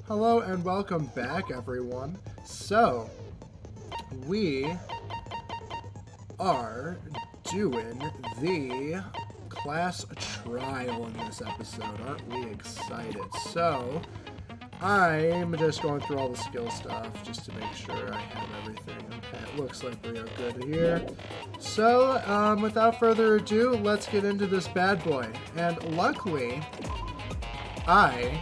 Hello and welcome back, everyone. So, we are doing the class trial in this episode. Aren't we excited? So, I'm just going through all the skill stuff just to make sure I have everything. Okay, it looks like we are good here. So, without further ado, let's get into this bad boy. And luckily, I'm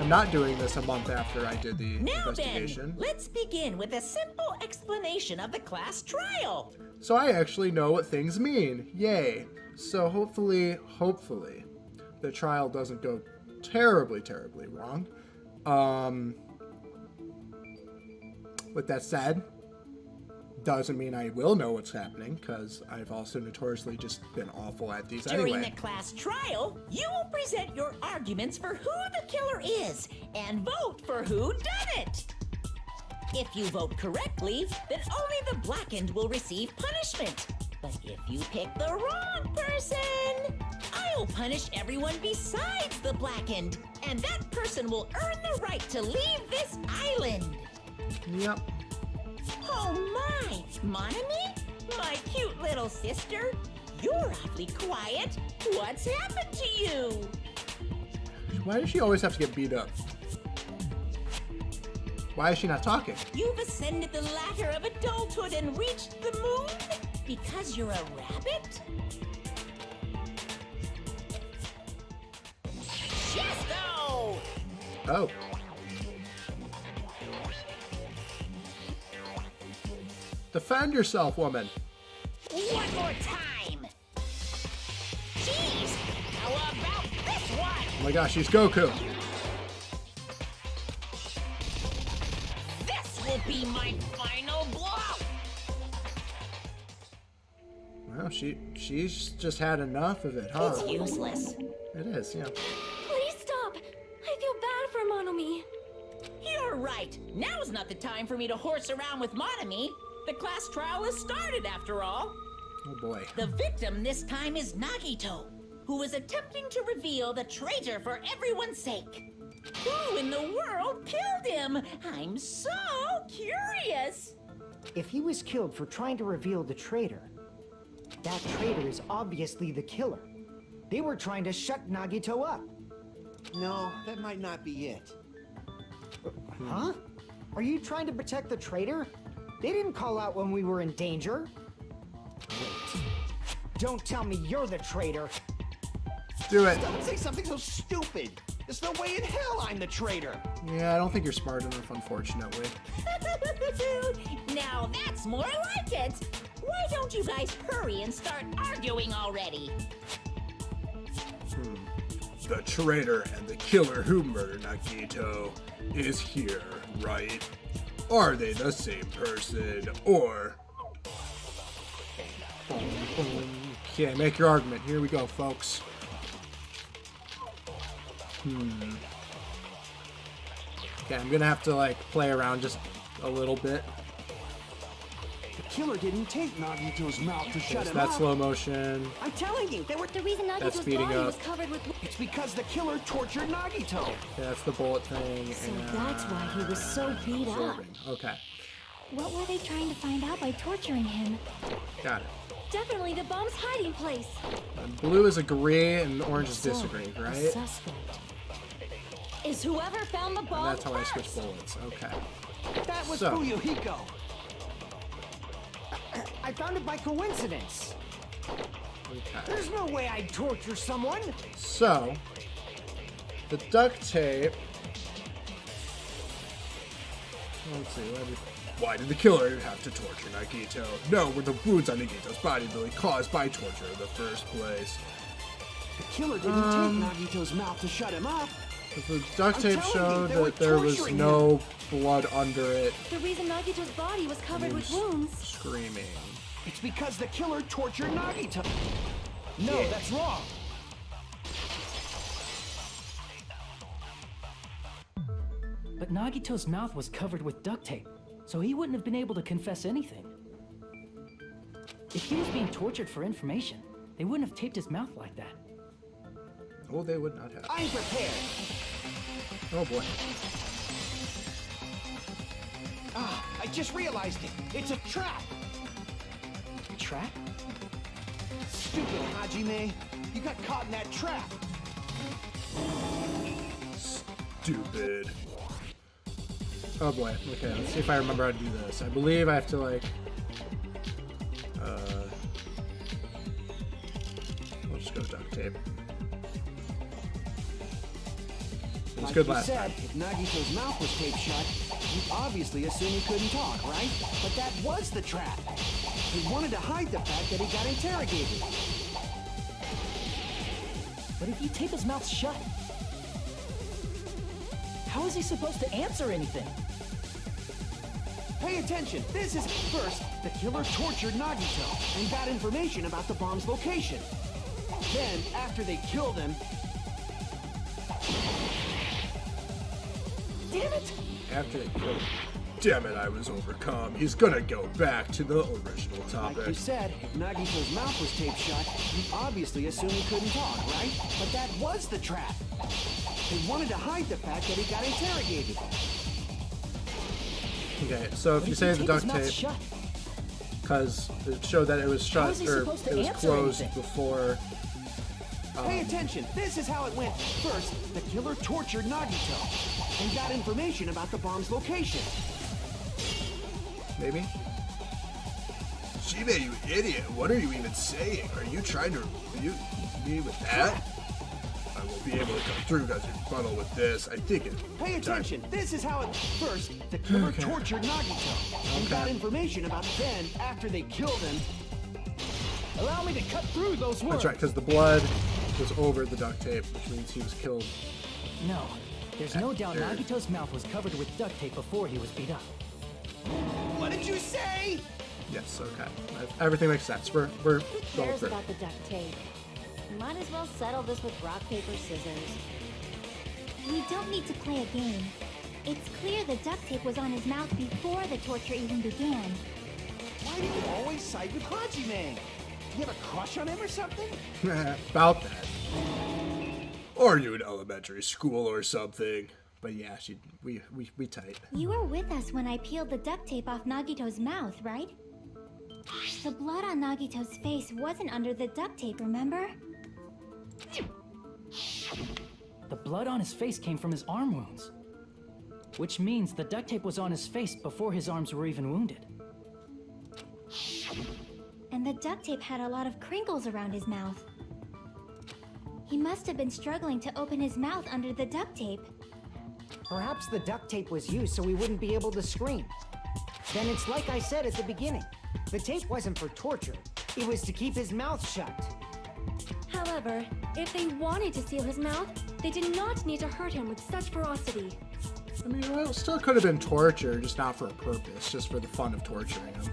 not doing this a month after I did the investigation. Then, let's begin with a simple explanation of the class trial. So I actually know what things mean. Yay. So hopefully, the trial doesn't go terribly wrong. With that said, doesn't mean I will know what's happening, because I've also notoriously just been awful at these anyway. During the class trial, you will present your arguments for who the killer is and vote for who done it. If you vote correctly, then only the blackened will receive punishment. But if you pick the wrong person, I'll punish everyone besides the blackened, and that person will earn the right to leave this island. Yep. Oh my, Monami? My cute little sister? You're awfully quiet. What's happened to you? Why does she always have to get beat up? Why is she not talking? You've ascended the ladder of adulthood and reached the moon? Because you're a rabbit? Chesto! Oh. Defend yourself, woman. One more time. Jeez, how about this one? Oh my gosh, she's Goku. This will be my final blow. Well, she's just had enough of it, huh? It's useless. It is, yeah. Please stop. I feel bad for Monomi. You're right. Now's not the time for me to horse around with Monami. The class trial has started, after all. Oh boy. The victim this time is Nagito, who is attempting to reveal the traitor for everyone's sake. Who in the world killed him? I'm so curious. If he was killed for trying to reveal the traitor, that traitor is obviously the killer. They were trying to shut Nagito up. No, that might not be it. Huh? Are you trying to protect the traitor? They didn't call out when we were in danger. Wait. Don't tell me you're the traitor. Do it. Don't say something so stupid. There's no way in hell I'm the traitor. Yeah, I don't think you're smart enough, unfortunately. Now that's more like it. Why don't you guys hurry and start arguing already? The traitor and the killer who murdered Nagito is here, right? Are they the same person, or... Okay, make your argument. Here we go, folks. Okay, I'm gonna have to, like, play around just a little bit. The killer didn't take Nagito's mouth to shut him That's up. slow motion. I'm telling you, The reason That's Nagito's speeding body up. was covered with... it's because the killer tortured Nagito. Okay, that's the bullet thing. So and that's why he was so beat up. absorbing. Okay, What were they trying to find out by torturing him? got it. Definitely the bomb's hiding place. Blue is agree and orange is So, disagree, the right? suspect is whoever found the And bomb that's how I first. switch bullets. Okay. That was So. Fuyuhiko. I found it by coincidence. Okay. There's no way I'd torture someone. So, the duct tape. Let's see. Why did the killer have to torture Nagito? No, were the wounds on Nagito's body really caused by torture in the first place? The killer didn't take Nagito's mouth to shut him up. The duct tape telling showed you, they were that there was torturing no blood under it. The reason Nagito's body was covered with wounds. Screaming. It's because the killer tortured Nagito. No, Yeah. that's wrong. But Nagito's mouth was covered with duct tape, so he wouldn't have been able to confess anything. If he was being tortured for information, they wouldn't have taped his mouth like that. Oh, they would not have. I'm prepared. Oh boy. Ah, I just realized it. It's a trap. Trap? Stupid Hajime. You got caught in that trap. Stupid. Oh boy. Okay, let's see if I remember how to do this. I believe I have to like. We'll just go duct tape. It was Like good you last said, time. if Nagito's mouth was taped shut, you obviously assume he couldn't talk, right? But that was the trap. He wanted to hide the fact that he got interrogated. But if you tape his mouth shut, how is he supposed to answer anything? Pay attention. This is first. The killer tortured Nagito and got information about the bomb's location. Then, after they killed him, Damn it! After they killed him. Damn it, I was overcome. He's gonna go back to the original like topic. you said, if Nagito's mouth was taped shut, you obviously assume he couldn't talk, right? But that was the trap. They wanted to hide the fact that he got interrogated. Okay, so if you say the duct tape, because it showed that it was How shut is he or supposed to it was answer closed anything? before. Pay attention. This is how it went. First, the killer tortured Nagito and got information about the bomb's location. Maybe? Shibe, you idiot. What are you even saying? Are you trying to refute me with that? I won't be able to come through guys rebuttal with this. I think it. Pay attention. This is how it. First, the killer tortured Nagito and got information about. Then, after they killed him, Allow me to cut through those words. That's right, because the blood was over the duct tape, which means he was killed. No, there's no doubt After. Nagito's mouth was covered with duct tape before he was beat up. what did you say? Yes, okay. Everything makes sense. We're going Cares through. about the duct tape. Might as well settle this with rock, paper, scissors. We don't need to play a game. It's clear the duct tape was on his mouth before the torture even began. Why do you always side with Hajime? You have a crush on him or something? About that. Or you in elementary school or something. But yeah, we tight. You were with us when I peeled the duct tape off Nagito's mouth, right? The blood on Nagito's face wasn't under the duct tape, remember? The blood on his face came from his arm wounds. Which means the duct tape was on his face before his arms were even wounded. And the duct tape had a lot of crinkles around his mouth. He must have been struggling to open his mouth under the duct tape. Perhaps the duct tape was used so he wouldn't be able to scream. Then it's like I said at the beginning. The tape wasn't for torture. It was to keep his mouth shut. However, if they wanted to seal his mouth, they did not need to hurt him with such ferocity. I mean, well, it still could have been torture, just not for a purpose, just for the fun of torturing him.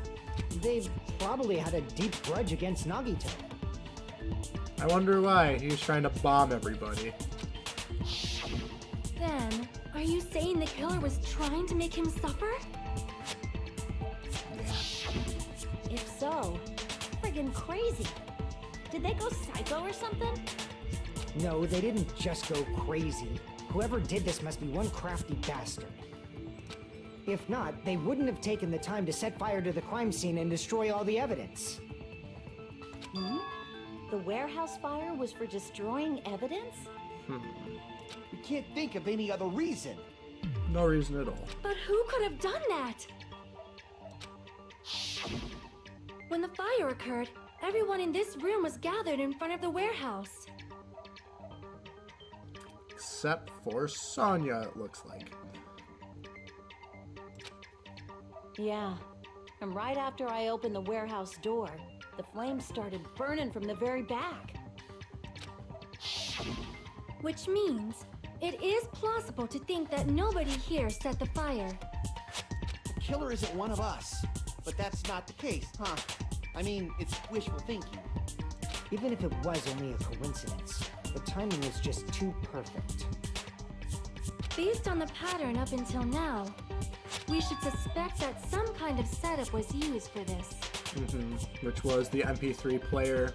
They probably had a deep grudge against Nagito. I wonder why. He was trying to bomb everybody. Then, are you saying the killer was trying to make him suffer? If so, friggin' crazy. Did they go psycho or something? No, they didn't just go crazy. Whoever did this must be one crafty bastard. If not, they wouldn't have taken the time to set fire to the crime scene and destroy all the evidence. The warehouse fire was for destroying evidence? We can't think of any other reason. No reason at all. But who could have done that? When the fire occurred, everyone in this room was gathered in front of the warehouse. Except for Sonya, it looks like. Yeah. And right after I opened the warehouse door, the flames started burning from the very back. Which means, it is plausible to think that nobody here set the fire. The killer isn't one of us. But that's not the case, huh? I mean, it's wishful thinking. Even if it was only a coincidence, the timing was just too perfect. Based on the pattern up until now, we should suspect that some kind of setup was used for this. Which was the MP3 player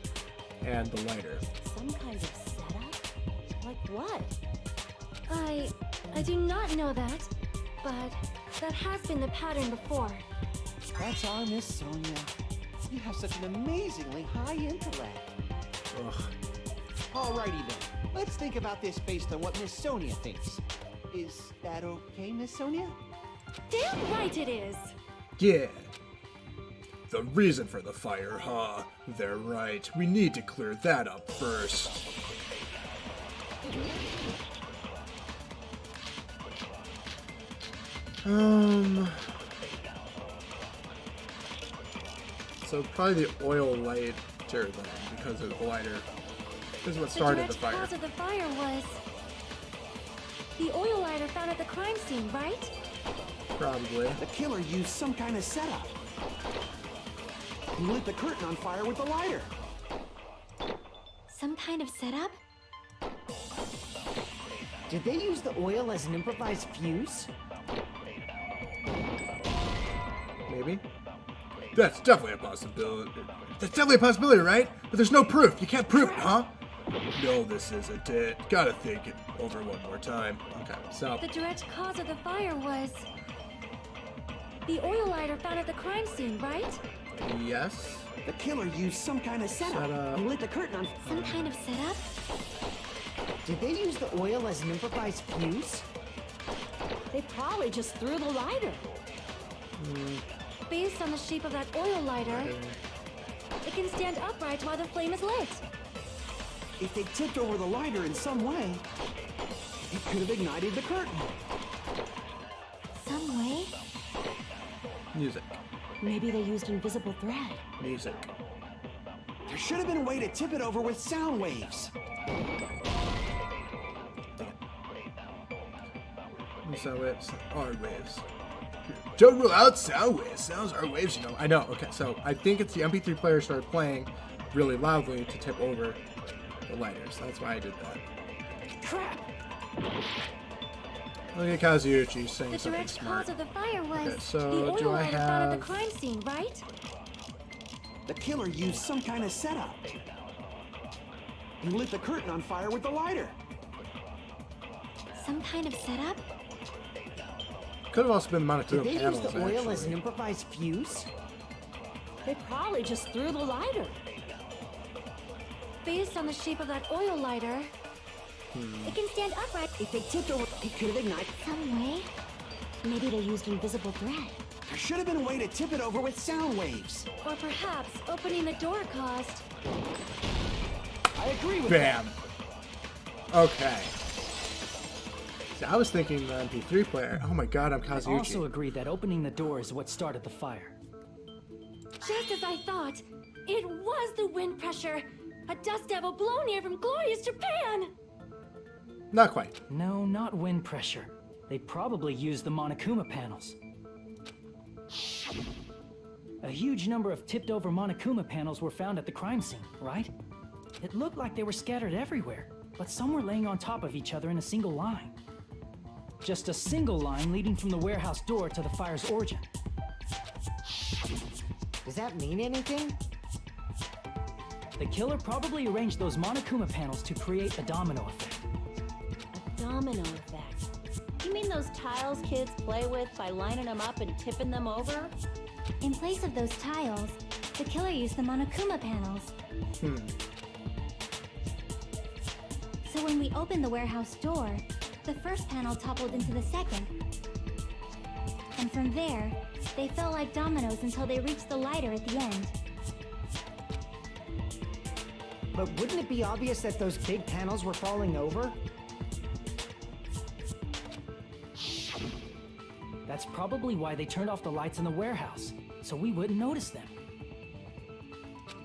and the lighter. Some kind of setup? Like what? I do not know that. but that has been the pattern before. That's our Miss Sonia. You have such an amazingly high intellect. Ugh. Alrighty then. Let's think about this based on what Miss Sonia thinks. Is that okay, Miss Sonia? Damn right it is! Yeah. The reason for the fire, huh? They're right. We need to clear that up first. So probably the oil lighter then, because of the lighter. This is what started the direct fire. cause of the fire was the oil lighter found at the crime scene, right? Probably. The killer used some kind of setup. He lit the curtain on fire with the lighter. Some kind of setup? Did they use the oil as an improvised fuse? Maybe. That's definitely a possibility. That's definitely a possibility, right? But there's no proof. You can't prove it, huh? No, this isn't it. Gotta think it over one more time. Okay, so The direct cause of the fire was the oil lighter found at the crime scene, right? yes. The killer used some kind of setup. Setup. He lit the curtain on Some kind of setup? Did they use the oil as an improvised fuse? They probably just threw the lighter. Based on the shape of that oil lighter, it can stand upright while the flame is lit. If they tipped over the lighter in some way, it could have ignited the curtain. Some way? Music. Maybe they used invisible thread. Music. There should have been a way to tip it over with sound waves. Sound waves are waves. Don't rule out sound waves. Sounds are waves, you know. I know. Okay, so I think it's the MP3 player started playing really loudly to tip over the lighters. That's why I did that. Crap! Look at Kazuuchi saying The something direct smart. cause of the fire was Okay, so the oil do I lighter found at have- the crime scene, right? The killer used some kind of setup. He lit the curtain on fire with the lighter. Some kind of setup? Could have also been the Did Monokuma they use panels, the oil as actually. an improvised fuse? They probably just threw the lighter. Based on the shape of that oil lighter, It can stand upright If they tipped over, it could have ignited. some way? Maybe they used invisible thread. There should have been a way to tip it over with sound waves. or perhaps opening the door caused. I agree with Bam. Okay. See, I was thinking the MP3 player. Oh my god, I'm I Kazuuchi. also agree that opening the door is what started the fire. Just as I thought, it was the wind pressure. A dust devil blown here from glorious Japan. Not quite. No, not wind pressure. They probably used the Monokuma panels. A huge number of tipped-over Monokuma panels were found at the crime scene, right? It looked like they were scattered everywhere, but some were laying on top of each other in a single line. Just a single line leading from the warehouse door to the fire's origin. Does that mean anything? The killer probably arranged those Monokuma panels to create a domino effect. A domino effect. You mean those tiles kids play with by lining them up and tipping them over? In place of those tiles, the killer used the Monokuma panels. So when we opened the warehouse door, the first panel toppled into the second. And from there, they fell like dominoes until they reached the lighter at the end. But wouldn't it be obvious that those big panels were falling over? That's probably why they turned off the lights in the warehouse, so we wouldn't notice them.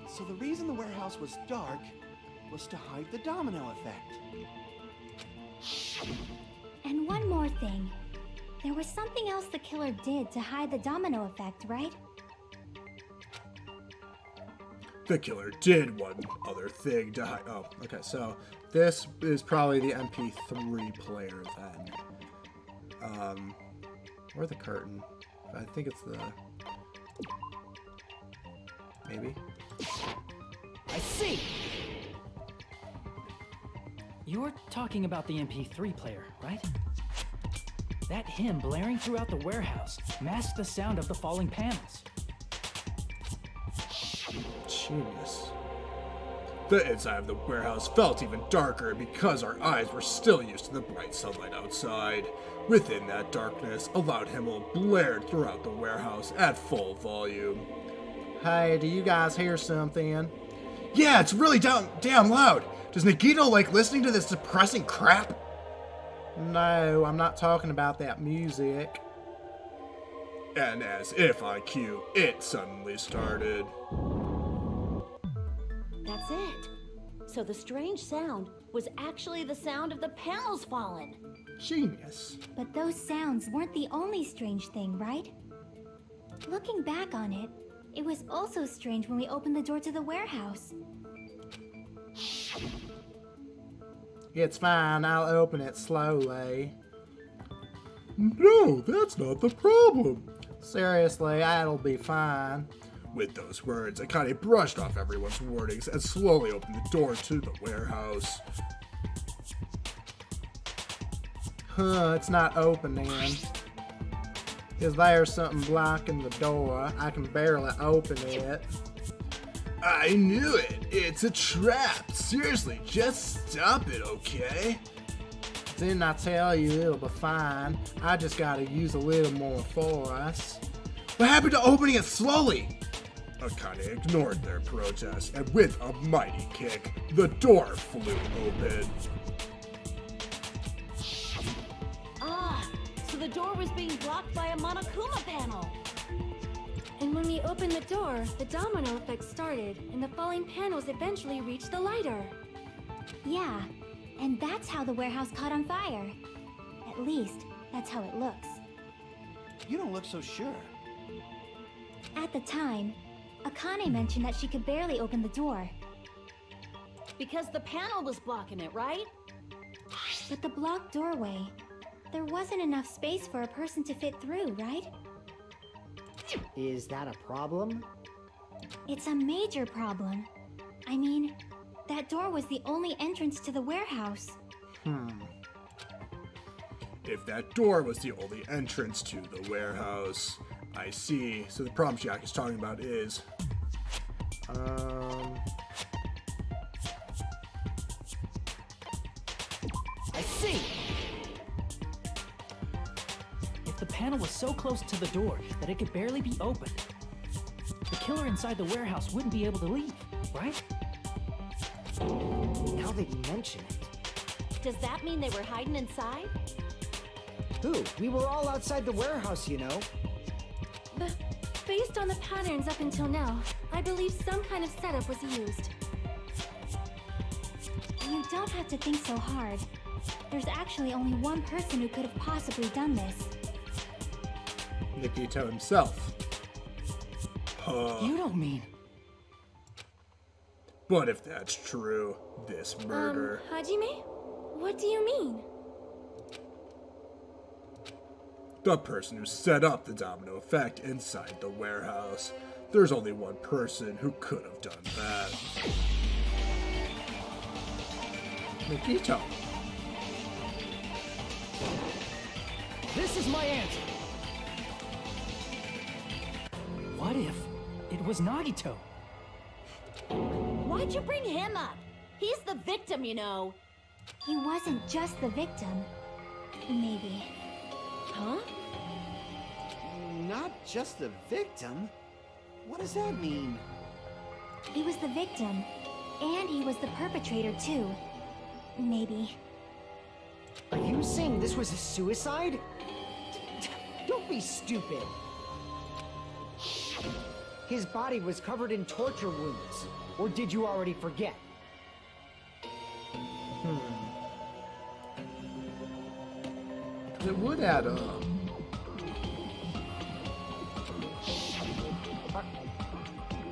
So the reason the warehouse was dark was to hide the domino effect. And one more thing. There was something else the killer did to hide the domino effect, right? The killer did one other thing to hide. Oh, okay. So this is probably the MP3 player then. Or the curtain. I think it's the. Maybe. I see! You're talking about the MP3 player, right? That hymn blaring throughout the warehouse masked the sound of the falling panels. Genius. The inside of the warehouse felt even darker because our eyes were still used to the bright sunlight outside. Within that darkness, a loud hymn blared throughout the warehouse at full volume. Hey, do you guys hear something? Yeah, it's really damn loud. Does Nagito like listening to this depressing crap? No, I'm not talking about that music. And as if on cue, it suddenly started. That's it. So the strange sound was actually the sound of the panels falling. Genius. But those sounds weren't the only strange thing, right? Looking back on it, it was also strange when we opened the door to the warehouse. It's fine, I'll open it slowly. No, that's not the problem. Seriously, it'll be fine. With those words, Akane brushed off everyone's warnings and slowly opened the door to the warehouse. It's not opening. Is there something blocking the door? I can barely open it. I knew it! It's a trap! Seriously, just stop it, okay? Didn't I tell you it'll be fine? I just gotta use a little more force. What happened to opening it slowly? Akane ignored their protest, and with a mighty kick, the door flew open. So the door was being blocked by a Monokuma panel. And when we opened the door, the domino effect started, and the falling panels eventually reached the lighter. Yeah, and that's how the warehouse caught on fire. At least, that's how it looks. You don't look so sure. At the time, Akane mentioned that she could barely open the door. Because the panel was blocking it, right? But the blocked doorway, there wasn't enough space for a person to fit through, right? Is that a problem? It's a major problem. I mean, that door was the only entrance to the warehouse. If that door was the only entrance to the warehouse, I see. So the problem Jack is talking about is... I see! If the panel was so close to the door that it could barely be opened, the killer inside the warehouse wouldn't be able to leave, right? Now that you mention it. Does that mean they were hiding inside? Who? We were all outside the warehouse, you know. Based on the patterns up until now, I believe some kind of setup was used. You don't have to think so hard. There's actually only one person who could have possibly done this. Nagito himself. You don't mean... But if that's true, this murder... Hajime? What do you mean? The person who set up the domino effect inside the warehouse. There's only one person who could have done that. Nagito. This is my answer! What if it was Nagito? Why'd you bring him up? He's the victim, you know. He wasn't just the victim. Maybe. Huh? Not just the victim? What does that mean? He was the victim, and he was the perpetrator too. Maybe. Are you saying this was a suicide? Don't be stupid. His body was covered in torture wounds. Or did you already forget? It would add up.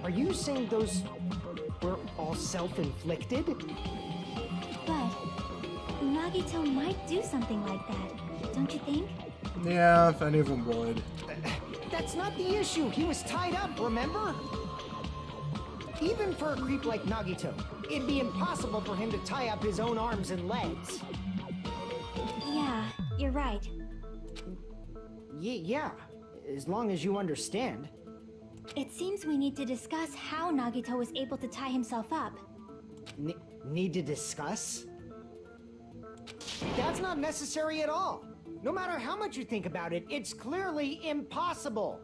Are you saying those were all self-inflicted? But Nagito might do something like that, don't you think? Yeah, if any of them would. That's not the issue. He was tied up, remember? Even for a creep like Nagito, it'd be impossible for him to tie up his own arms and legs. Yeah, you're right. Yeah, as long as you understand. It seems we need to discuss how Nagito was able to tie himself up. Need to discuss? That's not necessary at all. No matter how much you think about it, it's clearly impossible.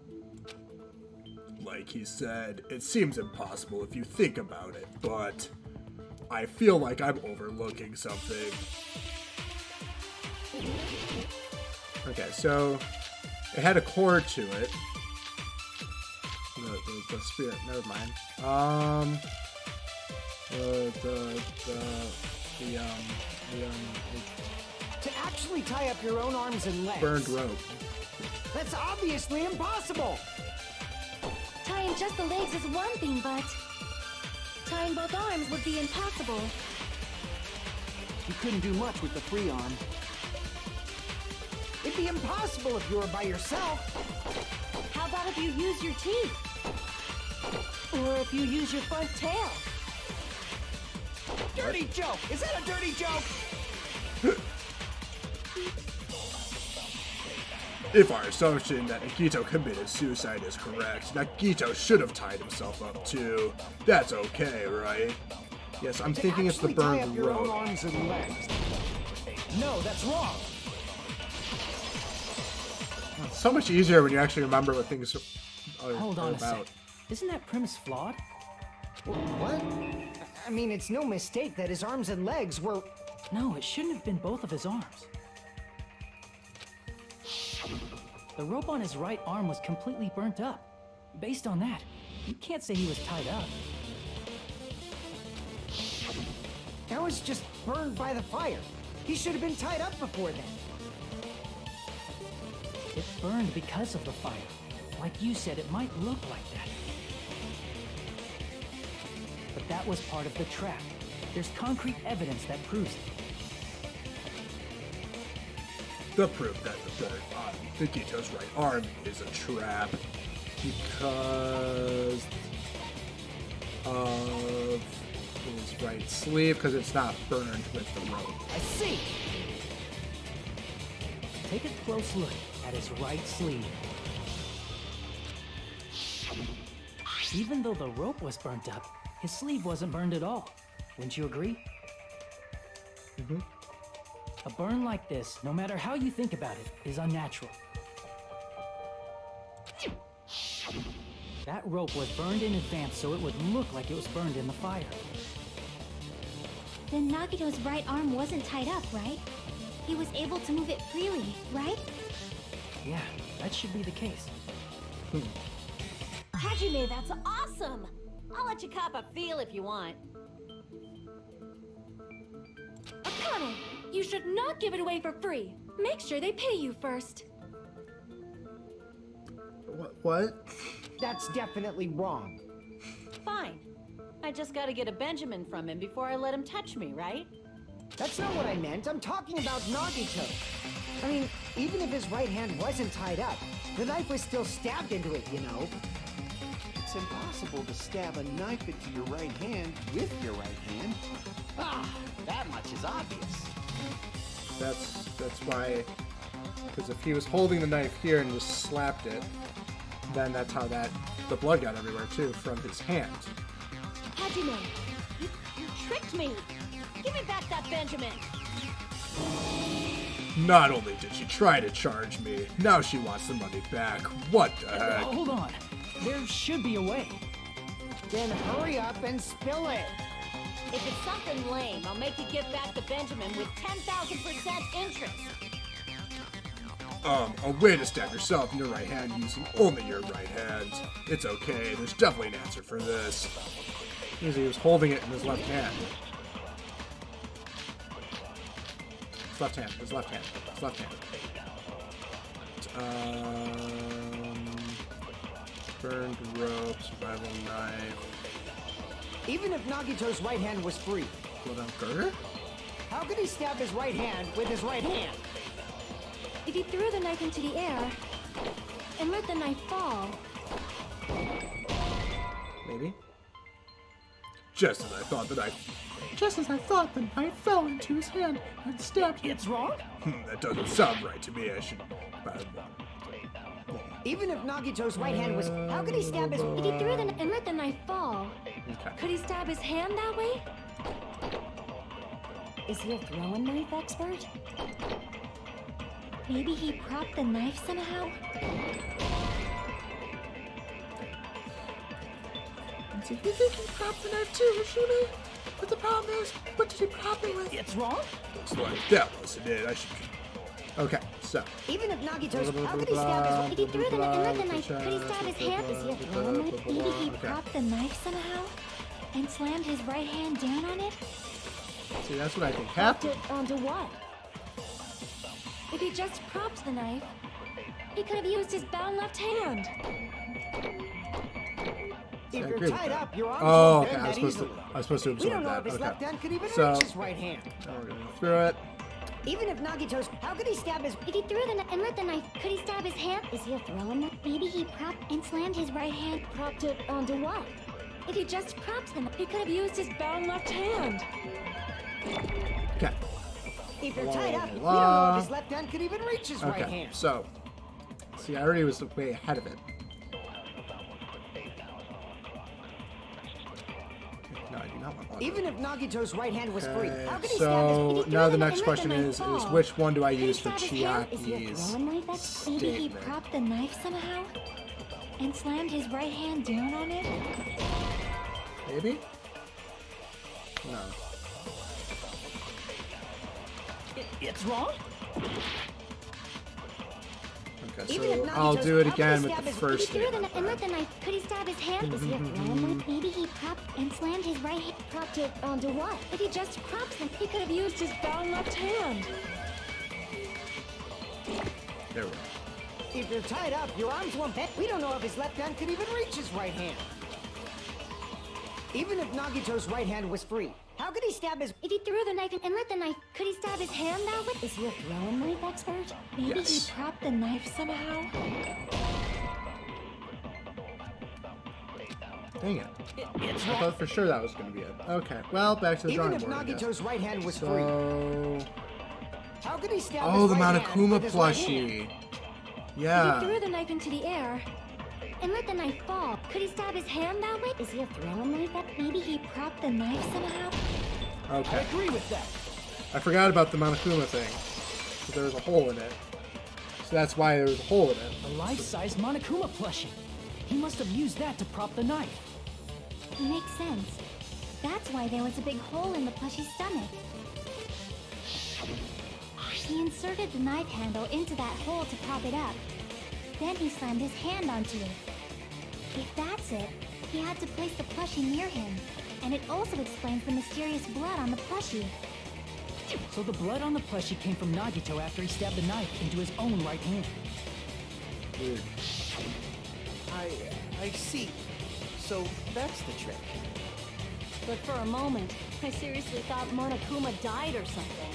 Like he said, it seems impossible if you think about it, but I feel like I'm overlooking something. Okay, so it had a cord to it. The spirit, never mind. To actually tie up your own arms and legs. Burned rope. That's obviously impossible. Tying just the legs is one thing, but tying both arms would be impossible. You couldn't do much with the free arm. It'd be impossible if you were by yourself. How about if you use your teeth? Or if you use your front tail? Dirty joke! Is that a dirty joke? If our assumption that Nagito committed suicide is correct, Nagito should have tied himself up too. That's okay, right? Yes, I'm thinking it's the Actually tie burned up your own rope. arms and legs. No, that's wrong. It's so much easier when you actually remember what things are Hold on a about. sec. Isn't that premise flawed? What? I mean, it's no mistake that his arms and legs were... No, it shouldn't have been both of his arms. The rope on his right arm was completely burnt up. Based on that, you can't say he was tied up. That was just burned by the fire. He should have been tied up before then. It burned because of the fire. Like you said, it might look like that. But that was part of the trap. There's concrete evidence that proves it. The proof that the burn on Nagito's right arm is a trap because of his right sleeve, because it's not burned with the rope. I see. Take a close look at his right sleeve. Even though the rope was burnt up, his sleeve wasn't burned at all. Wouldn't you agree? Mm-hmm. A burn like this, no matter how you think about it, is unnatural. That rope was burned in advance so it would look like it was burned in the fire. Then Nagito's right arm wasn't tied up, right? He was able to move it freely, right? Yeah, that should be the case. Hajime, that's awesome! I'll let you cop a feel if you want. Akane, you should not give it away for free. Make sure they pay you first. What? That's definitely wrong. Fine. I just gotta get a Benjamin from him before I let him touch me, right? That's not what I meant. I'm talking about Nagito. I mean, even if his right hand wasn't tied up, the knife was still stabbed into it, you know? It's impossible to stab a knife into your right hand with your right hand. Ah, that much is obvious. That's why. Because if he was holding the knife here and just slapped it, then that's how the blood got everywhere too from his hand. Hajime, you tricked me! Give me back that Benjamin! Not only did she try to charge me, now she wants the money back. What the heck? Hold on. There should be a way. Then hurry up and spill it. If it's something lame, I'll make you give back the Benjamin with 10,000% interest. A way to stab yourself in your right hand using only your right hand. It's okay, there's definitely an answer for this. Because he was holding it in his left hand. His left hand, his left hand, his left hand. Burned rope, survival knife. Even if Nagito's right hand was free, Blood on girder? how could he stab his right hand with his right hand? If he threw the knife into the air and let the knife fall, Maybe. Just as I thought the knife fell into his hand and stabbed him. It's wrong? That doesn't sound right to me. I should Even if Nagito's right hand was... How could he stab his... If he threw the and let the knife fall, Okay. could he stab his hand that way? Is he a throwing knife expert? Maybe he propped the knife somehow? Do you think he propped the knife too, Hashimi? But the problem is, what did he prop it with? It's wrong? Looks like that was it. I should... Okay, so. Even if Nagito's... How could he stab his... If he threw the and let the knife, could he stab his hand? Is he a throwing knife? Maybe he Okay. propped the knife somehow? And slammed his right hand down on it? See, that's what I think Propped happened. it onto what? If he just propped the knife, he could have used his bound left hand. If I you're agree with tied that. up, your arms Oh, won't okay. bend I was that supposed easily. to We absorb don't know that. if his Okay. left hand could even So- reach his right hand. Now we're going through it. Even if Nagito's... How could he stab his... If he threw the and let the knife, could he stab his hand? Is he a throwing knife? Maybe he propped and slammed his right hand. Propped it onto what? If he just propped them, he could have used his bound left hand. Okay. If you're tied up, we don't Blah. know if his left hand could even reach his right Okay. hand. So, see, I already was way ahead of it. No, I do not want one. Even if Nagito's right hand was free, Okay, how could he stab his... so If he now threw the the next knife question and let the is knife fall, which one do I could he use for stab his hand? Is he a Chiaki's throwing knife expert? Maybe he statement? propped the knife somehow? And slammed his right hand down on it? Maybe? No. It's wrong? Okay, Even if so Nagito's- I'll do it how could he again with stab the his- If he first threw the statement. and let the knife, could he stab his hand? Is he a throwing knife? Maybe he propped and slammed his right hand. Propped it onto what? If he just propped them, he could have used his bound left hand. There we go. If you're tied up, your arms won't bend. We don't know if his left hand could even reach his right hand. Even if Nagito's right hand was free, how could he stab his... If he threw the knife and let the knife, could he stab his hand that way? Is he a throwing knife expert? Maybe Yes. he propped the knife somehow? Dang it. It's I wrong. thought for sure that was going to be it. Okay, well, back to the Even drawing if board. I guess. Nagito's right hand was free, So... how could he stab Oh, his the right hand Monokuma with his right hand? plushie. If Yeah. he threw the knife into the air and let the knife fall, could he stab his hand that way? Is he a throwing knife? Maybe he propped the knife somehow? I Okay. agree with that. I forgot about the Monokuma thing. Because there was a hole in it. So that's why there was a hole in it. A life-size Monokuma plushie. He must have used that to prop the knife. Makes sense. That's why there was a big hole in the plushie's stomach. He inserted the knife handle into that hole to prop it up. Then he slammed his hand onto it. If that's it, he had to place the plushie near him. And it also explains the mysterious blood on the plushie. So the blood on the plushie came from Nagito after he stabbed the knife into his own right hand. Weird. I see. So that's the trick. But for a moment, I seriously thought Monokuma died or something.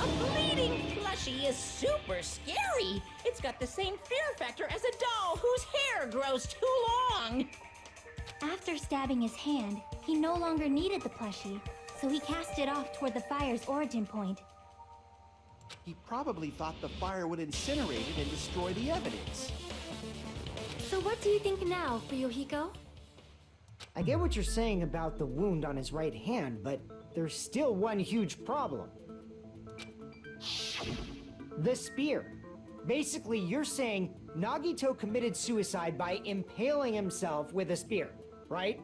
A bleeding plushie is super scary. It's got the same fear factor as a doll whose hair grows too long. After stabbing his hand, he no longer needed the plushie, so he cast it off toward the fire's origin point. He probably thought the fire would incinerate it and destroy the evidence. So what do you think now, Fuyuhiko? I get what you're saying about the wound on his right hand, but there's still one huge problem. The spear. Basically, you're saying Nagito committed suicide by impaling himself with a spear, right?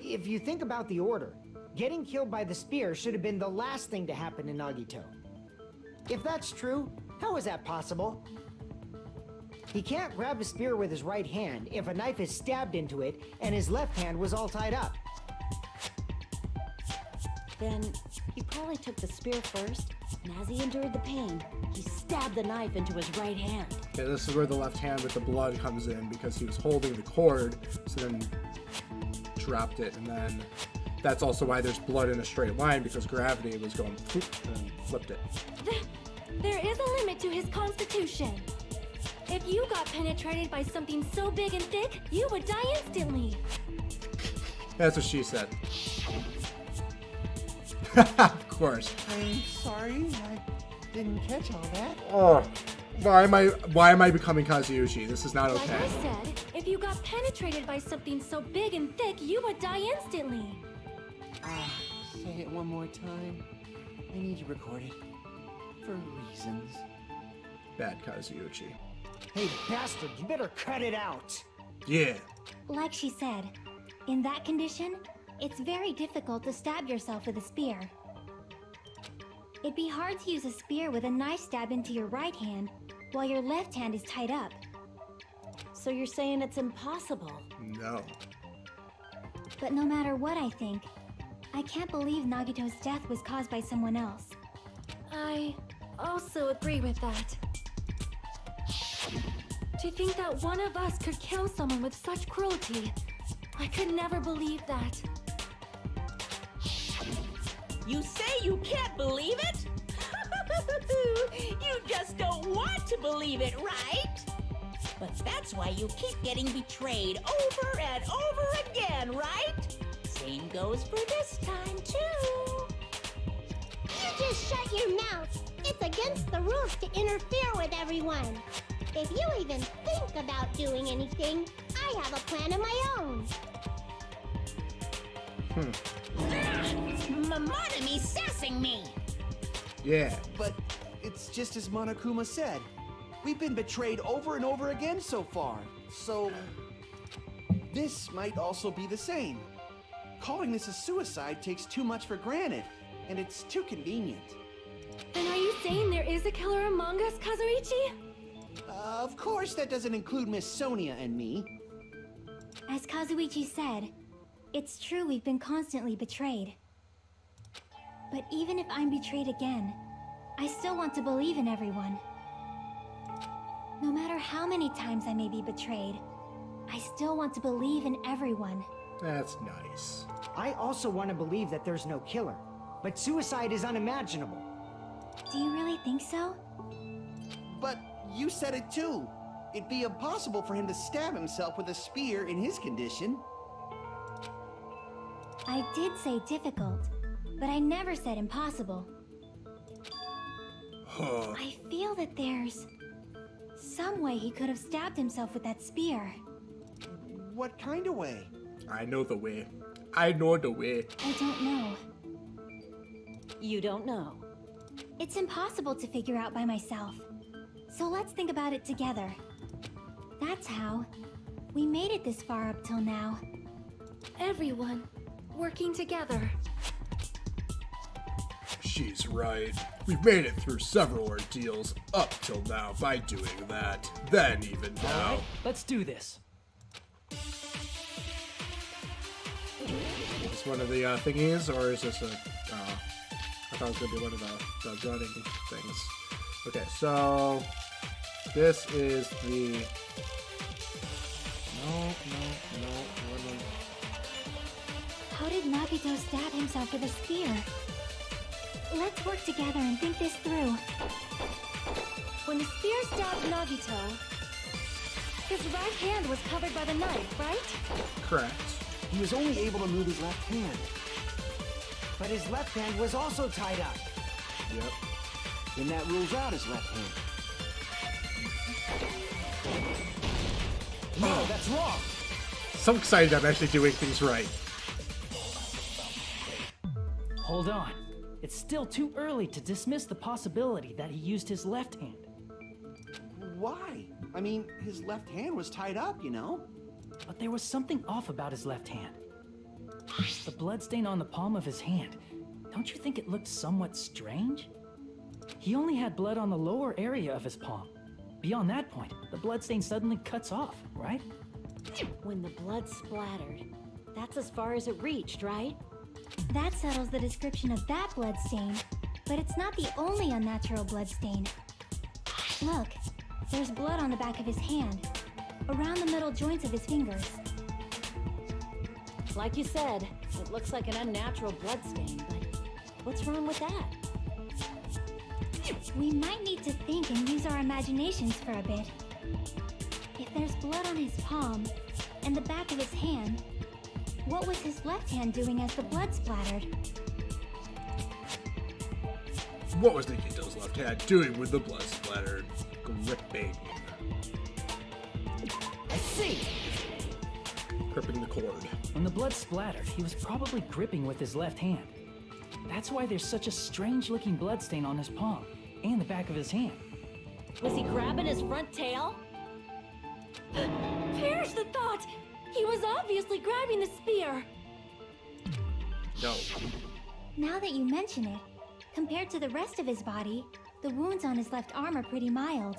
If you think about the order, getting killed by the spear should have been the last thing to happen to Nagito. If that's true, how is that possible? He can't grab a spear with his right hand if a knife is stabbed into it and his left hand was all tied up. Then he probably took the spear first, and as he endured the pain, he stabbed the knife into his right hand. Okay, this is where the left hand with the blood comes in because he was holding the cord, so then dropped it, and then that's also why there's blood in a straight line because gravity was going poof and flipped it. There is a limit to his constitution. If you got penetrated by something so big and thick, you would die instantly. That's what she said. Of course. I'm sorry, I didn't catch all that. Oh, Why am I becoming Kazuyoshi? This is not Like okay. I said, if you got penetrated by something so big and thick, you would die instantly. Say it one more time. I need you recorded. For reasons. Bad Kazuyoshi. Hey, bastard, you better cut it out. Yeah. Like she said, in that condition, it's very difficult to stab yourself with a spear. It'd be hard to use a spear with a knife stab into your right hand while your left hand is tied up. So you're saying it's impossible? No. But no matter what I think, I can't believe Nagito's death was caused by someone else. I also agree with that. To think that one of us could kill someone with such cruelty, I could never believe that. You say you can't believe it? You just don't want to believe it, right? But that's why you keep getting betrayed over and over again, right? Same goes for this time, too. You just shut your mouth. It's against the rules to interfere with everyone. If you even think about doing anything, I have a plan of my own. Monomi sassing me. Yeah. But it's just as Monokuma said. We've been betrayed over and over again so far. So this might also be the same. Calling this a suicide takes too much for granted, and it's too convenient. And are you saying there is a killer among us, Kazuichi? Of course, that doesn't include Miss Sonia and me. As Kazuichi said, it's true we've been constantly betrayed. But even if I'm betrayed again, I still want to believe in everyone. No matter how many times I may be betrayed, I still want to believe in everyone. That's nice. I also want to believe that there's no killer, but suicide is unimaginable. Do you really think so? But you said it too. It'd be impossible for him to stab himself with a spear in his condition. I did say difficult, but I never said impossible. I feel that there's some way he could have stabbed himself with that spear. What kind of way? I know the way. I know the way. I don't know. You don't know. It's impossible to figure out by myself. So let's think about it together. That's how we made it this far up till now. Everyone working together. She's right. We've made it through several ordeals up till now by doing that. Then even now. Alright, let's do this. Is this one of the thingies, or is this a... I thought it was going to be one of the running things. Okay, so... This is the... No. How did Nagito stab himself with a spear? Let's work together and think this through. When the spear stabbed Nagito, his right hand was covered by the knife, right? Correct. He was only able to move his left hand. But his left hand was also tied up. Yep. Then that rules out his left hand. No, that's wrong. So excited I'm actually doing things right. Hold on. It's still too early to dismiss the possibility that he used his left hand. Why? I mean, his left hand was tied up, you know? But there was something off about his left hand. The bloodstain on the palm of his hand. Don't you think it looked somewhat strange? He only had blood on the lower area of his palm. Beyond that point, the bloodstain suddenly cuts off, right? When the blood splattered, that's as far as it reached, right? That settles the description of that blood stain, but it's not the only unnatural blood stain. Look, there's blood on the back of his hand, around the middle joints of his fingers. Like you said, it looks like an unnatural blood stain, but what's wrong with that? We might need to think and use our imaginations for a bit. If there's blood on his palm and the back of his hand, what was his left hand doing as the blood splattered? What was Nagito's left hand doing with the blood splattered? Gripping. I see. Gripping the cord. When the blood splattered, he was probably gripping with his left hand. That's why there's such a strange-looking bloodstain on his palm and the back of his hand. Was he grabbing his front tail? Perish the thought! He was obviously grabbing the spear. No. Now that you mention it, compared to the rest of his body, the wounds on his left arm are pretty mild.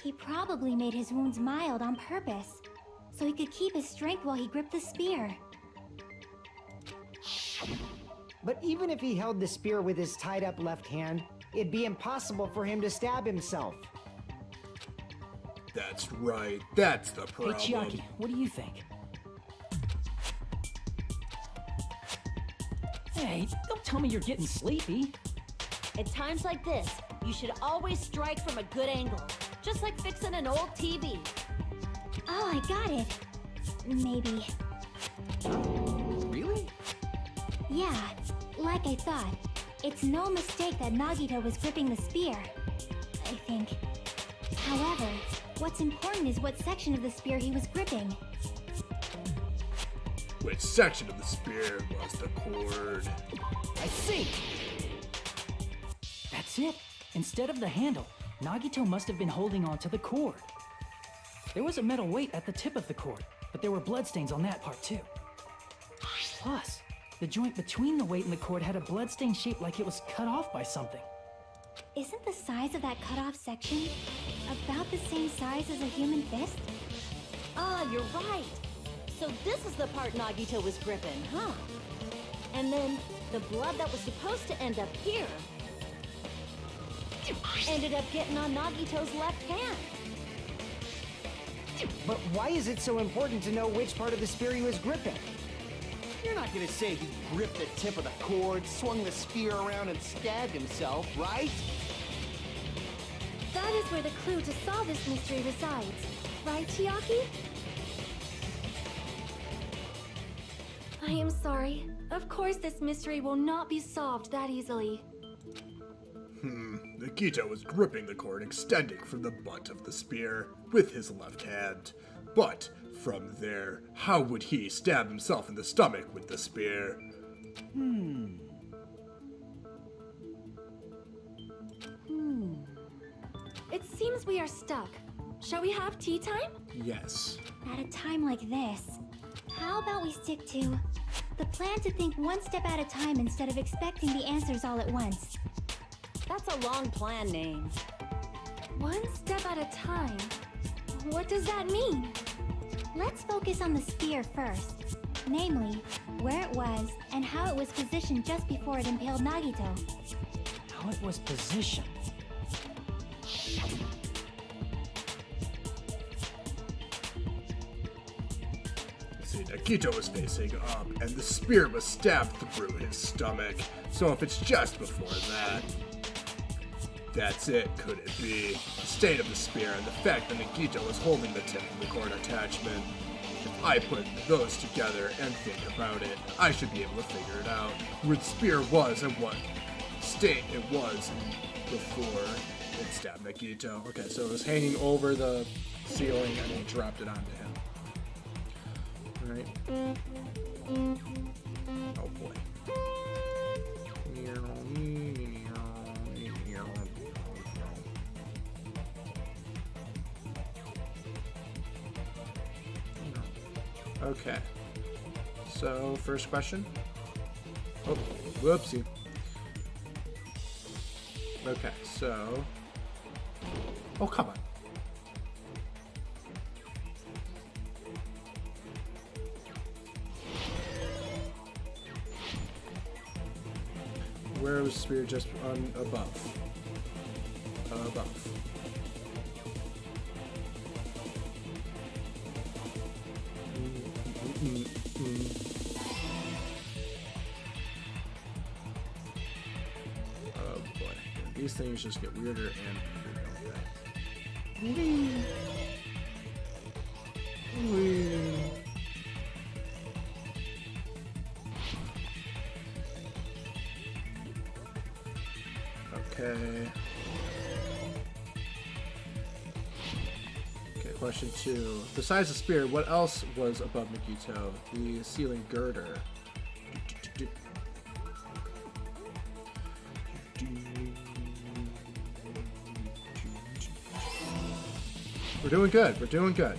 He probably made his wounds mild on purpose, so he could keep his strength while he gripped the spear. But even if he held the spear with his tied-up left hand, it'd be impossible for him to stab himself. That's right. That's the problem. Hey, Chiaki, what do you think? Hey, don't tell me you're getting sleepy. At times like this, you should always strike from a good angle. Just like fixing an old TV. Oh, I got it. Maybe. Really? Yeah, like I thought. It's no mistake that Nagito was gripping the spear, I think. However, what's important is what section of the spear he was gripping. Which section of the spear was the cord? I see. That's it. Instead of the handle, Nagito must have been holding on to the cord. There was a metal weight at the tip of the cord, but there were bloodstains on that part too. Plus, the joint between the weight and the cord had a bloodstain shaped like it was cut off by something. Isn't the size of that cut-off section about the same size as a human fist? Ah, you're right. So this is the part Nagito was gripping, huh? And then the blood that was supposed to end up here ended up getting on Nagito's left hand. But why is it so important to know which part of the spear he was gripping? You're not gonna say he gripped the tip of the cord, swung the spear around, and stabbed himself, right? That is where the clue to solve this mystery resides. Right, Chiaki? I am sorry. Of course this mystery will not be solved that easily. Nagito was gripping the cord extending from the butt of the spear with his left hand. But from there, how would he stab himself in the stomach with the spear? It seems we are stuck. Shall we have tea time? Yes. At a time like this, how about we stick to the plan to think one step at a time instead of expecting the answers all at once? That's a long plan name. One step at a time. What does that mean? Let's focus on the spear first. Namely, where it was and how it was positioned just before it impaled Nagito. How it was positioned. See, Nagito was facing up, and the spear was stabbed through his stomach. So if it's just before that, that's it, could it be? The state of the spear and the fact that Nagito was holding the tip of the cord attachment. If I put those together and think about it, I should be able to figure it out. Where the spear was and what state it was before it stabbed Nagito. Okay, so it was hanging over the ceiling and he dropped it onto him. Right? Oh boy. Okay. So, first question. Oh, whoopsie. Okay, so... Oh, come on. Where was the spear? Just on above? Above. Oh boy. These things just get weirder and weirder, don't they? Okay. question too. Besides the spear, what else was above Nagito? The ceiling girder. We're doing good. We're doing good.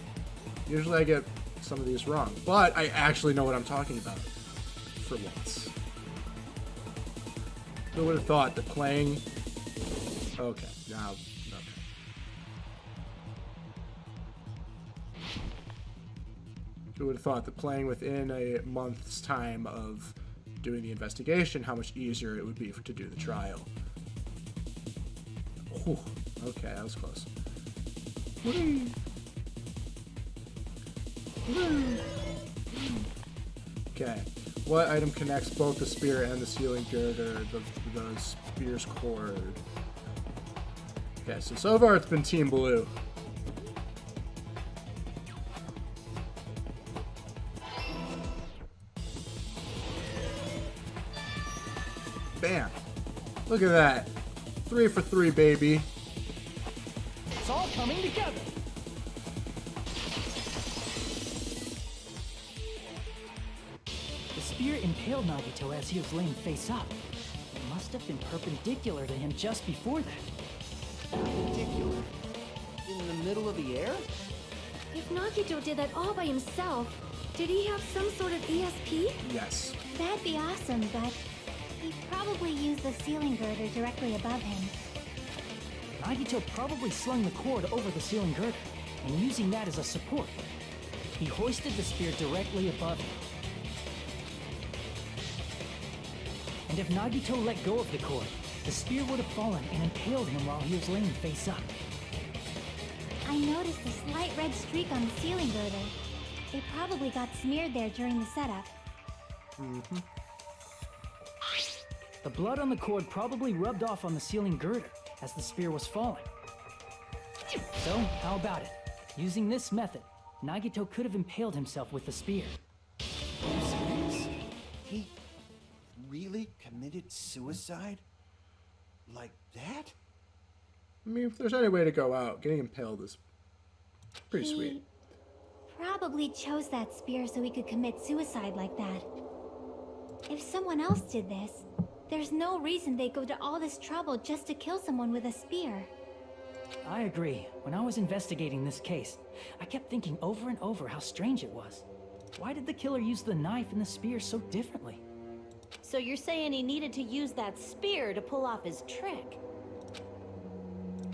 Usually I get some of these wrong, but I actually know what I'm talking about. For once. Who would have thought that playing... Okay, now... Okay. Who would have thought that playing within a month's time of doing the investigation, how much easier it would be to do the trial. Whew. Okay, that was close. Okay. What item connects both the spear and the ceiling girder, the spear's cord? Okay, so far it's been Team Blue. Bam! Look at that. 3 for 3, baby. It's all coming together. The spear impaled Nagito as he was laying face up. It must have been perpendicular to him just before that. Perpendicular? In the middle of the air? If Nagito did that all by himself, did he have some sort of ESP? Yes. That'd be awesome, but he probably used the ceiling girder directly above him. Nagito probably slung the cord over the ceiling girder, and using that as a support. He hoisted the spear directly above him. And if Nagito let go of the cord, the spear would have fallen and impaled him while he was laying face up. I noticed a slight red streak on the ceiling girder. It probably got smeared there during the setup. Mm-hmm. The blood on the cord probably rubbed off on the ceiling girder as the spear was falling. So, how about it? Using this method, Nagito could have impaled himself with the spear. Are you serious? He really committed suicide? Like that? I mean, if there's any way to go out, getting impaled is pretty He sweet. probably chose that spear so he could commit suicide like that. If someone else did this, there's no reason they'd go to all this trouble just to kill someone with a spear. I agree. When I was investigating this case, I kept thinking over and over how strange it was. Why did the killer use the knife and the spear so differently? So you're saying he needed to use that spear to pull off his trick?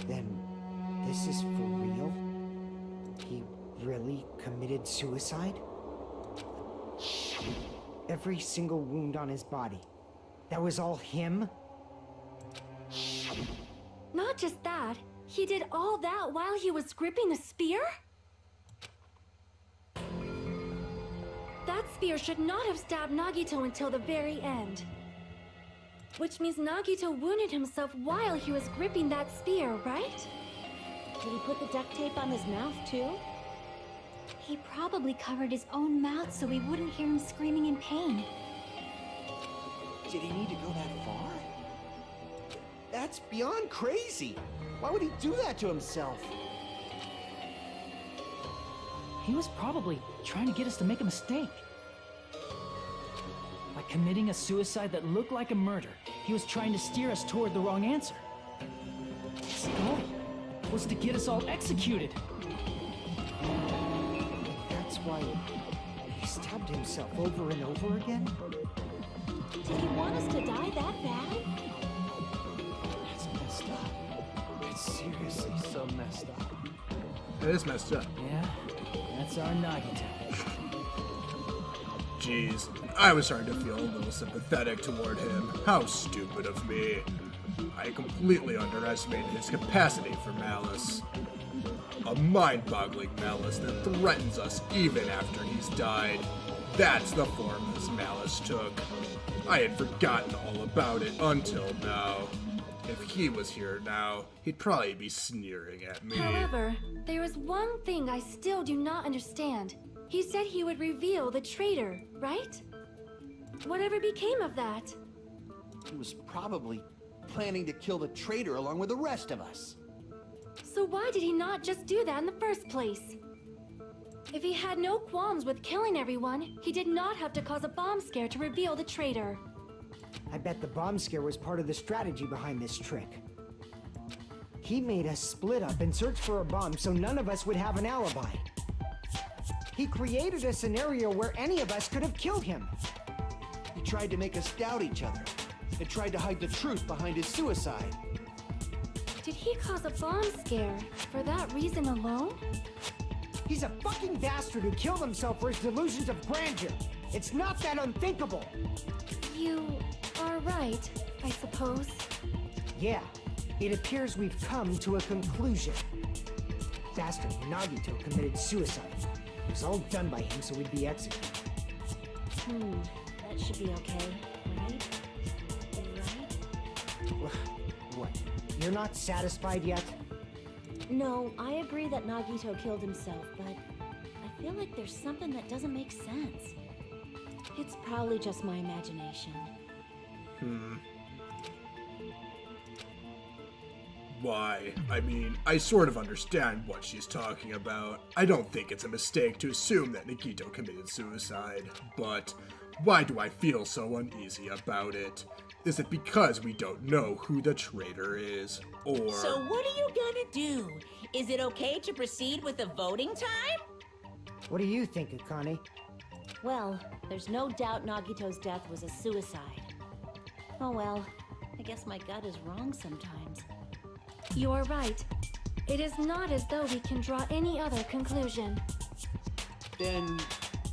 Then, this is for real? He really committed suicide? Every single wound on his body. That was all him? Not just that, he did all that while he was gripping a spear? That spear should not have stabbed Nagito until the very end. Which means Nagito wounded himself while he was gripping that spear, right? Did he put the duct tape on his mouth too? He probably covered his own mouth so we wouldn't hear him screaming in pain. Did he need to go that far? That's beyond crazy. Why would he do that to himself? He was probably trying to get us to make a mistake. By committing a suicide that looked like a murder, he was trying to steer us toward the wrong answer. His goal was to get us all executed. That's why he stabbed himself over and over again? Did he want us to die that bad? That's messed up. It's seriously so messed up. It is messed up. Yeah, that's our Nagito. Jeez, I was starting to feel a little sympathetic toward him. How stupid of me. I completely underestimated his capacity for malice. A mind-boggling malice that threatens us even after he's died. That's the form his malice took. I had forgotten all about it until now. If he was here now, he'd probably be sneering at me. However, there is one thing I still do not understand. He said he would reveal the traitor, right? Whatever became of that? He was probably planning to kill the traitor along with the rest of us. So why did he not just do that in the first place? If he had no qualms with killing everyone, he did not have to cause a bomb scare to reveal the traitor. I bet the bomb scare was part of the strategy behind this trick. He made us split up and search for a bomb so none of us would have an alibi. He created a scenario where any of us could have killed him. He tried to make us doubt each other and tried to hide the truth behind his suicide. Did he cause a bomb scare for that reason alone? He's a fucking bastard who killed himself for his delusions of grandeur. It's not that unthinkable. You are right, I suppose. Yeah, it appears we've come to a conclusion. Bastard Nagito committed suicide. It was all done by him so we'd be executed. That should be okay, right? Right? What? You're not satisfied yet? No, I agree that Nagito killed himself, but I feel like there's something that doesn't make sense. It's probably just my imagination. Why? I mean, I sort of understand what she's talking about. I don't think it's a mistake to assume that Nagito committed suicide, but why do I feel so uneasy about it? Is it because we don't know who the traitor is, or... So what are you gonna do? Is it okay to proceed with the voting time? What do you think, Akane? Well, there's no doubt Nagito's death was a suicide. Oh well, I guess my gut is wrong sometimes. You're right. It is not as though we can draw any other conclusion. Then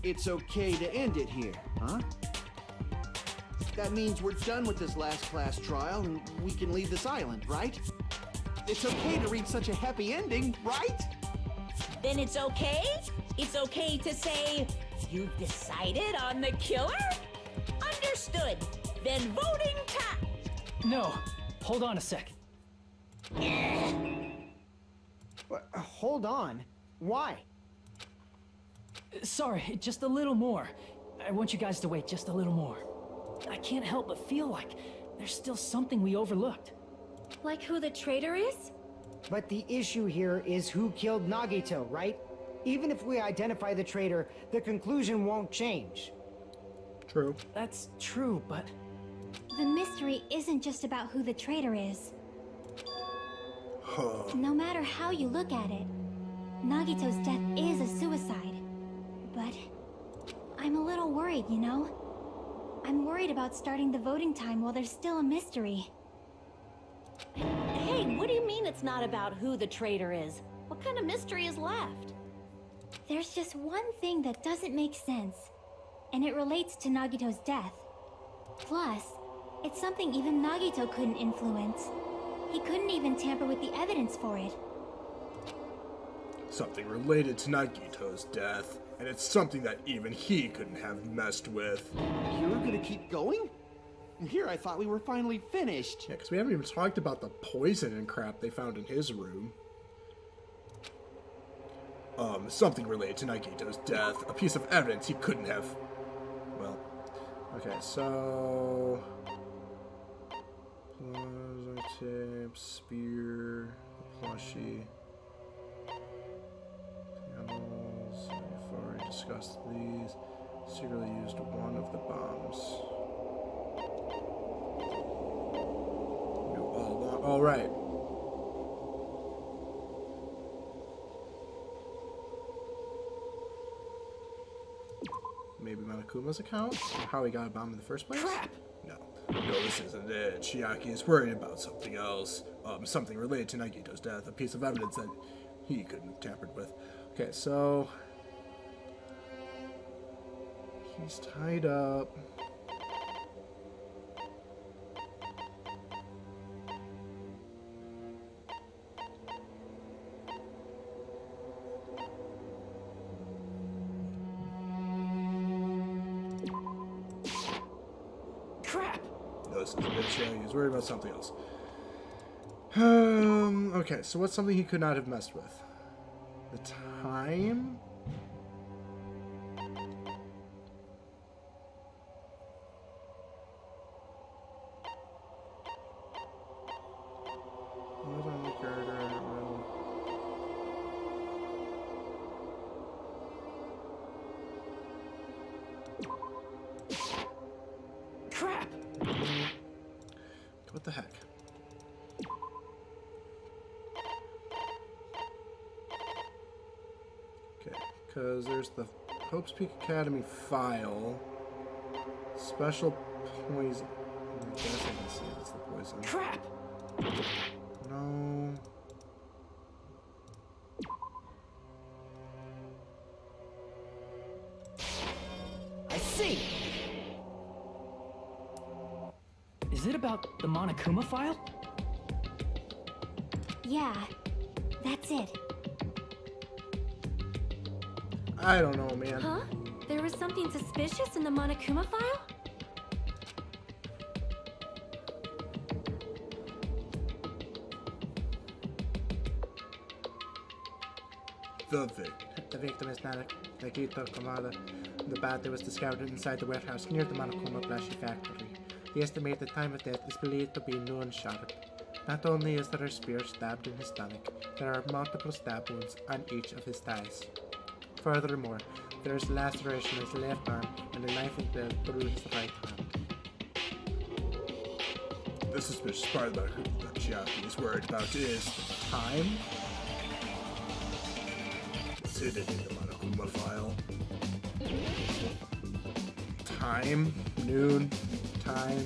it's okay to end it here, huh? That means we're done with this last class trial and we can leave this island, right? It's okay to reach such a happy ending, right? Then it's okay? It's okay to say, you've decided on the killer? Understood. Then voting time. No, hold on a sec. Hold on. Why? Sorry, just a little more. I want you guys to wait just a little more. I can't help but feel like there's still something we overlooked. Like who the traitor is? But the issue here is who killed Nagito, right? Even if we identify the traitor, the conclusion won't change. True. That's true, but... The mystery isn't just about who the traitor is. Huh. No matter how you look at it, Nagito's death is a suicide. But I'm a little worried, you know? I'm worried about starting the voting time while there's still a mystery. Hey, what do you mean it's not about who the traitor is? What kind of mystery is left? There's just one thing that doesn't make sense, and it relates to Nagito's death. Plus, it's something even Nagito couldn't influence. He couldn't even tamper with the evidence for it. Something related to Nagito's death, and it's something that even he couldn't have messed with. You were gonna keep going? Here I thought we were finally finished. Yeah, because we haven't even talked about the poison and crap they found in his room. Something related to Nagito's death, a piece of evidence he couldn't have... Well, okay, so... Tape, spear, plushie... Panels, we've already discussed these. Secretly used one of the bombs. Knew all along. All right. Maybe Monokuma's account? Or how he got a bomb in the first place? Crap! No. No, this isn't it. Chiaki is worried about something else. Something related to Nagito's death. A piece of evidence that he couldn't have tampered with. Okay, so... he's tied up. Crap! No, this isn't it. He's worried about something else. Okay, so what's something he could not have messed with? The time? What on the girder? What the heck? Okay, because there's the Hope's Peak Academy file. Special poison. I guess I can see it's the poison. Crap! No. I see! Is it about the Monokuma file? Yeah, that's it. I don't know, man. Huh? There was something suspicious in the Monokuma file? The victim is Nagito Kamada. The body was discovered inside the warehouse near the Monokuma Flashy factory. The estimated time of death is believed to be noon sharp. Not only is there a spear stabbed in his stomach, there are multiple stab wounds on each of his thighs. Furthermore, there is laceration in his left arm and a knife embedded through his right hand. The suspicious part about who the Chiaki is worried about is time. It's hidden in the Monokuma file. Time, noon, time.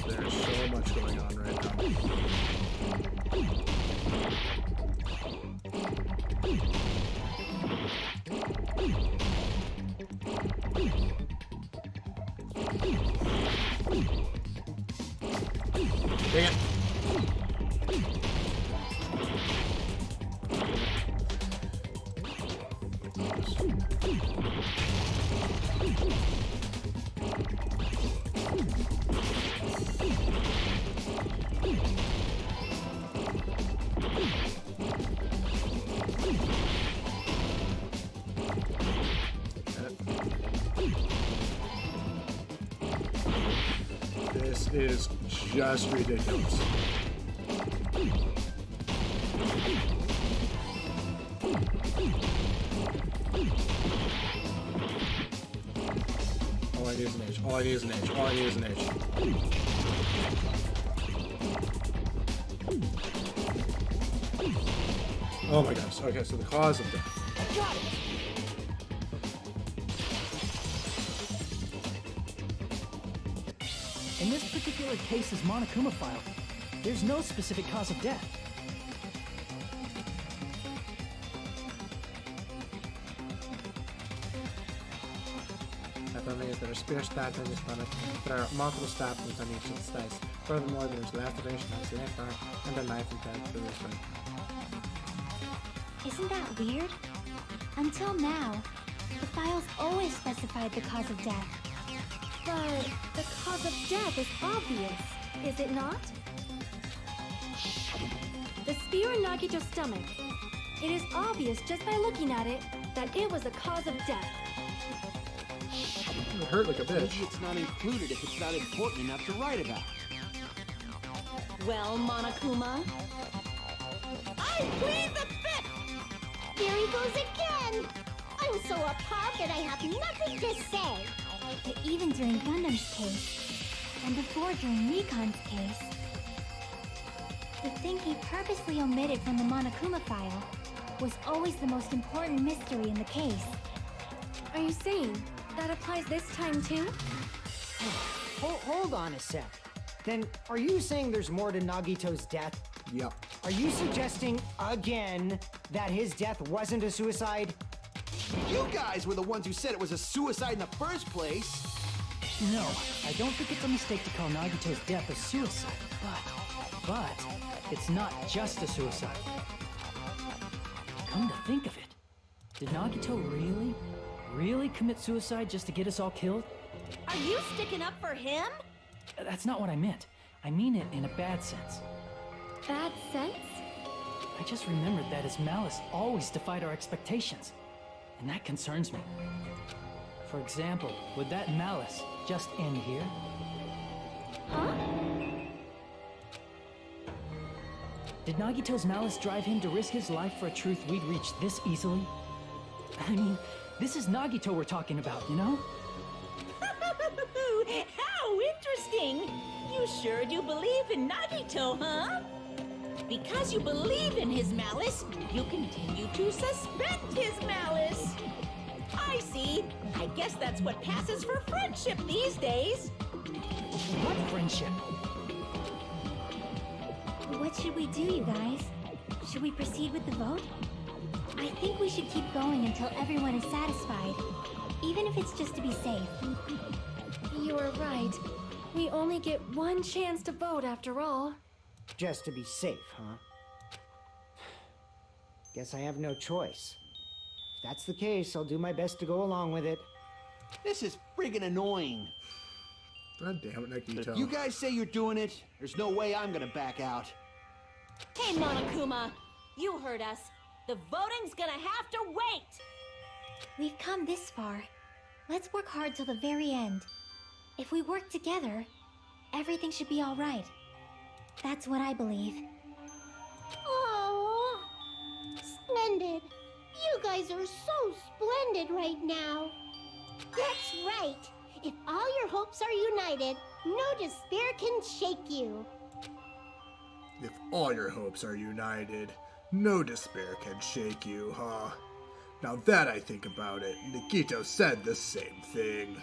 There's so much going on right now. Dang it. This is just ridiculous. All I need is an H. All I need is an H. All I need is an H. Oh my gosh. Okay, so the cause of death. I got it! In this particular case's Monokuma file, there's no specific cause of death. Not only is there a spear stabbed in his stomach, there are multiple stab wounds on each of his thighs. Furthermore, there is laceration on his left arm and a knife embedded through his right. Isn't that weird? Until now, the files always specified the cause of death. But the cause of death is obvious, is it not? The spear in Nagito's stomach. It is obvious just by looking at it that it was the cause of death. It hurt like a bitch. Maybe it's not included if it's not important enough to write about. Well, Monokuma, I plead the fifth! Here he goes again! I'm so appalled that I have nothing to say. But even during Gundam's case, and before during Recon's case, the thing he purposely omitted from the Monokuma file was always the most important mystery in the case. Are you saying that applies this time too? Hold on a sec. Then, are you saying there's more to Nagito's death? Yep. Are you suggesting, again, that his death wasn't a suicide? You guys were the ones who said it was a suicide in the first place. No, I don't think it's a mistake to call Nagito's death a suicide, but it's not just a suicide. Come to think of it, did Nagito really commit suicide just to get us all killed? Are you sticking up for him? That's not what I meant. I mean it in a bad sense. Bad sense? I just remembered that his malice always defied our expectations, and that concerns me. For example, would that malice just end here? Huh? Did Nagito's malice drive him to risk his life for a truth we'd reach this easily? I mean, this is Nagito we're talking about, you know? How interesting! You sure do believe in Nagito, huh? Because you believe in his malice, you continue to suspect his malice. I see. I guess that's what passes for friendship these days. What friendship? What should we do, you guys? Should we proceed with the vote? I think we should keep going until everyone is satisfied, even if it's just to be safe. You are right. We only get one chance to vote after all. Just to be safe, huh? Guess I have no choice. If that's the case, I'll do my best to go along with it. This is friggin' annoying. God damn it, But Nagito. if you guys say you're doing it, there's no way I'm gonna back out. Hey, Monokuma, you heard us. The voting's gonna have to wait. We've come this far. Let's work hard till the very end. If we work together, everything should be all right. That's what I believe. Oh, splendid. You guys are so splendid right now. That's right. If all your hopes are united, no despair can shake you. If all your hopes are united, no despair can shake you, huh? Now that I think about it, Nagito said the same thing.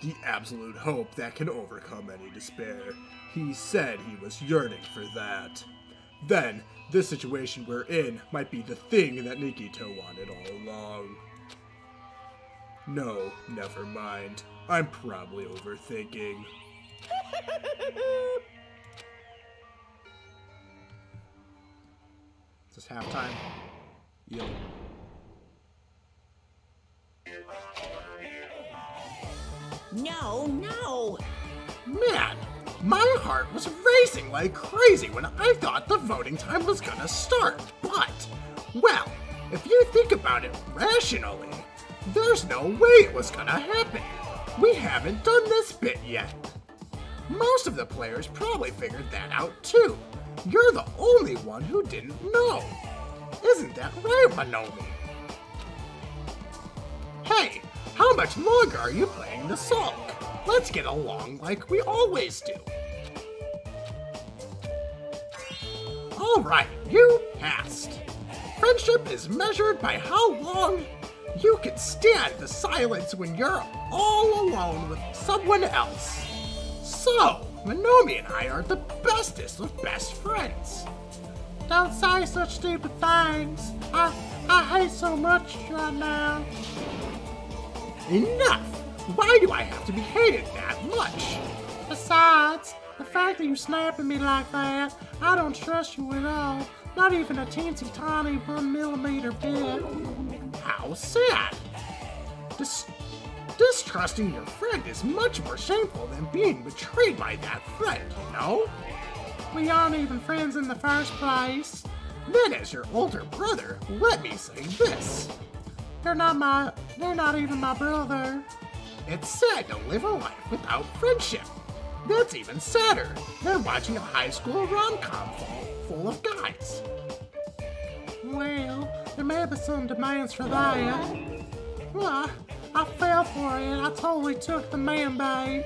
The absolute hope that can overcome any despair. He said he was yearning for that. Then, this situation we're in might be the thing that Nagito wanted all along. No, never mind. I'm probably overthinking. Is this halftime? Yep. No. Man, my heart was racing like crazy when I thought the voting time was gonna start. But, well, if you think about it rationally, there's no way it was gonna happen. We haven't done this bit yet. Most of the players probably figured that out too. You're the only one who didn't know. Isn't that right, Manomi? Hey, how much longer are you playing the sulk? Let's get along like we always do. Alright, you passed. Friendship is measured by how long you can stand the silence when you're all alone with someone else. So, Manomi and I are the bestest of best friends. Don't say such stupid things. I hate so much right now. Enough! Why do I have to be hated that much? Besides, the fact that you snap at me like that, I don't trust you at all. Not even a teensy tiny 1 millimeter bit. How sad! Distrusting your friend is much more shameful than being betrayed by that friend, you know? We aren't even friends in the first place. Then as your older brother, let me say this. They're not even my brother. It's sad to live a life without friendship. That's even sadder than watching a high school rom-com full of guys. Well, there may be some demands for that. Well, I fell for it. I totally took the man bait.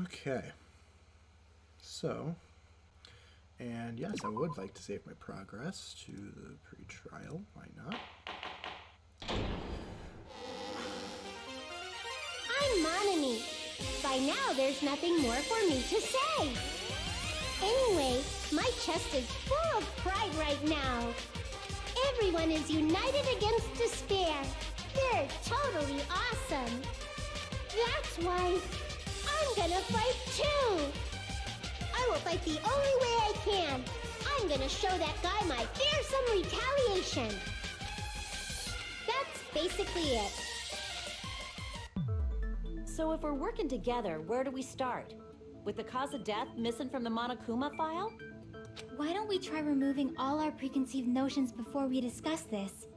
Okay. So, and yes, I would like to save my progress to the pre-trial. Why not? I'm Monami. By now, there's nothing more for me to say. Anyway, my chest is full of pride right now. Everyone is united against despair. They're totally awesome. That's why I'm gonna fight too. I will fight the only way I can. I'm gonna show that guy my fearsome retaliation. That's basically it. So if we're working together, where do we start? With the cause of death missing from the Monokuma file? Why don't we try removing all our preconceived notions before we discuss this?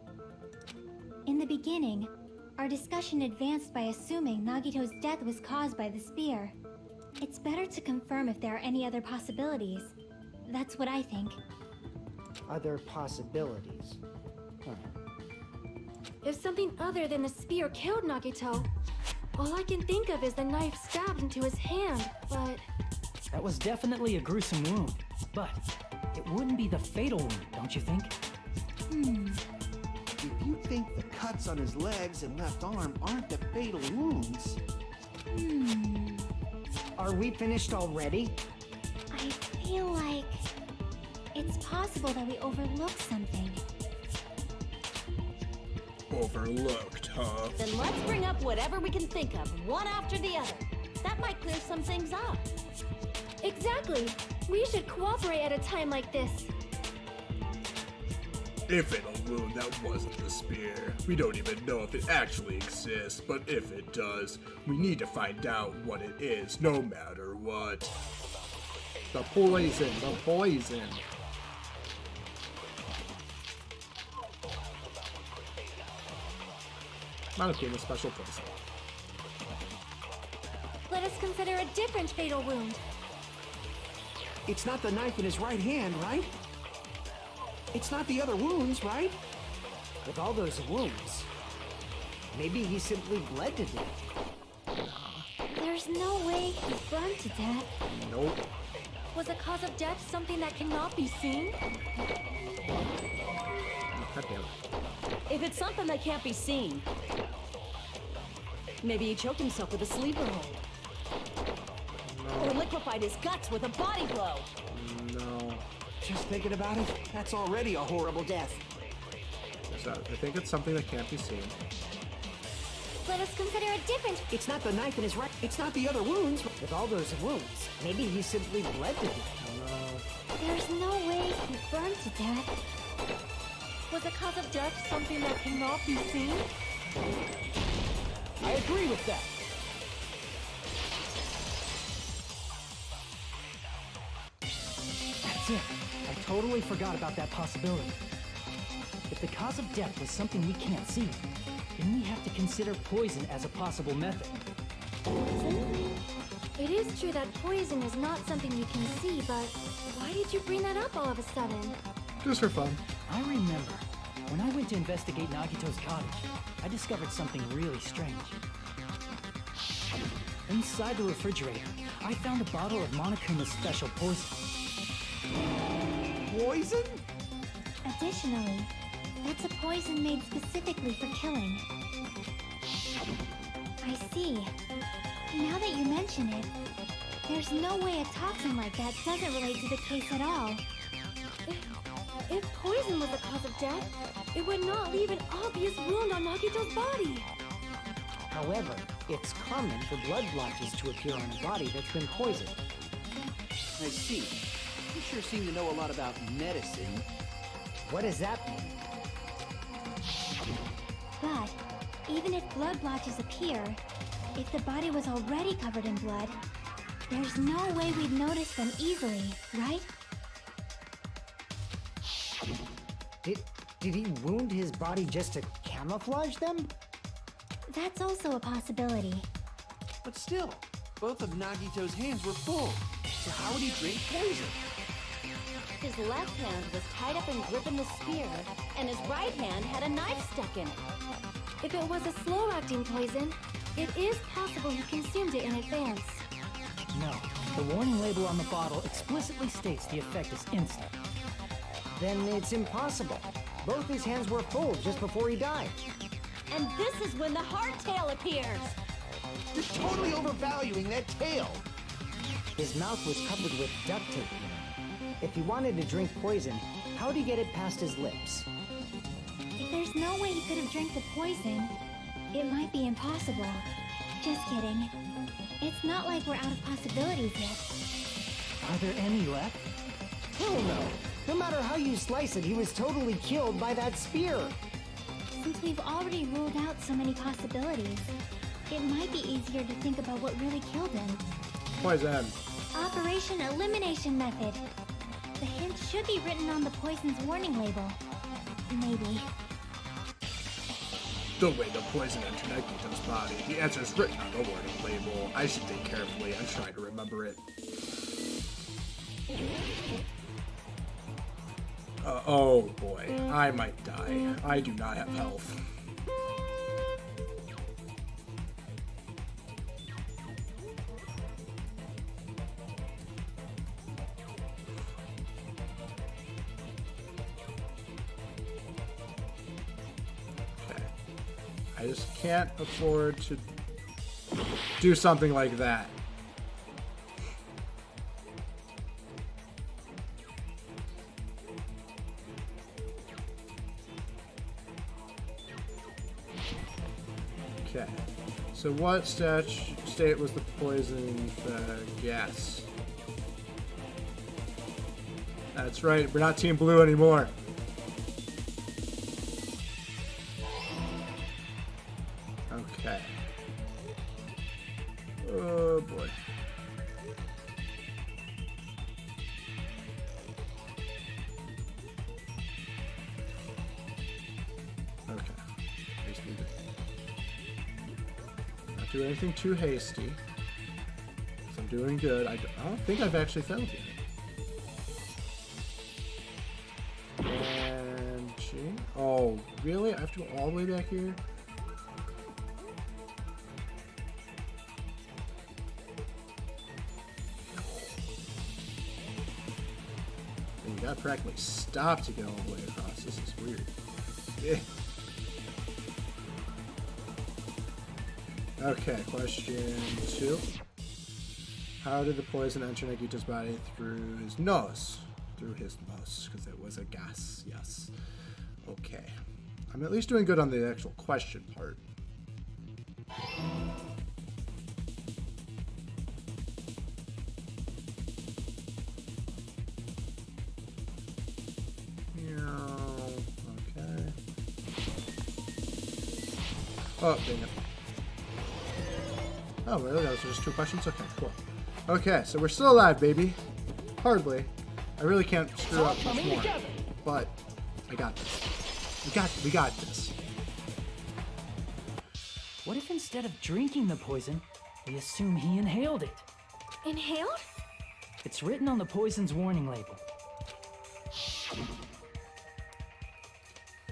In the beginning, our discussion advanced by assuming Nagito's death was caused by the spear. It's better to confirm if there are any other possibilities. That's what I think. Other possibilities. Huh. If something other than the spear killed Nagito, all I can think of is the knife stabbed into his hand, but... That was definitely a gruesome wound, but it wouldn't be the fatal wound, don't you think? If you think the cuts on his legs and left arm aren't the fatal wounds... Are we finished already? I feel like it's possible that we overlooked something. Overlooked, huh? Then let's bring up whatever we can think of, one after the other. That might clear some things up. Exactly! We should cooperate at a time like this. If fatal wound, that wasn't the spear. We don't even know if it actually exists, but if it does, we need to find out what it is, no matter what. The poison, the poison. Monokuma special poison. Let us consider a different fatal wound. It's not the knife in his right hand, right? It's not the other wounds, right? With all those wounds, maybe he simply bled to death. There's no way he burned to death. Nope. Was the cause of death something that cannot be seen? God damn it. If it's something that can't be seen, maybe he choked himself with a sleeper hold. Or liquefied his guts with a body blow. No. Just thinking about it, that's already a horrible death. So, I think it's something that can't be seen. Let us consider a different... It's not the knife in his right... It's not the other wounds. With all those wounds, maybe he simply bled to death. There's no way he burned to death. Was the cause of death something that cannot be seen? I agree with that. That's it. I totally forgot about that possibility. If the cause of death was something we can't see, then we have to consider poison as a possible method. Poison? It is true that poison is not something you can see, but why did you bring that up all of a sudden? Just for fun. I remember, when I went to investigate Nagito's cottage, I discovered something really strange. Inside the refrigerator, I found a bottle of Monokuma's special poison. Poison? Additionally, that's a poison made specifically for killing. I see. Now that you mention it, there's no way a toxin like that doesn't relate to the case at all. If poison was the cause of death, it would not leave an obvious wound on Nagito's body. However, it's common for blood blotches to appear on a body that's been poisoned. I see. You sure seem to know a lot about medicine. What does that mean? But even if blood blotches appear, if the body was already covered in blood, there's no way we'd notice them easily, right? Did he wound his body just to camouflage them? That's also a possibility. But still, both of Nagito's hands were full. So how would he drink poison? His left hand was tied up and gripping the spear, and his right hand had a knife stuck in it. If it was a slow-acting poison, it is possible he consumed it in advance. No, the warning label on the bottle explicitly states the effect is instant. Then it's impossible. Both his hands were full just before he died. And this is when the hardtail appears. You're totally overvaluing that tail. His mouth was covered with duct tape, you know. If he wanted to drink poison, how'd he get it past his lips? If there's no way he could have drank the poison, it might be impossible. Just kidding. It's not like we're out of possibilities yet. Are there any left? Hell no! No matter how you slice it, he was totally killed by that spear. Since we've already ruled out so many possibilities, It might be easier to think about what really killed him. Poison. Operation Elimination Method. The hint should be written on the poison's warning label. Maybe. The way the poison entered Nagito's body. The answer is written on the warning label. I should think carefully. I'm trying to remember it. Oh boy. I might die. I do not have health. I just can't afford to do something like that. Okay. So what state was the poison gas? That's right, we're not Team Blue anymore. Okay. Oh boy. Okay. Just need to not do anything too hasty. 'Cause I'm doing good. I don't think I've actually failed yet. And G. Oh, really? I have to go all the way back here? You gotta practically stop to get all the way across. This is weird. Yeah. Okay, question 2. How did the poison enter Nagito's body through his nose? Through his nose, because it was a gas, yes. Okay. I'm at least doing good on the actual question part. Okay. Oh, dang it. Oh, really? Those are just 2 questions? Okay, cool. Okay, so we're still alive, baby. Hardly. I really can't screw up much more. But I got this. We got this. What if instead of drinking the poison, we assume he inhaled it? Inhaled? It's written on the poison's warning label.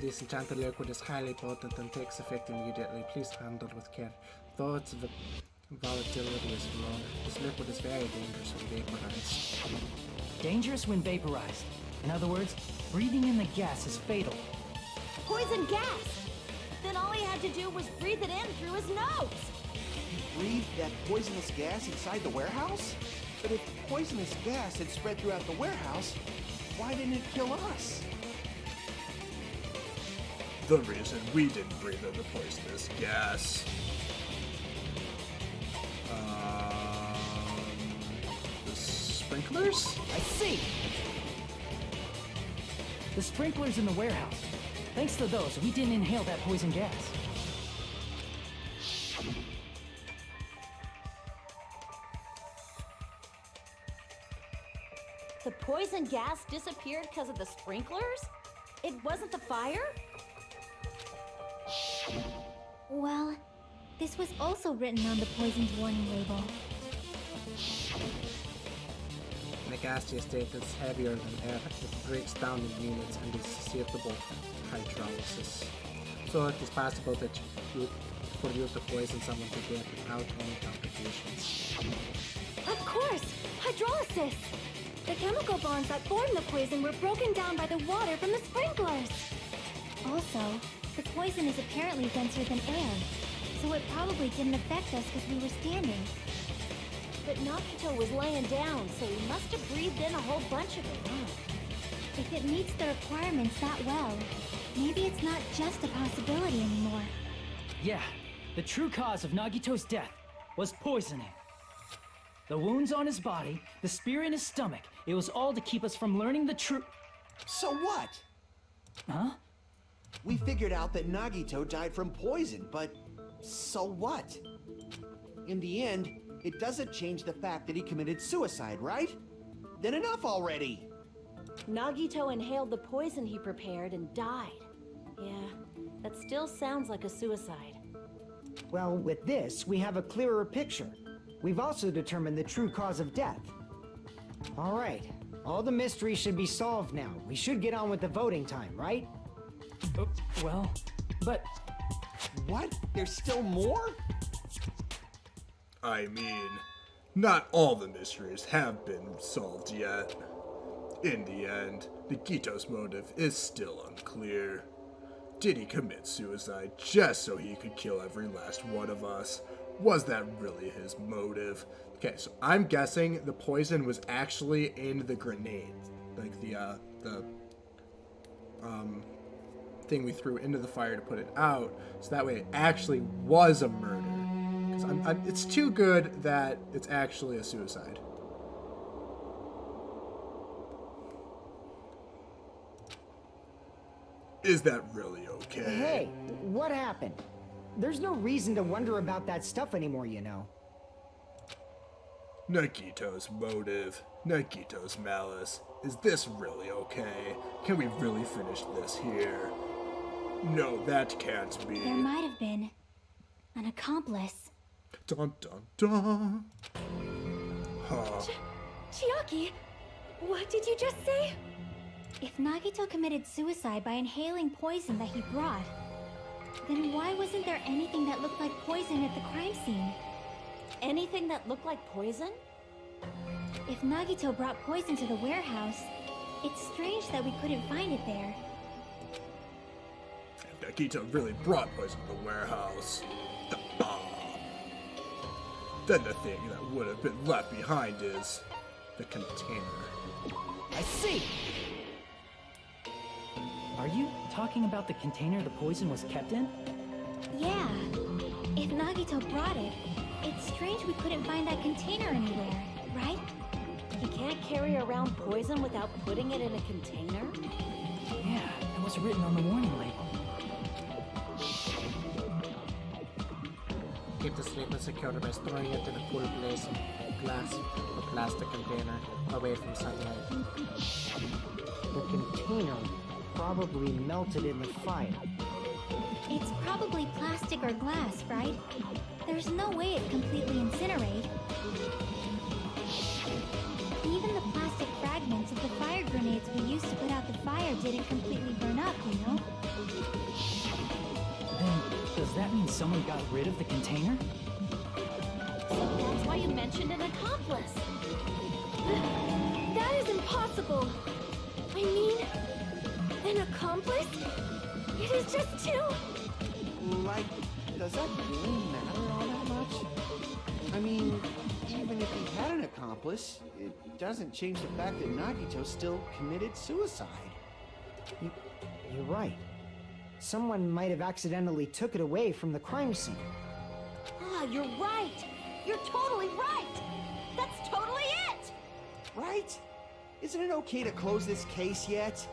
This enchanted liquid is highly potent and takes effect immediately. Please handle with care. Though its volatility is low, this liquid is very dangerous when vaporized. Dangerous when vaporized. In other words, breathing in the gas is fatal. Poison gas! Then all he had to do was breathe it in through his nose! He breathed that poisonous gas inside the warehouse? But if poisonous gas had spread throughout the warehouse, why didn't it kill us? The reason we didn't breathe in the poisonous gas. The sprinklers? I see! The sprinklers in the warehouse. Thanks to those, we didn't inhale that poison gas. The poison gas disappeared because of the sprinklers? It wasn't the fire? Well, this was also written on the poison's warning label. The gaseous state is heavier than air. It breaks down in units and is susceptible to hydrolysis. So it is possible that for you to poison someone to death without any complications. Of course! Hydrolysis! The chemical bonds that form the poison were broken down by the water from the sprinklers! Also, the poison is apparently denser than air, so it probably didn't affect us because we were standing. But Nagito was laying down, so he must have breathed in a whole bunch of it. If it meets the requirements that well, maybe it's not just a possibility anymore. Yeah, the true cause of Nagito's death was poisoning. The wounds on his body, the spear in his stomach, it was all to keep us from learning the truth. So what? Huh? We figured out that Nagito died from poison, but so what? In the end, it doesn't change the fact that he committed suicide, right? Then enough already! Nagito inhaled the poison he prepared and died. Yeah, that still sounds like a suicide. Well, with this, we have a clearer picture. We've also determined the true cause of death. All right, all the mysteries should be solved now. We should get on with the voting time, right? Well, but... What? There's still more? I mean, not all the mysteries have been solved yet. In the end, Nagito's motive is still unclear. Did he commit suicide just so he could kill every last one of us? Was that really his motive? Okay, so I'm guessing the poison was actually in the grenade. Like the thing we threw into the fire to put it out. So that way it actually was a murder. Because it's too good that it's actually a suicide. Is that really okay? Hey, what happened? There's no reason to wonder about that stuff anymore, you know. Nagito's motive, Nagito's malice. Is this really okay? Can we really finish this here? No, that can't be. There might have been an accomplice. Dun dun dun. Huh. Chiaki, what did you just say? If Nagito committed suicide by inhaling poison that he brought, then why wasn't there anything that looked like poison at the crime scene? Anything that looked like poison? If Nagito brought poison to the warehouse, it's strange that we couldn't find it there. If Nagito really brought poison to the warehouse, the bomb, then the thing that would have been left behind is the container. I see! Are you talking about the container the poison was kept in? Yeah. If Nagito brought it, it's strange we couldn't find that container anywhere, right? He can't carry around poison without putting it in a container? Yeah, it was written on the warning label. Keep the statement secured by storing it in a cool place, glass or plastic container, away from sunlight. The container probably melted in the fire. It's probably plastic or glass, right? There's no way it completely incinerate. Even the plastic fragments of the fire grenades we used to put out the fire didn't completely burn up, you know? Then, does that mean someone got rid of the container? So that's why you mentioned an accomplice. That is impossible! I mean, an accomplice? It is just two... Like, does that really matter all that much? I mean, even if he had an accomplice, it doesn't change the fact that Nagito still committed suicide. You're right. Someone might have accidentally took it away from the crime scene. Ah, you're right! You're totally right! That's totally it! Right? Isn't it okay to close this case yet?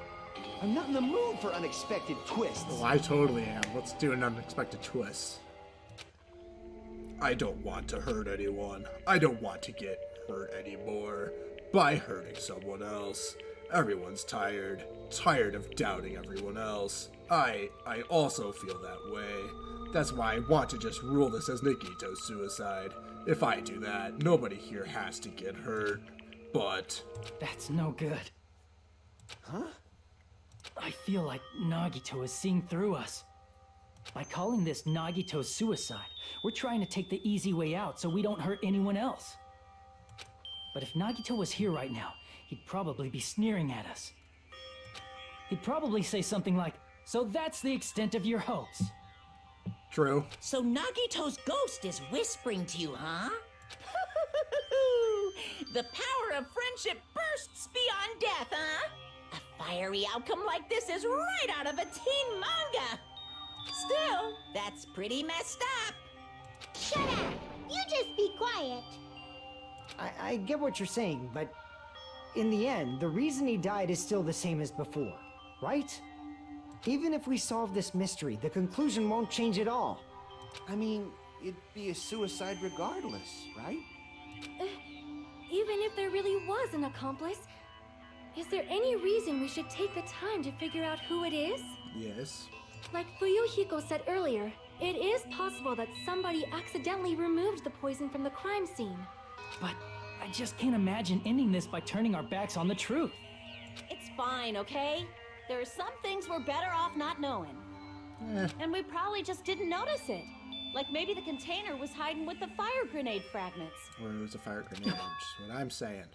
I'm not in the mood for unexpected twists. Oh, I totally am. Let's do an unexpected twist. I don't want to hurt anyone. I don't want to get hurt anymore by hurting someone else. Everyone's tired. Tired of doubting everyone else. I also feel that way. That's why I want to just rule this as Nagito's suicide. If I do that, nobody here has to get hurt. But... That's no good. Huh? I feel like Nagito is seeing through us. By calling this Nagito's suicide, we're trying to take the easy way out so we don't hurt anyone else. But if Nagito was here right now, he'd probably be sneering at us. He'd probably say something like, "So that's the extent of your hopes." True. So Nagito's ghost is whispering to you, huh? The power of friendship bursts beyond death, huh? A fiery outcome like this is right out of a teen manga. Still, that's pretty messed up. Shut up! You just be quiet. I get what you're saying, but in the end, the reason he died is still the same as before, right? Even if we solve this mystery, the conclusion won't change at all. I mean, it'd be a suicide regardless, right? Even if there really was an accomplice, is there any reason we should take the time to figure out who it is? Yes. Like Fuyuhiko said earlier, it is possible that somebody accidentally removed the poison from the crime scene. But I just can't imagine ending this by turning our backs on the truth. It's fine, okay? There are some things we're better off not knowing. And we probably just didn't notice it. Like maybe the container was hiding with the fire grenade fragments. Or it was a fire grenade, which is what I'm saying.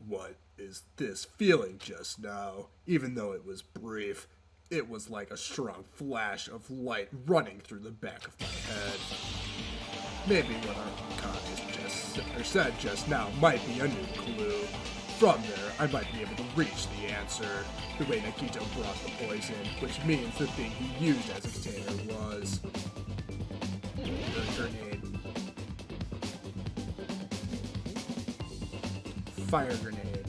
What is this feeling just now? Even though it was brief, it was like a strong flash of light running through the back of my head. Maybe what our unconscious said just now might be a new clue. From there, I might be able to reach the answer. The way Nagito brought the poison, which means the thing he used as a container was a grenade. Fire grenade.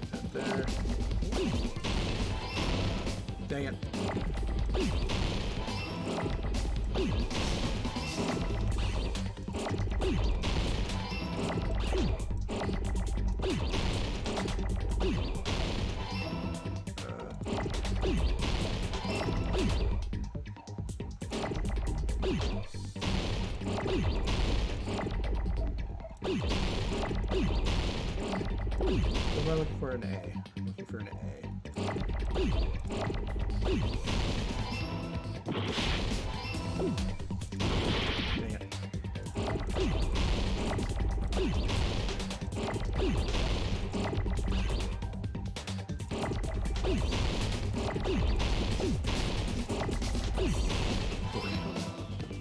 Keep that there. Dang it. What am I looking for? An A. I'm looking for an A. Dang it.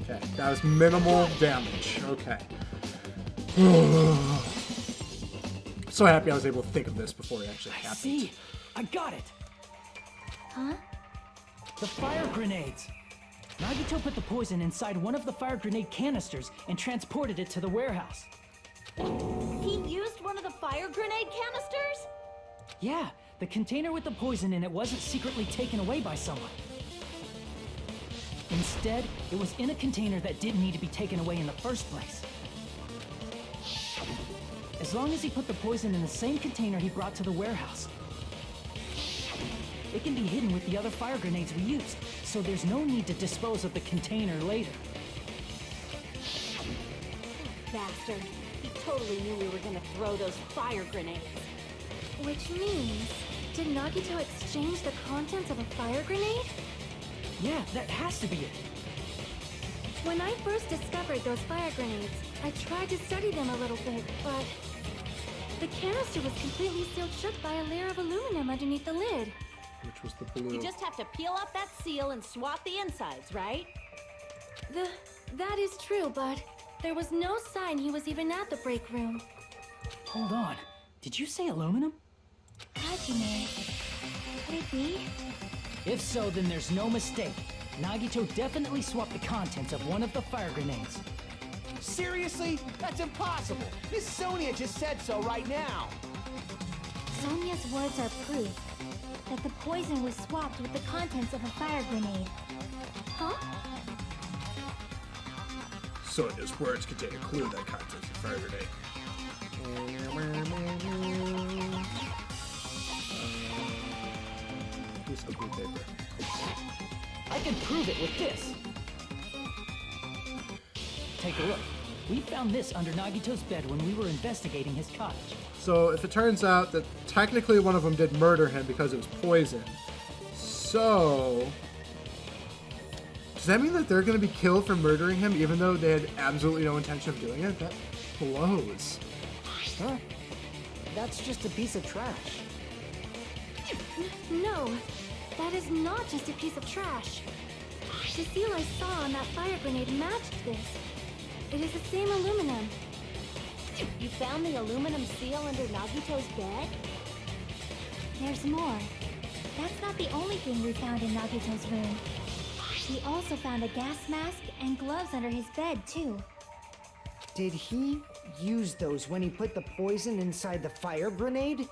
Okay, that was minimal damage. Okay. So happy I was able to think of this before it actually happened. See, I got it. Huh? The fire grenades. Nagito put the poison inside one of the fire grenade canisters and transported it to the warehouse. He used one of the fire grenade canisters? Yeah, the container with the poison in it wasn't secretly taken away by someone. Instead, it was in a container that didn't need to be taken away in the first place. As long as he put the poison in the same container he brought to the warehouse, it can be hidden with the other fire grenades we used, so there's no need to dispose of the container later. Bastard. He totally knew we were gonna throw those fire grenades. Which means, did Nagito exchange the contents of a fire grenade? Yeah, that has to be it. When I first discovered those fire grenades, I tried to study them a little bit, but the canister was completely sealed shut by a layer of aluminum underneath the lid. Which was the blue. You just have to peel off that seal and swap the insides, right? That is true, but there was no sign he was even at the break room. Hold on. Did you say aluminum? Hajime, could it be? If so, then there's no mistake. Nagito definitely swapped the contents of one of the fire grenades. Seriously? That's impossible! Miss Sonia just said so right now! Sonia's words are proof that the poison was swapped with the contents of a fire grenade. Huh? Sonia's words contain a clue that contains the fire grenade. Piece of blue paper. I can prove it with this. Take a look. We found this under Nagito's bed when we were investigating his cottage. So if it turns out that technically one of them did murder him because it was poison, so does that mean that they're going to be killed for murdering him even though they had absolutely no intention of doing it? That blows. Huh? That's just a piece of trash. No, that is not just a piece of trash. The seal I saw on that fire grenade matched this. It is the same aluminum. You found the aluminum seal under Nagito's bed? There's more. That's not the only thing we found in Nagito's room. We also found a gas mask and gloves under his bed, too. Did he used those when he put the poison inside the fire grenade?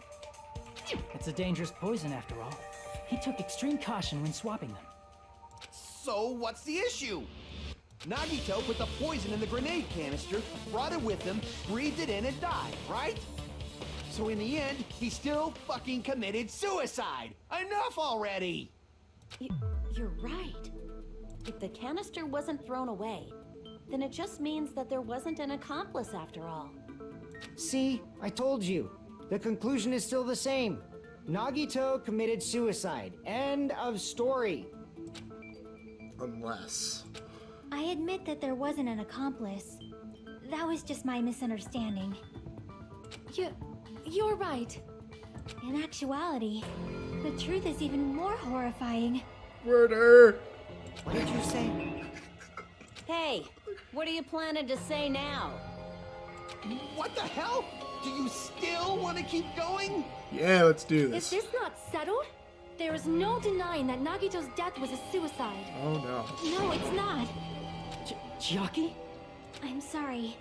It's a dangerous poison after all. He took extreme caution when swapping them. So what's the issue? Nagito put the poison in the grenade canister, brought it with him, breathed it in and died, right? So in the end, he still fucking committed suicide. Enough already! You're right. If the canister wasn't thrown away, then it just means that there wasn't an accomplice after all. See, I told you. The conclusion is still the same. Nagito committed suicide. End of story. Unless. I admit that there wasn't an accomplice. That was just my misunderstanding. You're right. In actuality, the truth is even more horrifying. Murder! What did you say? Hey, what are you planning to say now? What the hell? Do you still want to keep going? Yeah, let's do Is this. this not settled? There is no denying that Nagito's death was a suicide. Oh no. No, it's not. Chiaki? I'm sorry,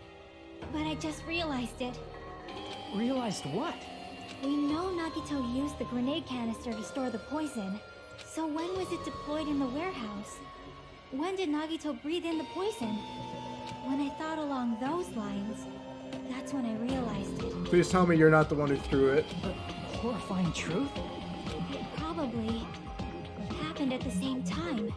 but I just realized it. Realized what? We know Nagito used the grenade canister to store the poison. So when was it deployed in the warehouse? When did Nagito breathe in the poison? When I thought along those lines, that's when I realized it. Please tell me you're not the one who threw it. But horrifying truth? It probably happened at the same time.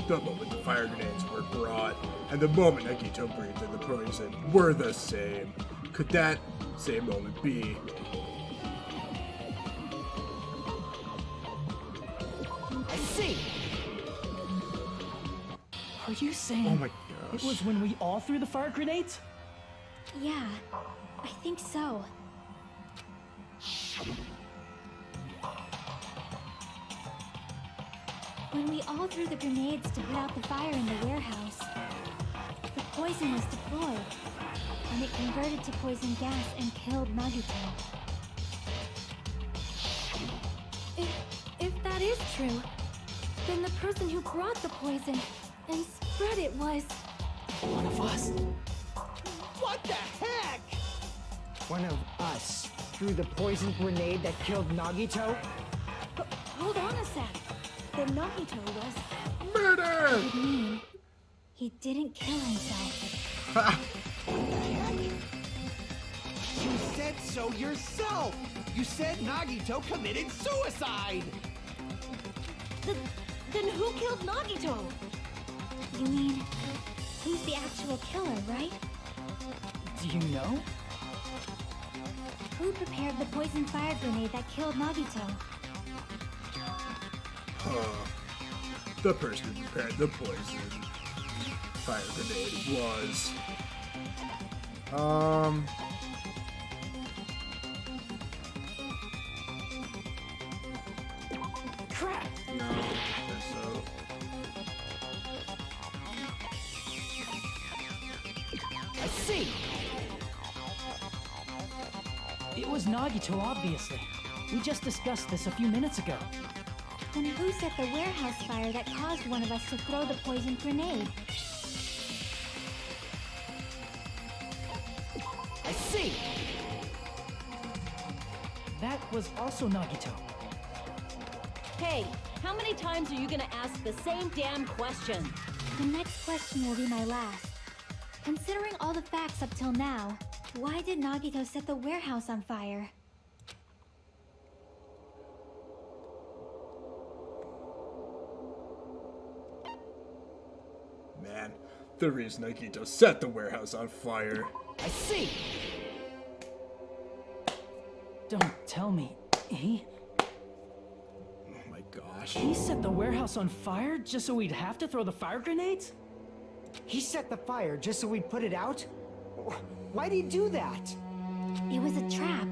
The moment the fire grenades were brought, and the moment Nagito breathed in the poison were the same. Could that same moment be? I see. Are you saying Oh my it gosh. was when we all threw the fire grenades? Yeah, I think so. When we all threw the grenades to put out the fire in the warehouse, the poison was deployed, and it converted to poison gas and killed Nagito. If that is true, then the person who brought the poison and spread it was... One of us? What the heck? One of us threw the poison grenade that killed Nagito? Hold on a sec. Then Nagito was... Murder! It mean he didn't kill himself. You said so yourself! You said Nagito committed suicide! Then who killed Nagito? You mean who's the actual killer, right? Do you know? Who prepared the poison fire grenade that killed Nagito? The person who prepared the poison fire grenade was... Crap! No, I guess so. I see! It was Nagito, obviously. We just discussed this a few minutes ago. Then who set the warehouse fire that caused one of us to throw the poison grenade? I see. That was also Nagito. Hey, how many times are you gonna ask the same damn question? The next question will be my last. Considering all the facts up till now, why did Nagito set the warehouse on fire? Man, the reason Nagito set the warehouse on fire. I see. Don't tell me. He Oh my gosh. set the warehouse on fire just so we'd have to throw the fire grenades? He set the fire just so we'd put it out? Why'd he do that? It was a trap.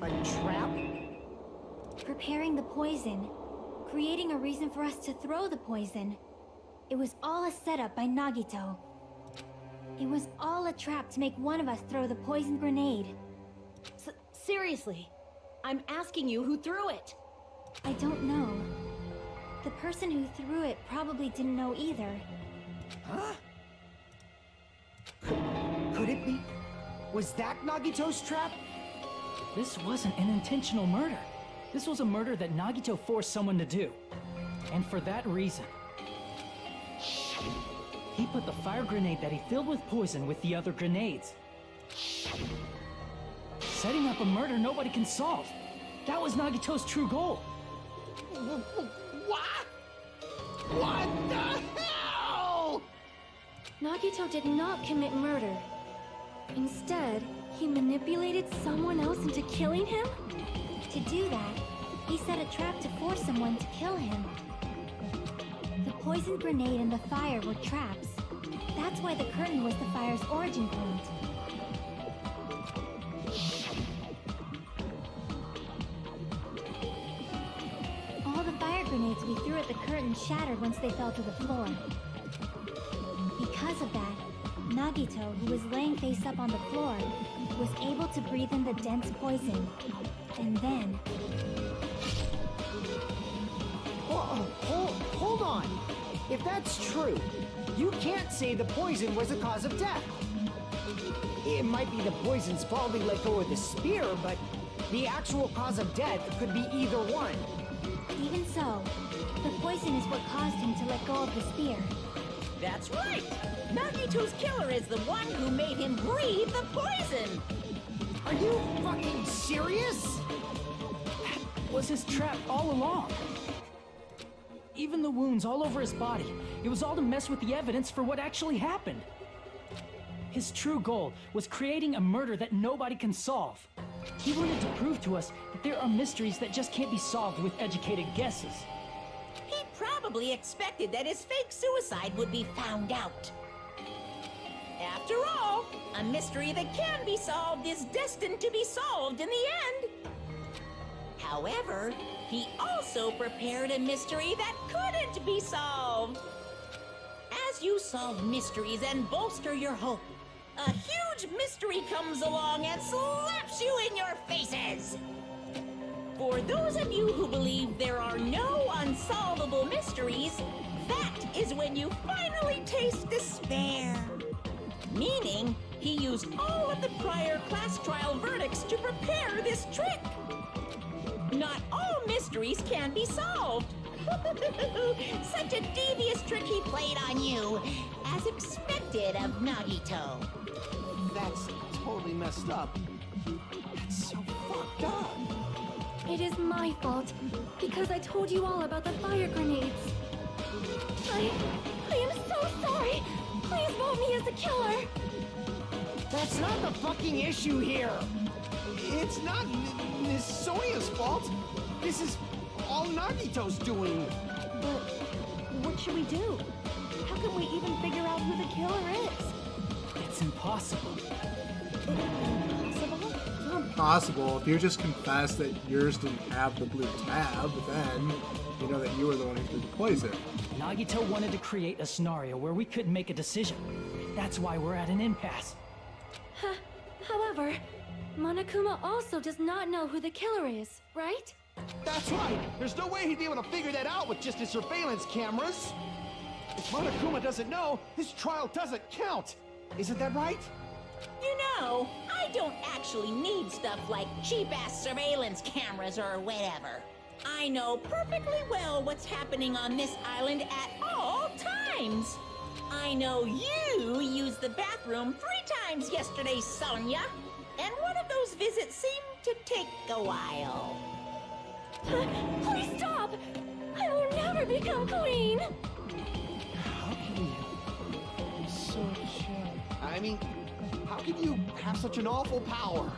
A trap? Preparing the poison. Creating a reason for us to throw the poison. It was all a setup by Nagito. It was all a trap to make one of us throw the poison grenade. Seriously, I'm asking you who threw it. I don't know. The person who threw it probably didn't know either. Huh? Was that Nagito's trap? This wasn't an intentional murder. This was a murder that Nagito forced someone to do. And for that reason, he put the fire grenade that he filled with poison with the other grenades. Setting up a murder nobody can solve. That was Nagito's true goal. What? What the hell? Nagito did not commit murder. Instead, he manipulated someone else into killing him? To do that, he set a trap to force someone to kill him. The poison grenade and the fire were traps. That's why the curtain was the fire's origin point. All the fire grenades we threw at the curtain shattered once they fell to the floor. Because of that, Nagito, who was laying face up on the floor, was able to breathe in the dense poison. And then... Hold on. If that's true, you can't say the poison was the cause of death. It might be the poison's fault he let go of the spear, but the actual cause of death could be either one. Even so, the poison is what caused him to let go of the spear. That's right! Nagito's killer is the one who made him breathe the poison! Are you fucking serious? That was his trap all along. Even the wounds all over his body, it was all to mess with the evidence for what actually happened. His true goal was creating a murder that nobody can solve. He wanted to prove to us that there are mysteries that just can't be solved with educated guesses. He probably expected that his fake suicide would be found out. After all, a mystery that can be solved is destined to be solved in the end. However, he also prepared a mystery that couldn't be solved. As you solve mysteries and bolster your hope, a huge mystery comes along and slaps you in your faces. For those of you who believe there are no unsolvable mysteries, that is when you finally taste despair. Meaning, he used all of the prior class trial verdicts to prepare this trick. Not all mysteries can be solved. Such a devious trick he played on you, as expected of Nagito. That's totally messed up. That's so fucked up. It is my fault, because I told you all about the fire grenades. I am so sorry. Please vote me as the killer. That's not the fucking issue here. It's not Miss Soya's fault. This is all Nagito's doing. But what should we do? How can we even figure out who the killer is? It's impossible. Impossible? Impossible. If you just confess that yours didn't have the blue tab, then you know that you were the one who threw the poison. Nagito wanted to create a scenario where we couldn't make a decision. That's why we're at an impasse. However, Monokuma also does not know who the killer is, right? That's right. There's no way he'd be able to figure that out with just his surveillance cameras. If Monokuma doesn't know, his trial doesn't count. Isn't that right? You know, I don't actually need stuff like cheap-ass surveillance cameras or whatever. I know perfectly well what's happening on this island at all times. I know you used the bathroom 3 times yesterday, Sonia. And one of those visits seemed to take a while. Please stop! I will never become clean! How can you be such how can you have such an awful power?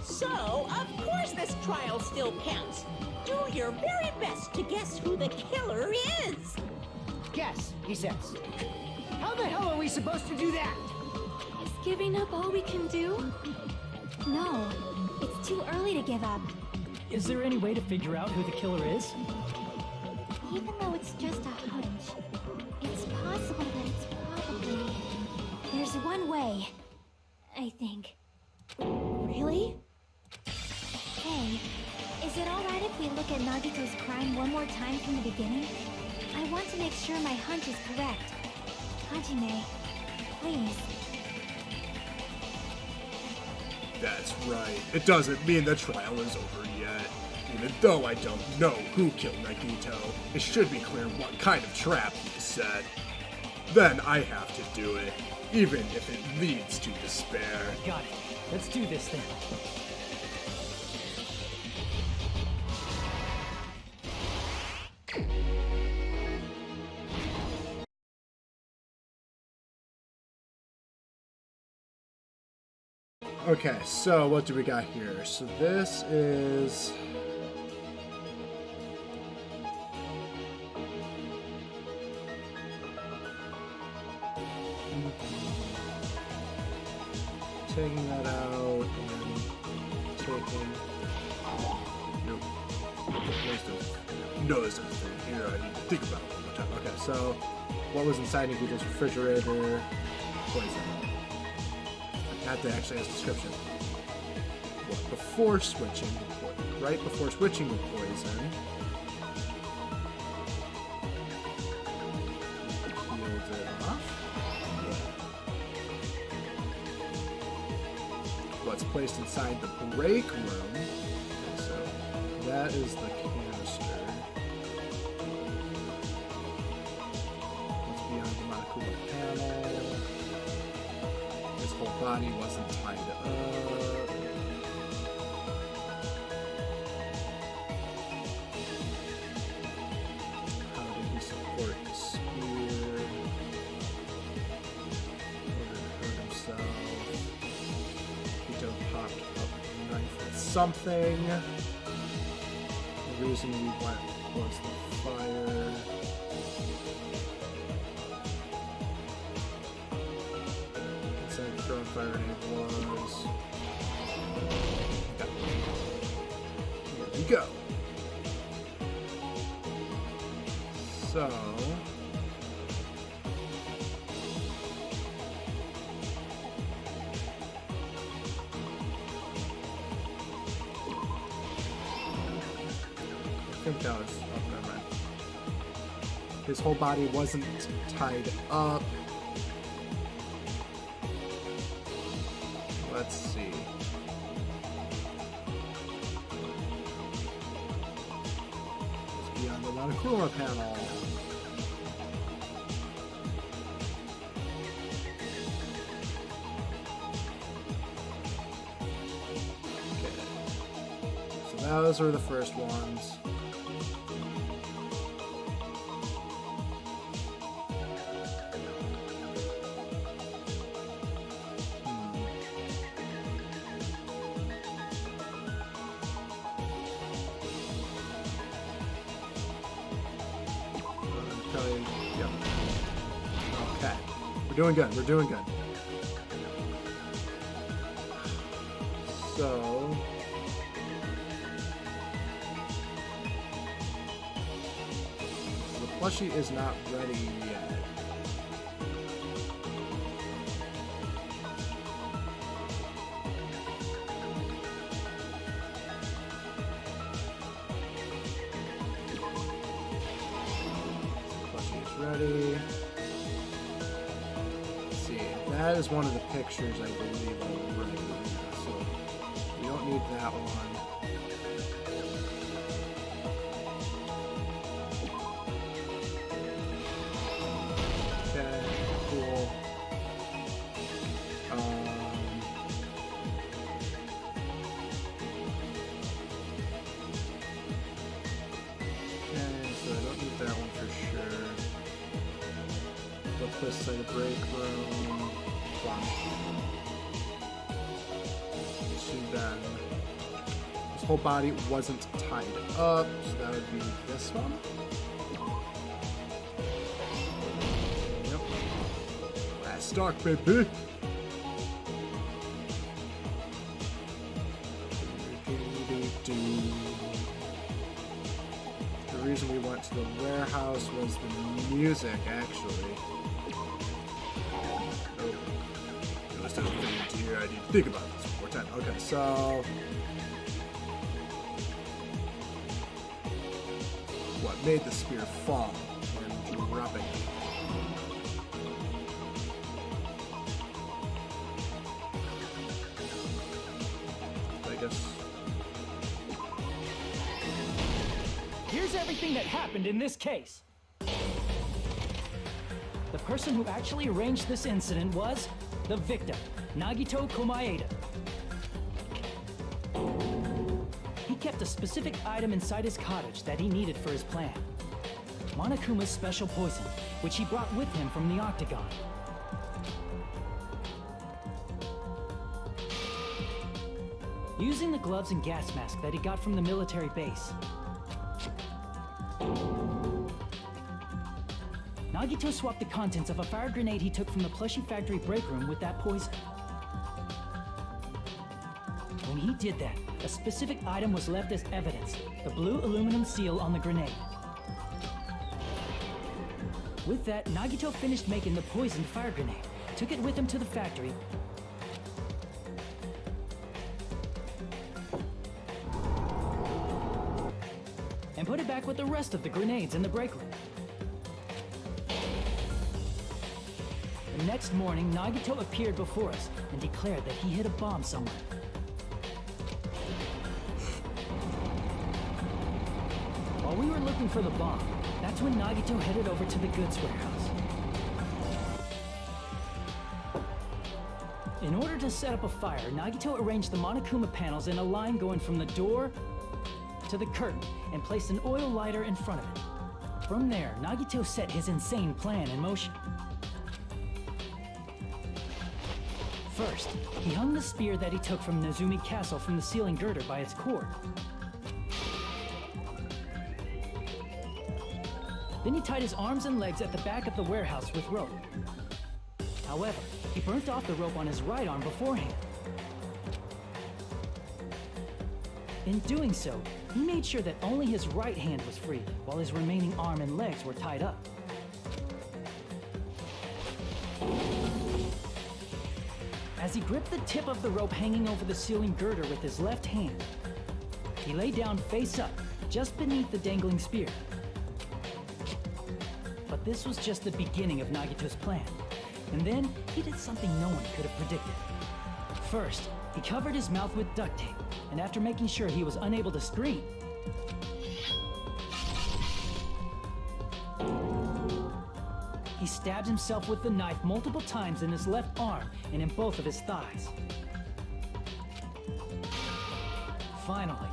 So, of course this trial still counts. Do your very best to guess who the killer is. Guess, he says. How the hell are we supposed to do that? Is giving up all we can do? No, it's too early to give up. Is there any way to figure out who the killer is? Even though it's just a hunch, it's possible that it's probably... There's one way, I think. Really? Hey, is it alright if we look at Nagito's crime one more time from the beginning? I want to make sure my hunch is correct. Hajime, please. That's right. It doesn't mean the trial is over yet. Even though I don't know who killed Nagito, it should be clear what kind of trap he set. Then I have to do it, even if it leads to despair. Got it. Let's do this then. Okay, so what do we got here? So this is... taking that out and taking... Nope. No, there's nothing here I need to think about one more time. Okay, so what was inside Nagito's refrigerator? Poison. That actually has a description. What? Before switching to poison. Right before switching to poison. Peeled it off. What's placed inside the break room? Okay, so that is the canister. What's beyond the Monokuma panel? His whole body wasn't tied up. How did he support the spear? Or did he hurt himself? He just popped up a knife with something. The reason we went was the fire. Throwing fire grenade was. Here we go. So. I think that was. Oh, never mind. His whole body wasn't tied up. Let's see. It's beyond the Monokuma panel. Okay. So those were the first ones. Yep. Okay. We're doing good. We're doing good. So... the plushie is not ready yet. Ready. Let's see, that is one of the pictures I believe already. So we don't need that one. Okay, cool. Okay, so I don't need that one for sure. Let's put aside the break room. See then. His whole body wasn't tied up, so that would be this one. Yep. Last stock, baby. The reason we went to the warehouse was the music, actually. Here, I need to think about this one more time. Okay, so what made the spear fall and dropping it? here's everything that happened in this case. The person who actually arranged this incident was the victim, Nagito Komaeda. He kept a specific item inside his cottage that he needed for his plan. Monokuma's special poison, which he brought with him from the Octagon. Using the gloves and gas mask that he got from the military base, Nagito swapped the contents of a fire grenade he took from the plushie factory break room with that poison. When he did that, a specific item was left as evidence, the blue aluminum seal on the grenade. With that, Nagito finished making the poisoned fire grenade, took it with him to the factory, and put it back with the rest of the grenades in the break room. The next morning, Nagito appeared before us and declared that he hid a bomb somewhere. While we were looking for the bomb, that's when Nagito headed over to the goods warehouse. In order to set up a fire, Nagito arranged the Monokuma panels in a line going from the door to the curtain and placed an oil lighter in front of it. From there, Nagito set his insane plan in motion. First, he hung the spear that he took from Nezumi Castle from the ceiling girder by its cord. Then he tied his arms and legs at the back of the warehouse with rope. However, he burnt off the rope on his right arm beforehand. In doing so, he made sure that only his right hand was free, while his remaining arm and legs were tied up. As he gripped the tip of the rope hanging over the ceiling girder with his left hand, he lay down face up, just beneath the dangling spear. But this was just the beginning of Nagito's plan. And then, he did something no one could have predicted. First, he covered his mouth with duct tape, and after making sure he was unable to scream, he stabbed himself with the knife multiple times in his left arm and in both of his thighs. Finally,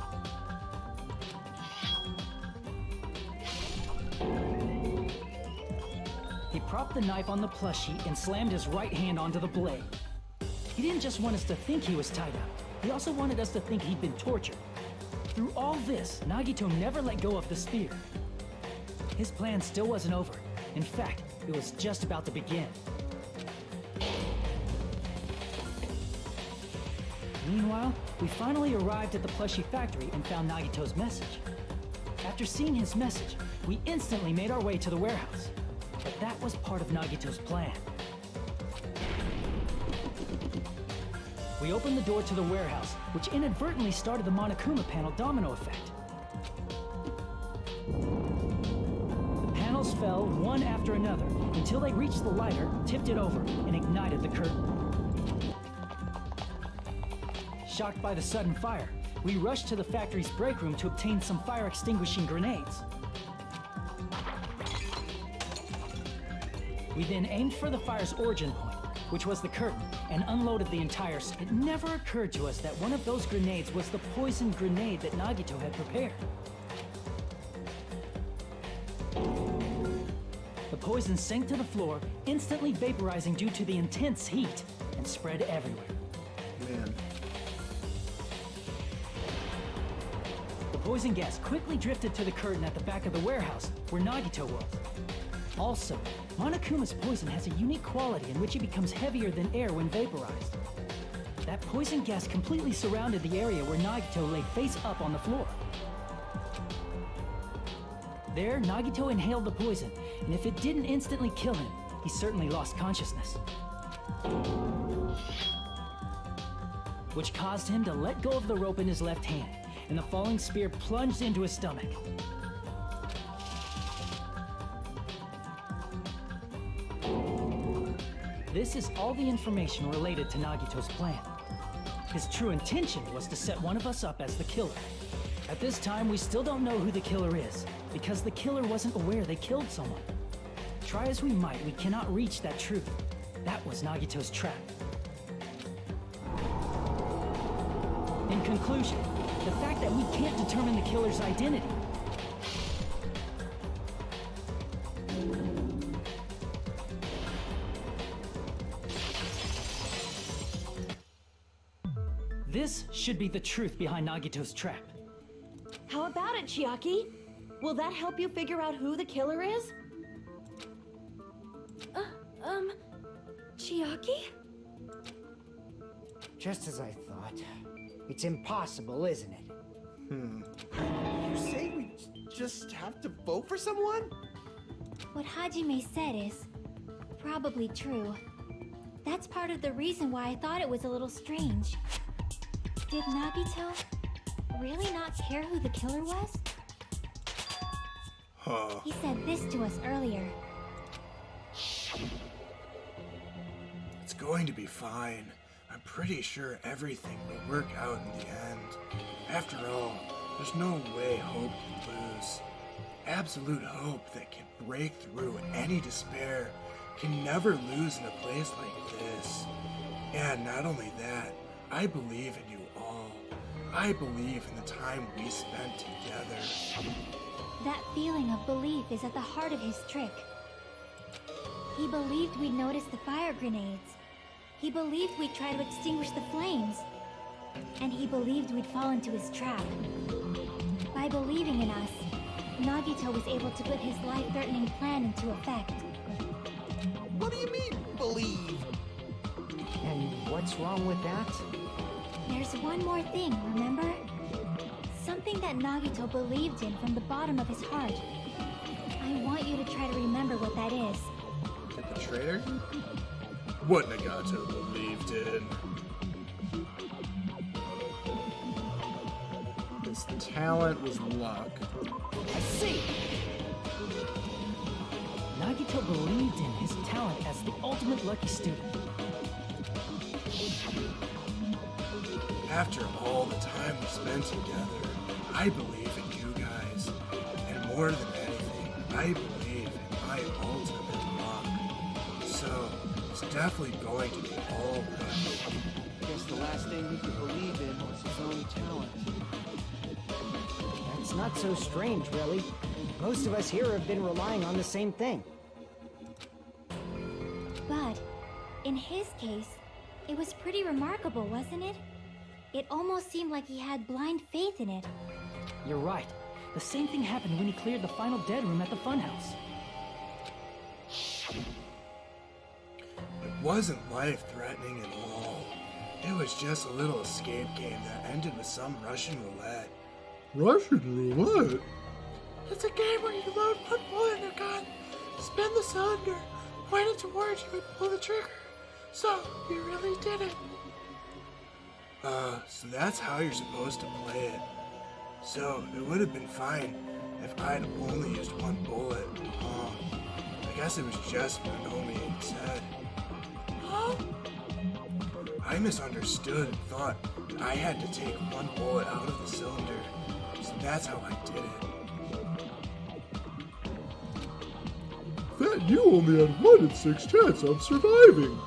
he propped the knife on the plushie and slammed his right hand onto the blade. He didn't just want us to think he was tied up, he also wanted us to think he'd been tortured. Through all this, Nagito never let go of the spear. His plan still wasn't over. In fact, it was just about to begin. Meanwhile, we finally arrived at the plushie factory and found Nagito's message. After seeing his message, we instantly made our way to the warehouse. But that was part of Nagito's plan. We opened the door to the warehouse, which inadvertently started the Monokuma panel domino effect. The panels fell one after another until they reached the lighter, tipped it over, and ignited the curtain. Shocked by the sudden fire, we rushed to the factory's break room to obtain some fire-extinguishing grenades. We then aimed for the fire's origin point, which was the curtain, and unloaded the entire... It never occurred to us that one of those grenades was the poisoned grenade that Nagito had prepared. The poison sank to the floor, instantly vaporizing due to the intense heat, and spread everywhere. Man. The poison gas quickly drifted to the curtain at the back of the warehouse, where Nagito was. Also, Monokuma's poison has a unique quality in which it becomes heavier than air when vaporized. That poison gas completely surrounded the area where Nagito lay face up on the floor. There, Nagito inhaled the poison, and if it didn't instantly kill him, he certainly lost consciousness. Which caused him to let go of the rope in his left hand, and the falling spear plunged into his stomach. This is all the information related to Nagito's plan. His true intention was to set one of us up as the killer. At this time, we still don't know who the killer is, because the killer wasn't aware they killed someone. Try as we might, we cannot reach that truth. That was Nagito's trap. In conclusion, the fact that we can't determine the killer's identity. This should be the truth behind Nagito's trap. How about it, Chiaki? Will that help you figure out who the killer is? Chiaki? Just as I thought. It's impossible, isn't it? You say we just have to vote for someone? What Hajime said is probably true. That's part of the reason why I thought it was a little strange. Did Nagito really not care who the killer was? Huh. He said this to us earlier. It's going to be fine. I'm pretty sure everything will work out in the end. After all, there's no way hope can lose. Absolute hope that can break through any despair can never lose in a place like this. And not only that, I believe in you all. I believe in the time we spent together. That feeling of belief is at the heart of his trick. He believed we'd notice the fire grenades. He believed we'd try to extinguish the flames. And he believed we'd fall into his trap. By believing in us, Nagito was able to put his life-threatening plan into effect. What do you mean, believe? And what's wrong with that? There's one more thing, remember? Something that Nagito believed in from the bottom of his heart. I want you to try to remember what that is. The traitor? What Nagato believed in. His talent was luck. I see! Nagito believed in his talent as the ultimate lucky student. After all the time we spent together, I believe in you guys. And more than anything, I believe in my ultimate luck. So, it's definitely going to be all right. Guess the last thing he could believe in was his own talent. That's not so strange, really. Most of us here have been relying on the same thing. But, in his case, it was pretty remarkable, wasn't it? It almost seemed like he had blind faith in it. You're right. The same thing happened when he cleared the final dead room at the funhouse. It wasn't life-threatening at all. It was just a little escape game that ended with some Russian roulette. Russian roulette? It's a game where you load one bullet in your gun, spin the cylinder, point it towards you, and pull the trigger. So, you really did it. So that's how you're supposed to play it. So, it would have been fine if I'd only used one bullet. I guess it was just what Nomi said. Huh? I misunderstood and thought I had to take one bullet out of the cylinder. So that's how I did it. That you only had 1 in 6 chance of surviving.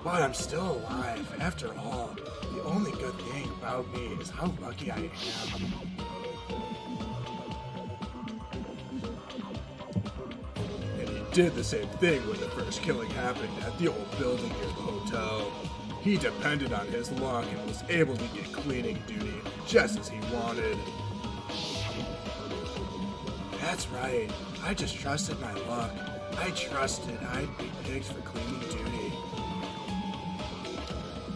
But I'm still alive. After all, the only good thing about me is how lucky I am. And he did the same thing when the first killing happened at the old building near the hotel. He depended on his luck and was able to get cleaning duty just as he wanted. That's right. I just trusted my luck. I trusted I'd be picked for cleaning duty.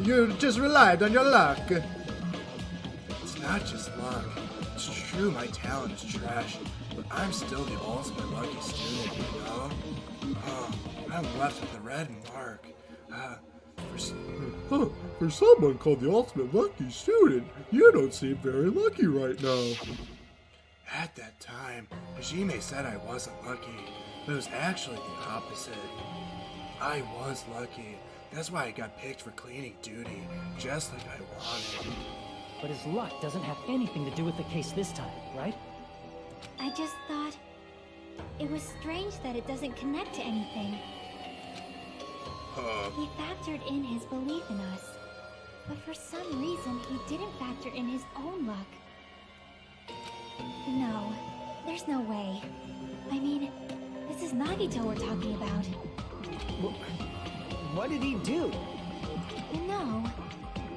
You just relied on your luck. It's not just luck. It's true my talent is trash, but I'm still the ultimate lucky student, you know? I'm left with the red mark. For someone called the ultimate lucky student, you don't seem very lucky right now. At that time, Hajime said I wasn't lucky, but it was actually the opposite. I was lucky. That's why I got picked for cleaning duty, just like I wanted. But his luck doesn't have anything to do with the case this time, right? I just thought it was strange that it doesn't connect to anything. He factored in his belief in us, but for some reason he didn't factor in his own luck. No, there's no way. I mean, this is Nagito we're talking about. What did he do? No,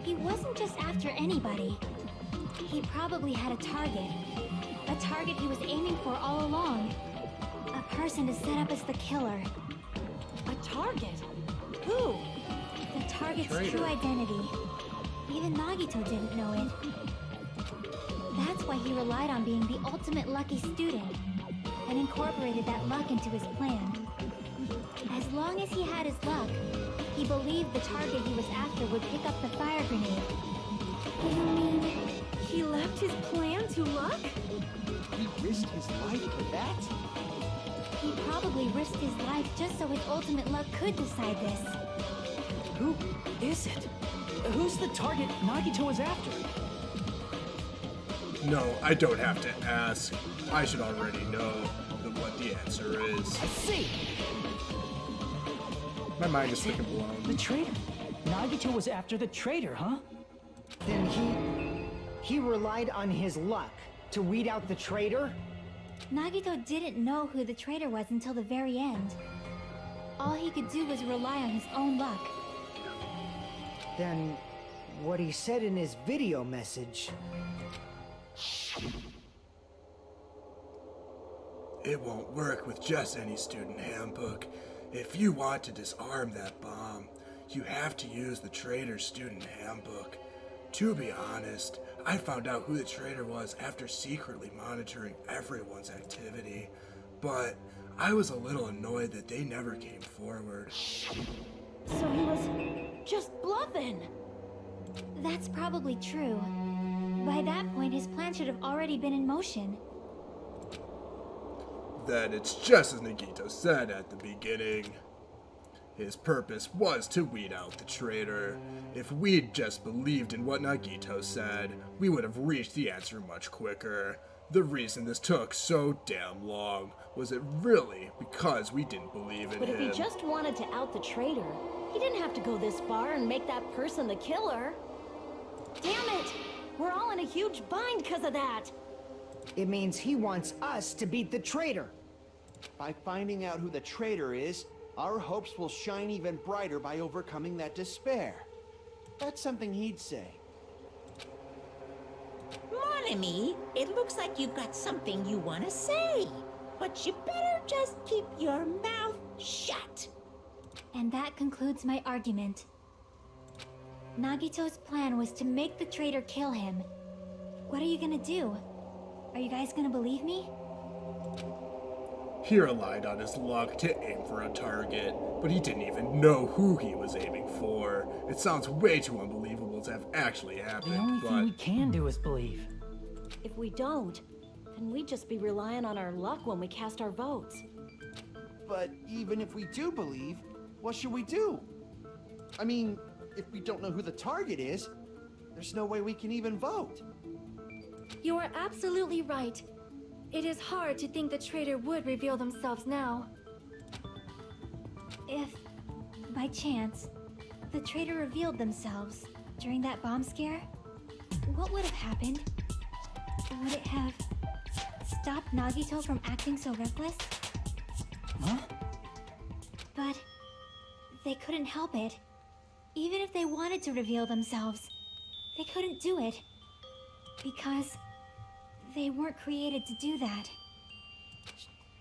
he wasn't just after anybody. He probably had a target. A target he was aiming for all along. A person to set up as the killer. A target? Who? The target's Traitor. true identity. Even Nagito didn't know it. That's why he relied on being the ultimate lucky student and incorporated that luck into his plan. As long as he had his luck, he believed the target he was after would pick up the fire grenade. You mean he left his plan to luck? He risked his life for that? He probably risked his life just so his ultimate luck could decide this. Who is it? Who's the target Nagito was after? No, I don't have to ask. I should already know what the answer is. I see. My mind is freaking blown. The traitor. Nagito was after the traitor, huh? Then he relied on his luck to weed out the traitor? Nagito didn't know who the traitor was until the very end. All he could do was rely on his own luck. Then what he said in his video message... It won't work with just any student handbook. If you want to disarm that bomb, you have to use the traitor's student handbook. To be honest, I found out who the traitor was after secretly monitoring everyone's activity, but I was a little annoyed that they never came forward. So he was just bluffing. That's probably true. By that point, his plan should have already been in motion. Then it's just as Nagito said at the beginning. His purpose was to weed out the traitor. If we'd just believed in what Nagito said, we would have reached the answer much quicker. The reason this took so damn long was it really because we didn't believe in But him. if he just wanted to out the traitor, he didn't have to go this far and make that person the killer. Damn it! We're all in a huge bind because of that. It means he wants us to beat the traitor. By finding out who the traitor is, our hopes will shine even brighter by overcoming that despair. That's something he'd say. Mon ami, it looks like you've got something you want to say. But you better just keep your mouth shut. And that concludes my argument. Nagito's plan was to make the traitor kill him. What are you gonna do? Are you guys gonna believe me? He relied on his luck to aim for a target, but he didn't even know who he was aiming for. It sounds way too unbelievable to have actually happened, The only but thing we can do is believe. If we don't, then we'd just be relying on our luck when we cast our votes. But even if we do believe, what should we do? I mean, if we don't know who the target is, there's no way we can even vote. You are absolutely right. It is hard to think the traitor would reveal themselves now. If, by chance, the traitor revealed themselves during that bomb scare, what would have happened? Would it have stopped Nagito from acting so reckless? Huh? But they couldn't help it. Even if they wanted to reveal themselves, they couldn't do it. Because they weren't created to do that.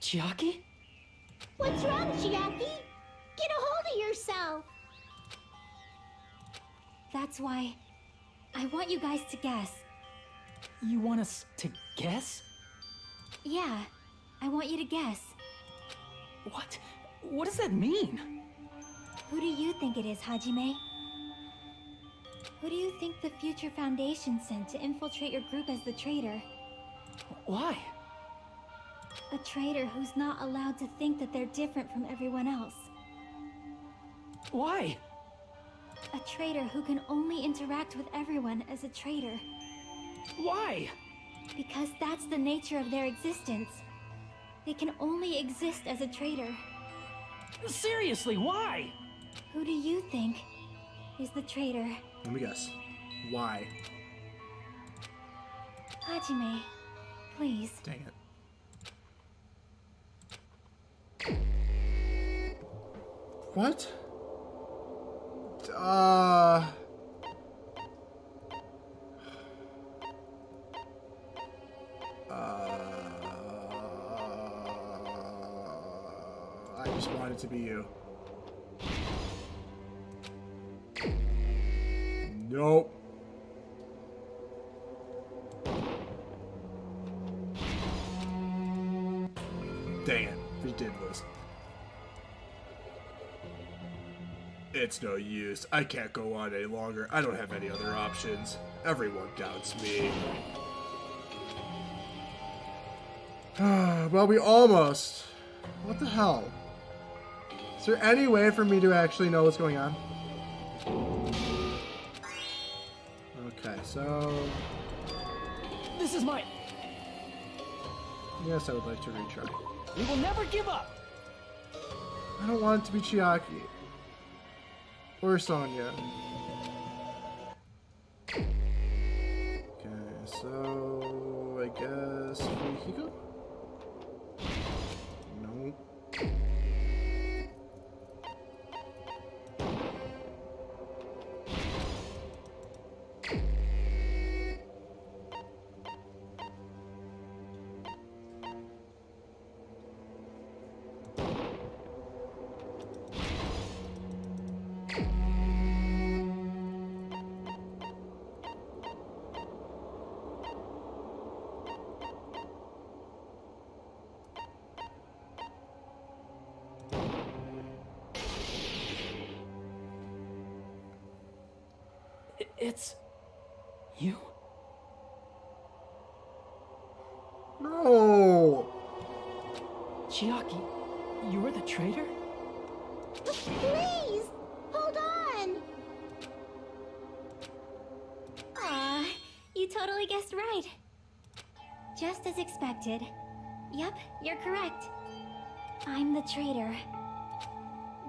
Chiaki? What's wrong, Chiaki? Get a hold of yourself! That's why I want you guys to guess. You want us to guess? Yeah, I want you to guess. What? What does that mean? Who do you think it is, Hajime? Who do you think the future Foundation sent to infiltrate your group as the traitor? Why? A traitor who's not allowed to think that they're different from everyone else. Why? A traitor who can only interact with everyone as a traitor. Why? Because that's the nature of their existence. They can only exist as a traitor. Seriously, why? Who do you think is the traitor? Let me guess. Why? Hajime, please. Dang it. What? I just want it to be you. Nope. Dang it, we did lose. It's no use. I can't go on any longer. I don't have any other options. Everyone doubts me. Well, we almost... What the hell? Is there any way for me to actually know what's going on? Okay, so... This is my... Yes, I would like to retry. We will never give up! I don't want it to be Chiaki. Or Sonya. Okay, so... I guess... Hiko? Nope. It's... you? No! Chiaki, you were the traitor? Please! Hold on! Aw, you totally guessed right. Just as expected. Yep, you're correct. I'm the traitor.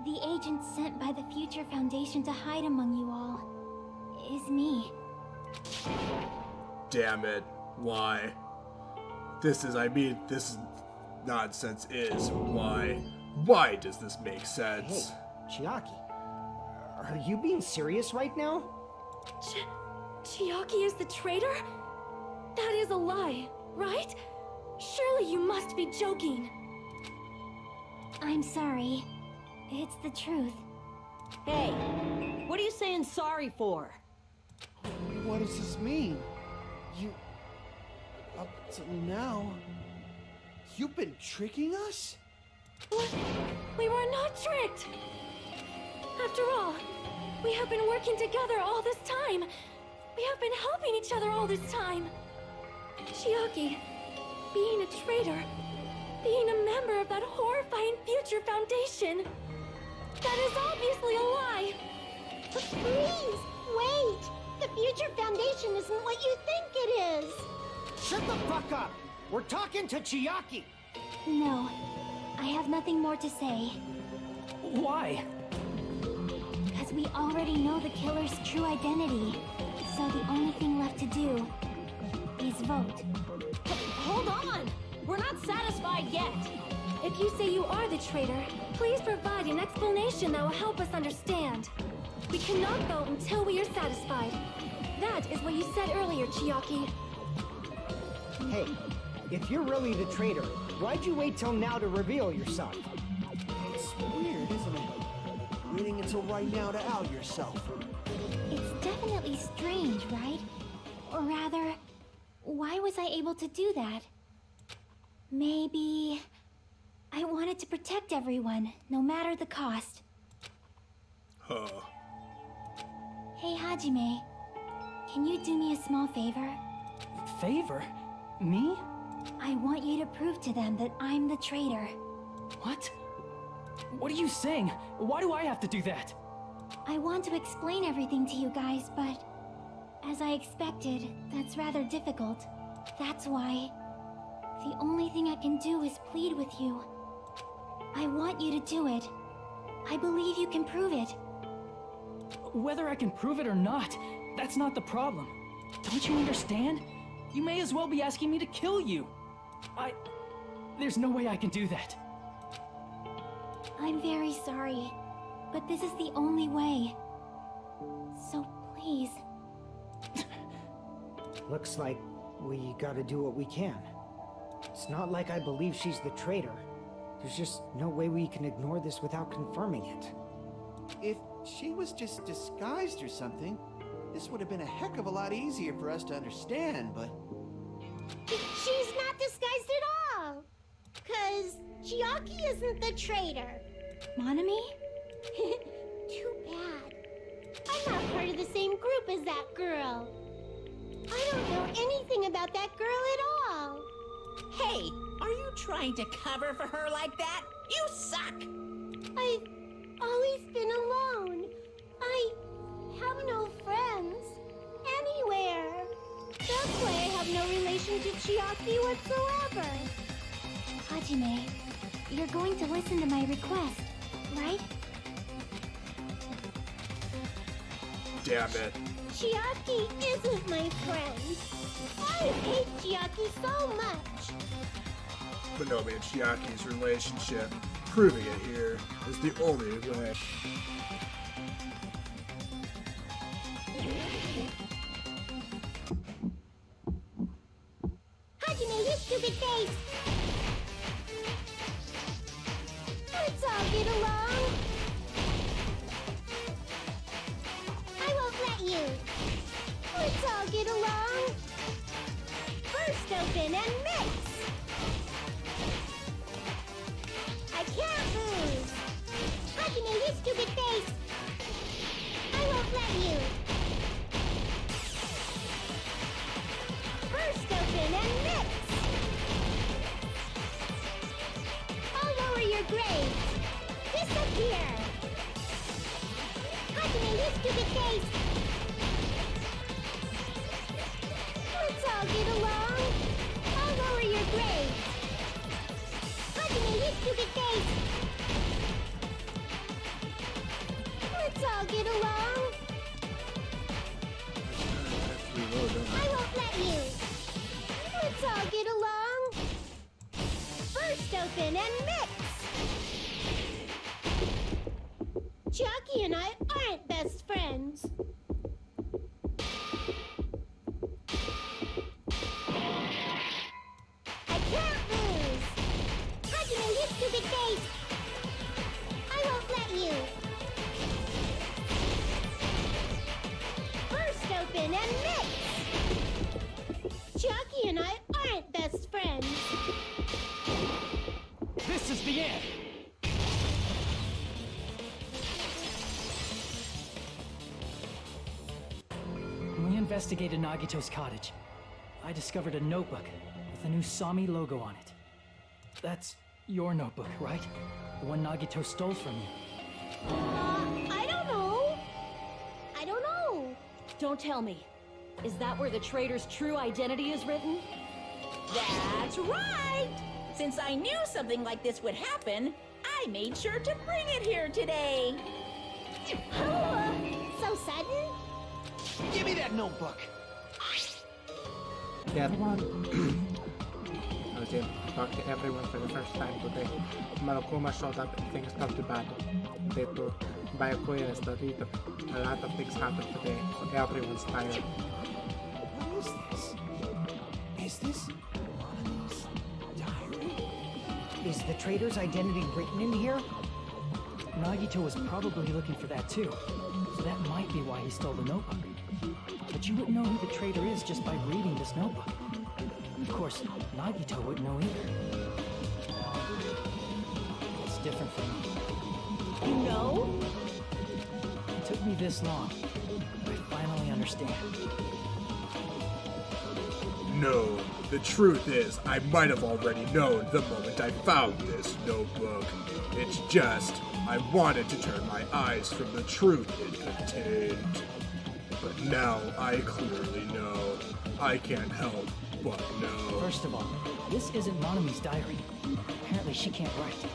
The agent sent by the Future Foundation to hide among you all is me. Damn it. Why? This nonsense is why. Why does this make Hey, sense? Chiaki, are you being serious right now? Chiaki is the traitor? That is a lie, right? Surely you must be joking. I'm sorry. It's the truth. Hey, what are you saying sorry for? What does this mean? You... Up to now... You've been tricking us? We were not tricked! After all, we have been working together all this time. We have been helping each other all this time. Chiaki, being a traitor, being a member of that horrifying Future Foundation, that is obviously a lie. Please, wait! The Future Foundation isn't what you think it is! Shut the fuck up! We're talking to Chiaki! No, I have nothing more to say. Why? Because we already know the killer's true identity. So the only thing left to do is vote. Hold on! We're not satisfied yet! If you say you are the traitor, please provide an explanation that will help us understand. We cannot vote until we are satisfied. That is what you said earlier, Chiaki. Hey, if you're really the traitor, why'd you wait till now to reveal yourself? It's weird, isn't it? Waiting until right now to out yourself. It's definitely strange, right? Or rather, why was I able to do that? Maybe... I wanted to protect everyone, no matter the cost. Huh. Hey, Hajime. Can you do me a small favor? Favor? Me? I want you to prove to them that I'm the traitor. What? What are you saying? Why do I have to do that? I want to explain everything to you guys, but... as I expected, that's rather difficult. That's why. The only thing I can do is plead with you. I want you to do it. I believe you can prove it. Whether I can prove it or not, that's not the problem. Don't you understand? You may as well be asking me to kill you. There's no way I can do that. I'm very sorry, but this is the only way. So please. Looks like we gotta do what we can. It's not like I believe she's the traitor. There's just no way we can ignore this without confirming it. If she was just disguised or something, this would have been a heck of a lot easier for us to understand, but... She's not disguised at all! 'Cause Chiaki isn't the traitor. Monami? Too bad. I'm not part of the same group as that girl. I don't know anything about that girl at all. Hey, are you trying to cover for her like that? You suck! I've always been alone. I have no friends anywhere. That's why I have no relation to Chiaki whatsoever. Hajime, you're going to listen to my request, right? Damn it. Chiaki isn't my friend. I hate Chiaki so much. But no, man, Chiaki's relationship, proving it here, is the only way. Hajime, you stupid face! Let's all get along. I won't let you. Let's all get along. First open and mix. I can't lose. Hajime, you stupid face! I won't let you. First open and mix. I'll lower your grades. Disappear. Hajime, you stupid face! Let's all get along. I'll lower your grades. Hajime, you stupid face! Let's all get along. I won't let you. Let's all get along. First open and mix. Chiaki and I aren't best friends. I can't lose. Hajime, you stupid face! I won't let you. First open and mix. Chiaki and I aren't best friends. This is the end! When we investigated Nagito's cottage, I discovered a notebook with a new Sami logo on it. That's your notebook, right? The one Nagito stole from you. I don't know. I don't know. Don't tell me. Is that where the traitor's true identity is written? That's right! Since I knew something like this would happen, I made sure to bring it here today. So sudden? Give me that notebook! Everyone. I was able to talk to everyone for the first time today. Monokuma showed up and things got too bad. They told Byakuya is the leader. A lot of things happened today, so everyone's tired. What is this? Is this Monami's diary? Is the traitor's identity written in here? Nagito was probably looking for that too, so that might be why he stole the notebook. But you wouldn't know who the traitor is just by reading this notebook. Of course, Nagito wouldn't know either. It's different from me. You know? It took me this long, but I finally understand. No, the truth is, I might have already known the moment I found this notebook. It's just, I wanted to turn my eyes from the truth it contained. But now I clearly know. I can't help but know. First of all, this isn't Monami's diary. Apparently she can't write.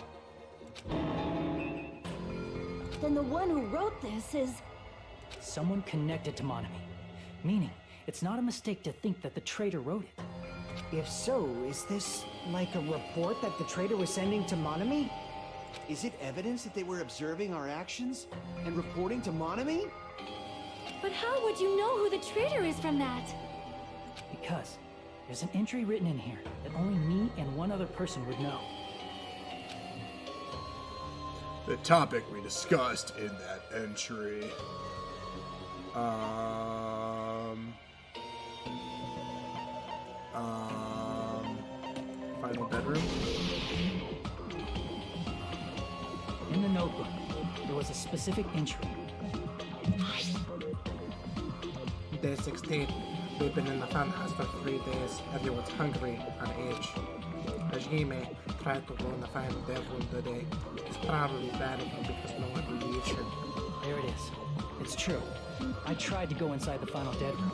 Then the one who wrote this is... Someone connected to Monami. Meaning, it's not a mistake to think that the traitor wrote it. If so, is this like a report that the traitor was sending to Monami? Is it evidence that they were observing our actions and reporting to Monami? But how would you know who the traitor is from that? Because there's an entry written in here that only me and one other person would know. The topic we discussed in that entry. Final bedroom. In the notebook, there was a specific entry. Day 16. We've been in the funhouse for 3 days. Everyone's hungry on edge. Hajime tried to go in the final bedroom today. It's probably bad of him because no one believes him. There it is. It's true. I tried to go inside the final dead room.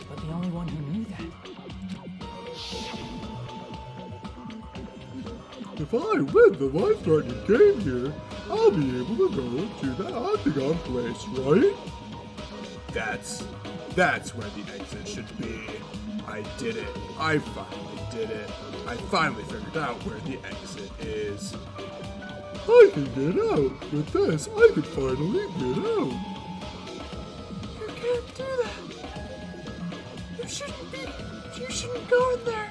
But the only one who knew that... If I win the life-threatening game here, I'll be able to go to that octagon place, right? That's where the exit should be. I did it. I finally did it. I finally figured out where the exit is. I can get out. With this, I can finally get out. You can't do that. You shouldn't go in there.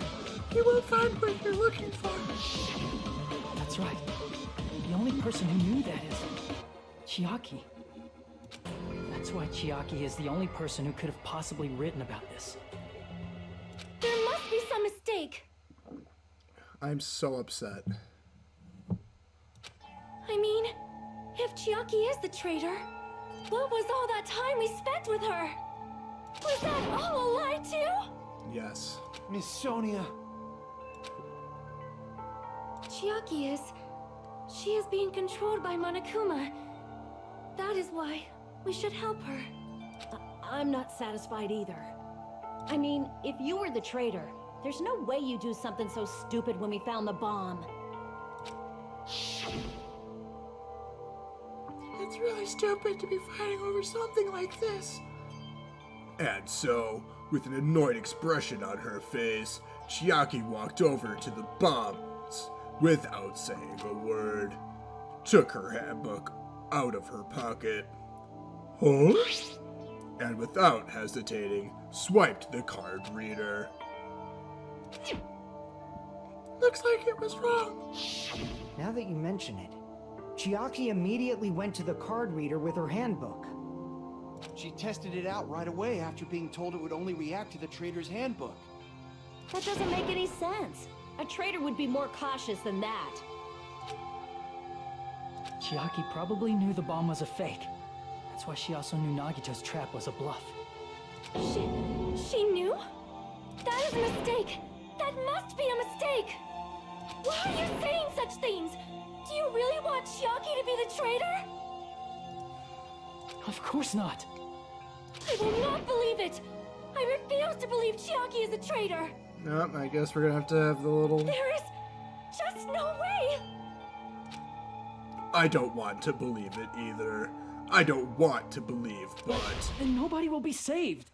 You won't find what you're looking for. That's right. The only person who knew that is... Chiaki. That's why Chiaki is the only person who could have possibly written about this. There must be some mistake. I'm so upset. I mean, if Chiaki is the traitor, what was all that time we spent with her? Was that all a lie too? Yes. Miss Sonia. Chiaki is... She is being controlled by Monokuma. That is why we should help her. I'm not satisfied either. I mean, if you were the traitor, there's no way you'd do something so stupid when we found the bomb. It's really stupid to be fighting over something like this. And so, with an annoyed expression on her face, Chiaki walked over to the bombs without saying a word. Took her handbook out of her pocket. Huh? And without hesitating, swiped the card reader. Looks like it was wrong. Now that you mention it, Chiaki immediately went to the card reader with her handbook. She tested it out right away after being told it would only react to the traitor's handbook. That doesn't make any sense. A traitor would be more cautious than that. Chiaki probably knew the bomb was a fake. That's why she also knew Nagito's trap was a bluff. She knew? That is a mistake. That must be a mistake. Why are you saying such things? Do you really want Chiaki to be the traitor? Of course not. I will not believe it. I refuse to believe Chiaki is a traitor. No, I guess we're gonna have to have the little... There is just no way. I don't want to believe it either. I don't want to believe, but... Then nobody will be saved.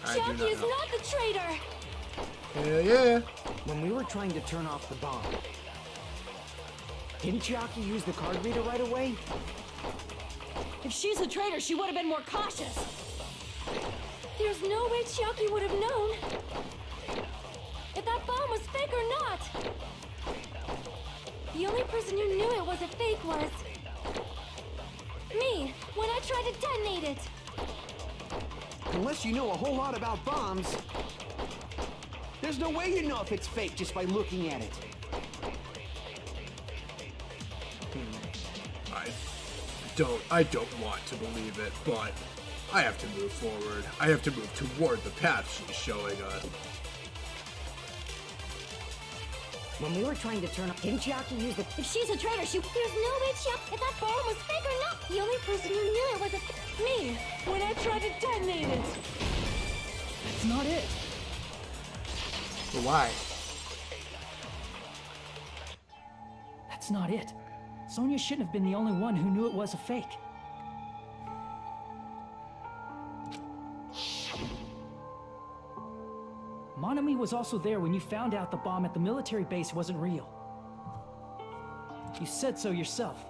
Chiaki is not the traitor. Hell yeah. When we were trying to turn off the bomb, didn't Chiaki use the card reader right away? If she's a traitor, she would have been more cautious. There's no way Chiaki would have known if that bomb was fake or not. The only person who knew it was a fake was me, when I tried to detonate it. Unless you know a whole lot about bombs, there's no way you know if it's fake just by looking at it. don't want to believe it, but I have to move forward. I have to move toward the path she's showing us. When we were trying to turn up, didn't Chiaki use the... If she's a traitor, there's no way Chiaki... If that bomb was fake or not, the only person who knew it was me, when I tried to detonate it. That's not it. But why? That's not it. Sonya shouldn't have been the only one who knew it was a fake. Monami was also there when you found out the bomb at the military base wasn't real. You said so yourself.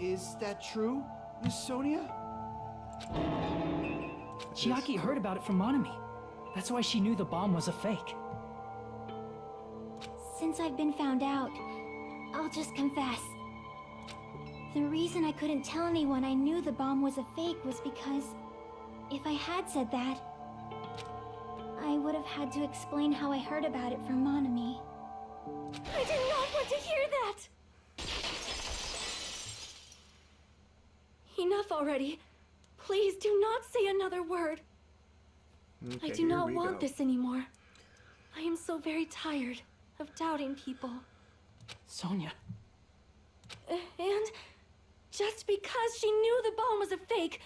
Is that true, Miss Sonia? Chiaki heard about it from Monami. That's why she knew the bomb was a fake. Since I've been found out, I'll just confess. The reason I couldn't tell anyone I knew the bomb was a fake was because if I had said that, I would have had to explain how I heard about it from Monami. I did not want to hear that! Enough already. Please do not say another word. Okay, I do not here we want go. this anymore. I am so very tired of doubting people. Sonya. And just because she knew the bomb was a fake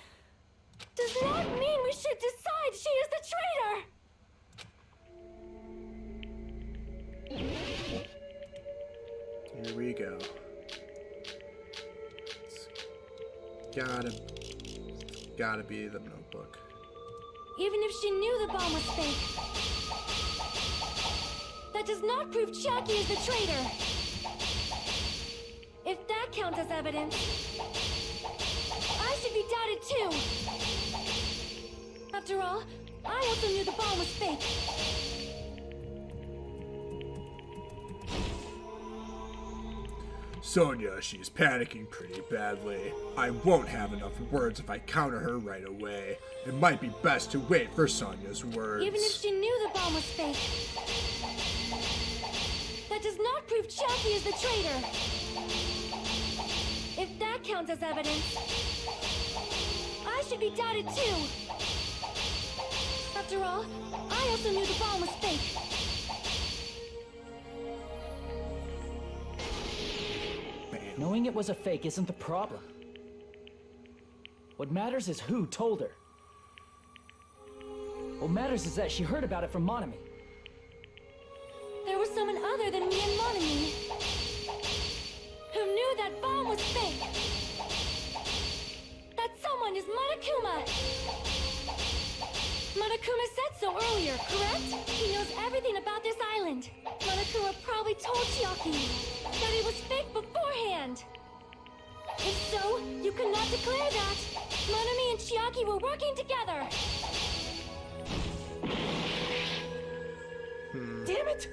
does not mean we should decide she is the traitor! Here we go. It's gotta be the notebook. Even if she knew the bomb was fake, that does not prove Chiaki is the traitor. If that counts as evidence, I should be doubted too. After all, I also knew the bomb was fake. Sonya, she's panicking pretty badly. I won't have enough words if I counter her right away. It might be best to wait for Sonya's words. Even if she knew the bomb was fake, that does not prove Chiaki is the traitor. If that counts as evidence, I should be doubted too. After all, I also knew the bomb was fake. Knowing it was a fake isn't the problem. What matters is who told her. What matters is that she heard about it from Monami. There was someone other than me and Monami who knew that bomb was fake. That someone is Monokuma. Monokuma said so earlier, correct? He knows everything about this island. Monokuma probably told Chiaki that it was fake beforehand. If so, you cannot declare that. Monami and Chiaki were working together. Damn it!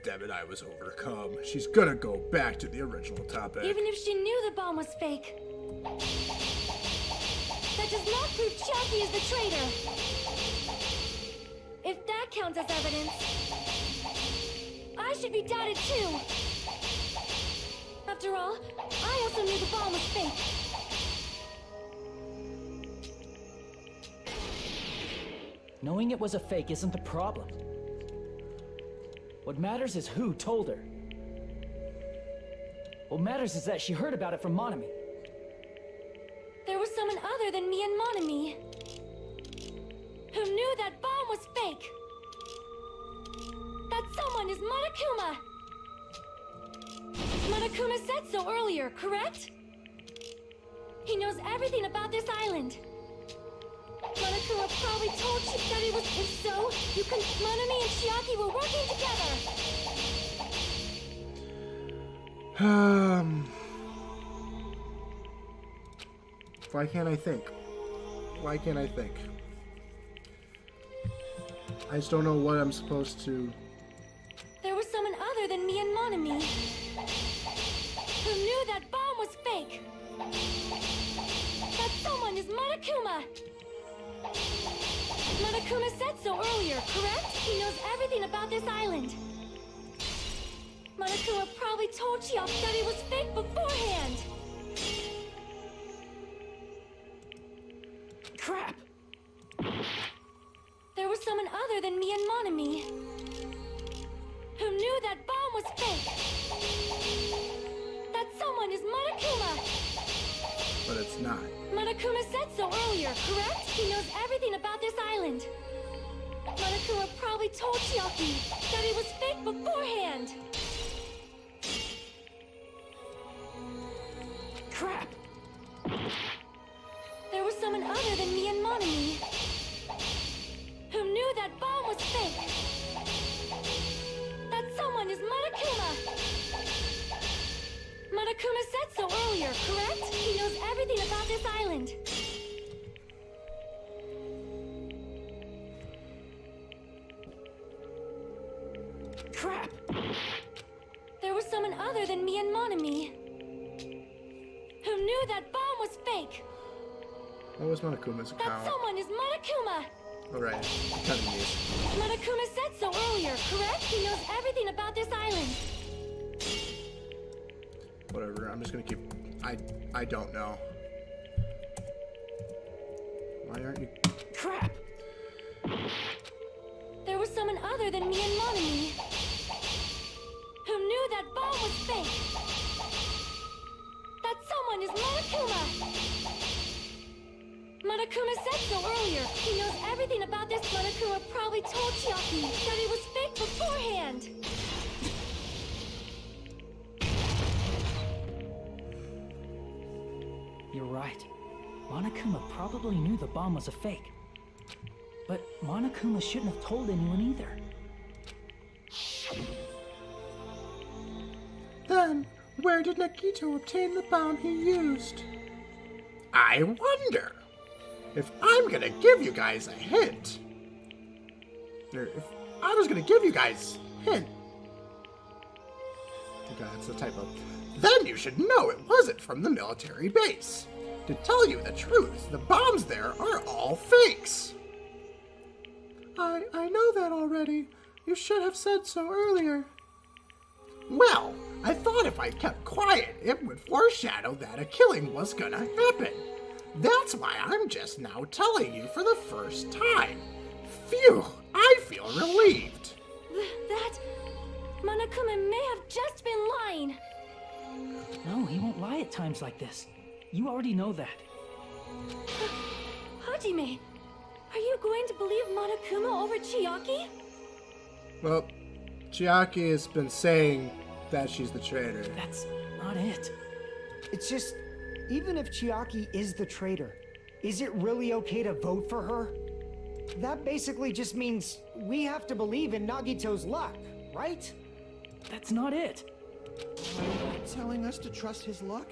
Damn it, I was overcome. She's gonna go back to the original topic. Even if she knew the bomb was fake, that does not prove Chiaki is the traitor. If that counts as evidence, I should be doubted too. After all, I also knew the bomb was fake. Knowing it was a fake isn't the problem. What matters is who told her. What matters is that she heard about it from Monami. There was someone other than me and Monami who knew that bomb was fake. That someone is Monokuma. Monokuma said so earlier, correct? He knows everything about this island. Monokuma probably told you that it was... If so, you can... Monami and Chiaki were working together. Why can't I think? Why can't I think? I just don't know what I'm supposed to... There was someone other than me and Monami who knew that bomb was fake. That someone is Monokuma. Monokuma said so earlier, correct? He knows everything about this island. Monokuma probably told Chiaki that he was fake beforehand. Crap! There was someone other than me and Monami who knew that bomb was fake. That someone is Monokuma. But it's not. Monokuma said so earlier, correct? He knows everything about this island. Monokuma probably told Chiaki that he was fake beforehand. Crap! There was someone other than me and Monami who knew that bomb was fake. That someone is Monokuma. Monokuma said so earlier, correct? He knows everything about this island. Crap! There was someone other than me and Monami who knew that bomb was fake. What was Monokuma's That account? someone is Monokuma. Alright, cutting these. Monokuma said so earlier, correct? He knows everything about this island. Whatever, I'm just gonna keep... I don't know. Why aren't you... Crap! There was someone other than me and Monami who knew that bomb was fake. That someone is Monokuma. Monokuma said so earlier. He knows everything about this. Monokuma probably told Chiaki that he was fake beforehand. You're right. Monokuma probably knew the bomb was a fake. But Monokuma shouldn't have told anyone either. Then, where did Nagito obtain the bomb he used? I wonder if I'm gonna give you guys a hint. Or if I was gonna give you guys a hint. Okay, that's a typo. Then you should know it wasn't from the military base. To tell you the truth, the bombs there are all fakes. I know that already. You should have said so earlier. Well, I thought if I kept quiet, it would foreshadow that a killing was gonna happen. That's why I'm just now telling you for the first time. Phew, I feel relieved. That... Monokuma may have just been lying. No, he won't lie at times like this. You already know that. Hajime, are you going to believe Monokuma over Chiaki? Well, Chiaki has been saying that she's the traitor. That's not it. It's just, even if Chiaki is the traitor, is it really okay to vote for her? That basically just means we have to believe in Nagito's luck, right? That's not it. Are you telling us to trust his luck?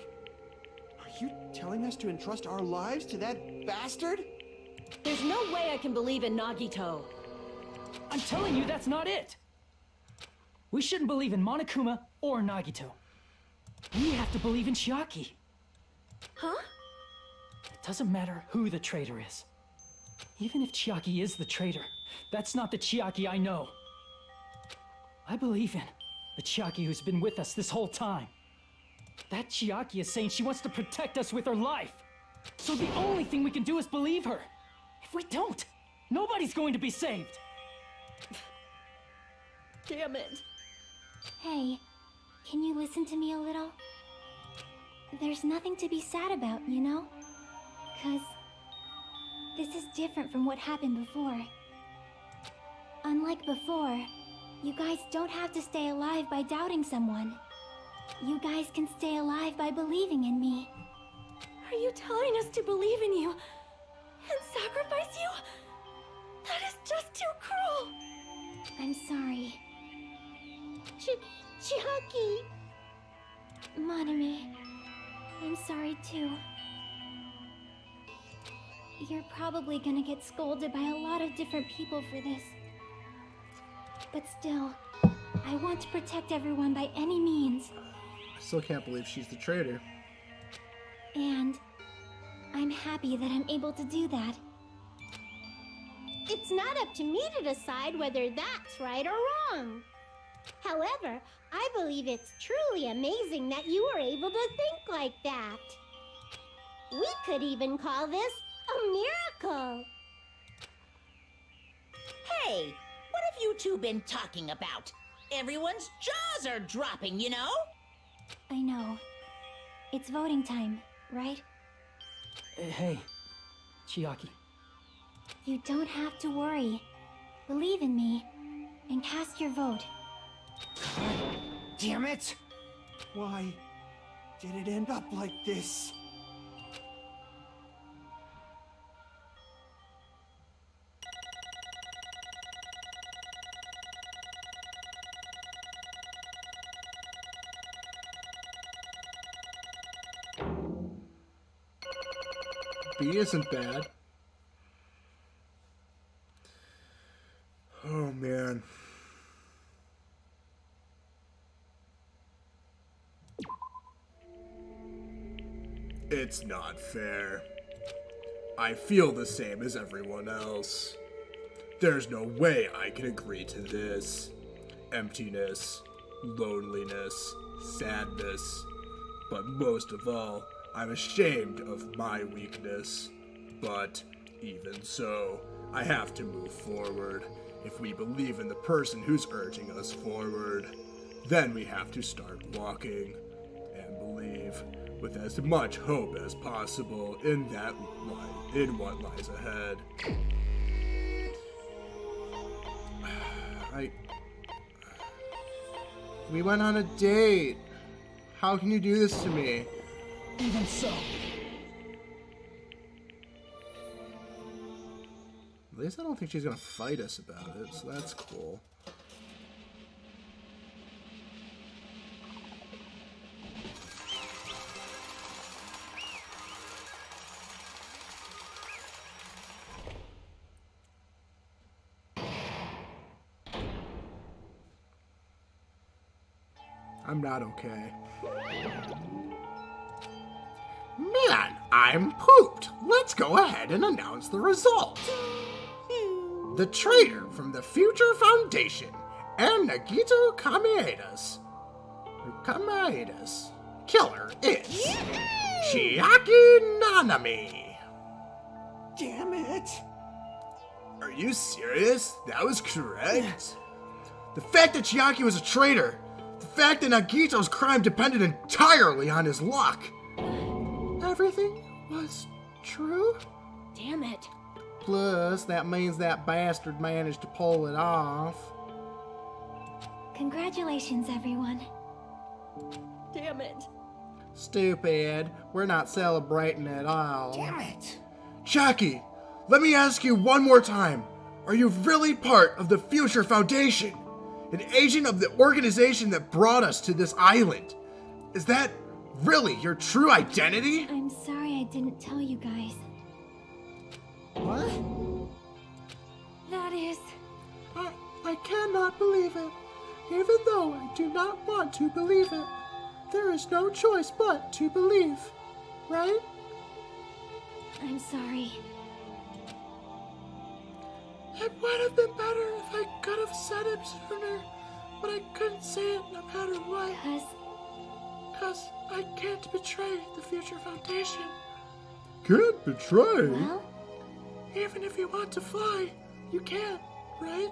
Are you telling us to entrust our lives to that bastard? There's no way I can believe in Nagito. I'm telling you that's not it. We shouldn't believe in Monokuma or Nagito. We have to believe in Chiaki. Huh? It doesn't matter who the traitor is. Even if Chiaki is the traitor, that's not the Chiaki I know. I believe in the Chiaki who's been with us this whole time. That Chiaki is saying she wants to protect us with her life. So the only thing we can do is believe her. If we don't, nobody's going to be saved. Damn it. Hey, can you listen to me a little? There's nothing to be sad about, you know? 'Cause this is different from what happened before. Unlike before, you guys don't have to stay alive by doubting someone. You guys can stay alive by believing in me. Are you telling us to believe in you and sacrifice you? That is just too cruel. I'm sorry. Chiaki! Monami, I'm sorry too. You're probably gonna get scolded by a lot of different people for this. But still, I want to protect everyone by any means. I still can't believe she's the traitor. And I'm happy that I'm able to do that. It's not up to me to decide whether that's right or wrong. However, I believe it's truly amazing that you were able to think like that. We could even call this a miracle. Hey, what have you two been talking about? Everyone's jaws are dropping, you know? I know. It's voting time, right? Hey, Chiaki. You don't have to worry. Believe in me, and cast your vote. Damn it! Why did it end up like this? B isn't bad. Oh man. It's not fair. I feel the same as everyone else. There's no way I can agree to this. Emptiness, loneliness, sadness. But most of all, I'm ashamed of my weakness. But even so, I have to move forward. If we believe in the person who's urging us forward, then we have to start walking and believe with as much hope as possible in what lies ahead. We went on a date. How can you do this to me? Even so. At least I don't think she's gonna fight us about it, so that's cool. I'm not okay. Man, I'm pooped. Let's go ahead and announce the result. The traitor from the Future Foundation and Nagito Commentators killer is Chiaki Nanami. Damn it! Are you serious? That was correct? The fact that Chiaki was a traitor, the fact that Nagito's crime depended entirely on his luck. Everything was true? Damn it. Plus, that means that bastard managed to pull it off. Congratulations, everyone. Damn it. Stupid. We're not celebrating at all. Damn it! Chiaki, let me ask you one more time. Are you really part of the Future Foundation? An agent of the organization that brought us to this island? Is that really your true identity? I'm sorry I didn't tell you guys. What? That is... I cannot believe it. Even though I do not want to believe it, there is no choice but to believe, right? I'm sorry. It would have been better if I could have said it sooner, but I couldn't say it no matter what. Because I can't betray the Future Foundation. Can't betray? Well? Even if you want to fly, you can't, right?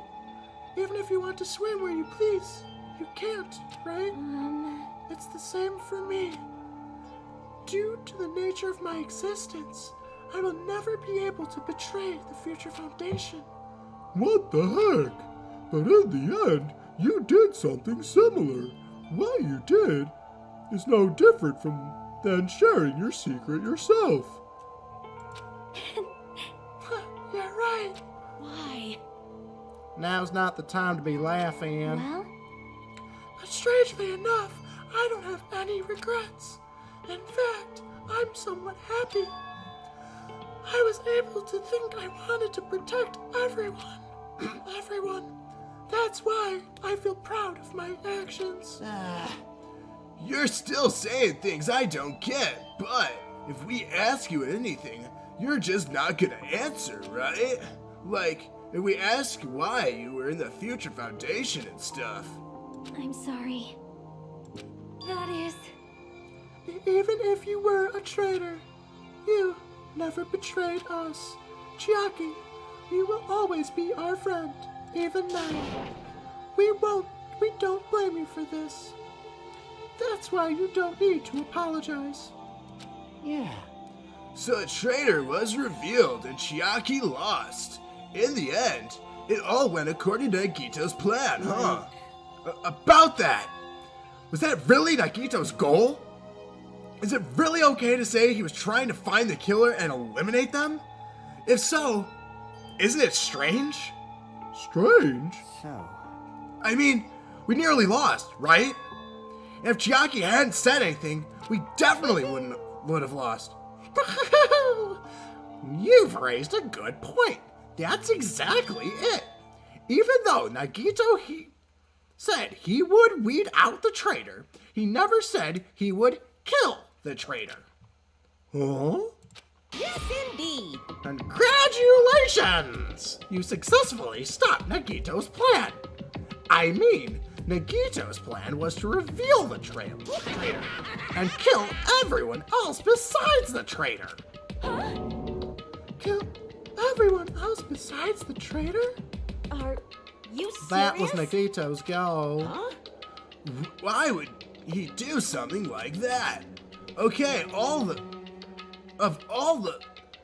Even if you want to swim where you please, you can't, right? It's the same for me. Due to the nature of my existence, I will never be able to betray the Future Foundation. What the heck? But in the end, you did something similar. What you did is no different than sharing your secret yourself. You're right. Why? Now's not the time to be laughing. Well? But strangely enough, I don't have any regrets. In fact, I'm somewhat happy. I was able to think I wanted to protect everyone. Everyone. That's why I feel proud of my actions. You're still saying things I don't get, but if we ask you anything, you're just not gonna answer, right? Like, if we ask why you were in the Future Foundation and stuff. I'm sorry. That is... Even if you were a traitor, you never betrayed us. Chiaki, you will always be our friend, even now. We don't blame you for this. That's why you don't need to apologize. Yeah. So a traitor was revealed and Chiaki lost. In the end, it all went according to Nagito's plan, huh? About that! Was that really Nagito's goal? Is it really okay to say he was trying to find the killer and eliminate them? If so, isn't it strange? Strange? So... I mean, we nearly lost, right? And if Chiaki hadn't said anything, we definitely would have lost. You've raised a good point. That's exactly it. Even though Nagito said he would weed out the traitor, he never said he would kill the traitor. Huh? Yes, indeed. Congratulations! You successfully stopped Nagito's plan. I mean, Nagito's plan was to reveal the traitor and kill everyone else besides the traitor. Kill everyone else besides the traitor? Are you serious? That was Nagito's goal. Huh? Why would he do something like that? Okay,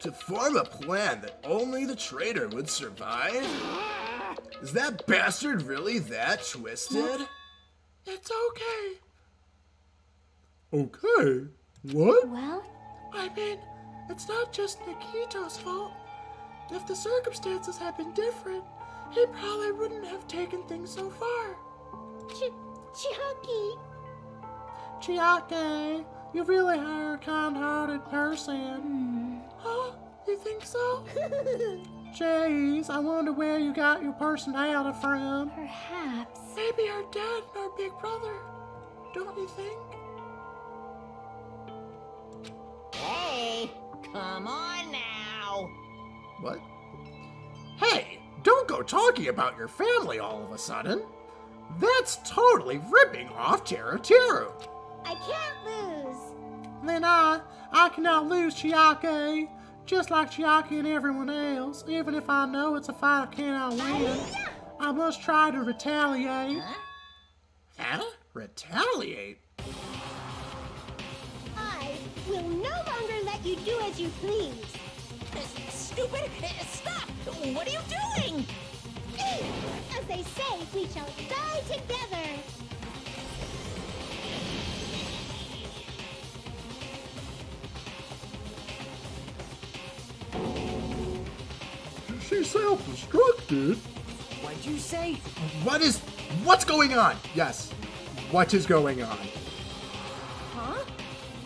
to form a plan that only the traitor would survive? Is that bastard really that twisted? It's okay. Okay? What? Well, I mean, it's not just Nagito's fault. If the circumstances had been different, he probably wouldn't have taken things so far. Chiaki. Chiaki, you really are a kind-hearted person. Huh? You think so? Jeez, I wonder where you got your personality from. perhaps. Maybe our dad and our big brother. Don't you think? Hey, come on now. What? Hey, don't go talking about your family all of a sudden. That's totally ripping off Teru. I can't lose. Then I cannot lose, Chiaki. Just like Chiaki and everyone else. Even if I know it's a fight I cannot win, I must try to retaliate. Huh? Retaliate? I will no longer let you do as you please. Stupid! Stop! What are you doing? As they say, we shall die together. She self-destructed. What'd you say? What's going on? Yes, what is going on? Huh?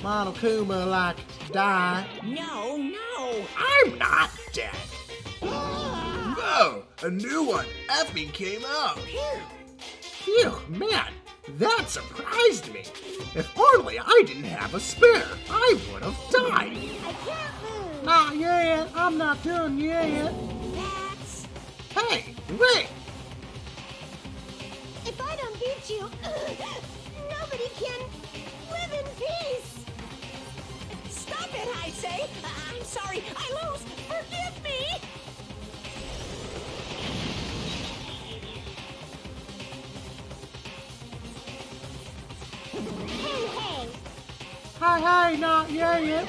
Monokuma like die. No, no. I'm not dead. Whoa, a new one effing came out. Phew, man, that surprised me. If only I didn't have a spare, I would have died. I can't lose. Not yet. I'm not done yet. That's... Hey, wait. If I don't beat you, nobody can live in peace. Stop it, I say. I'm sorry. I lose. Forgive me. Hey, not yet.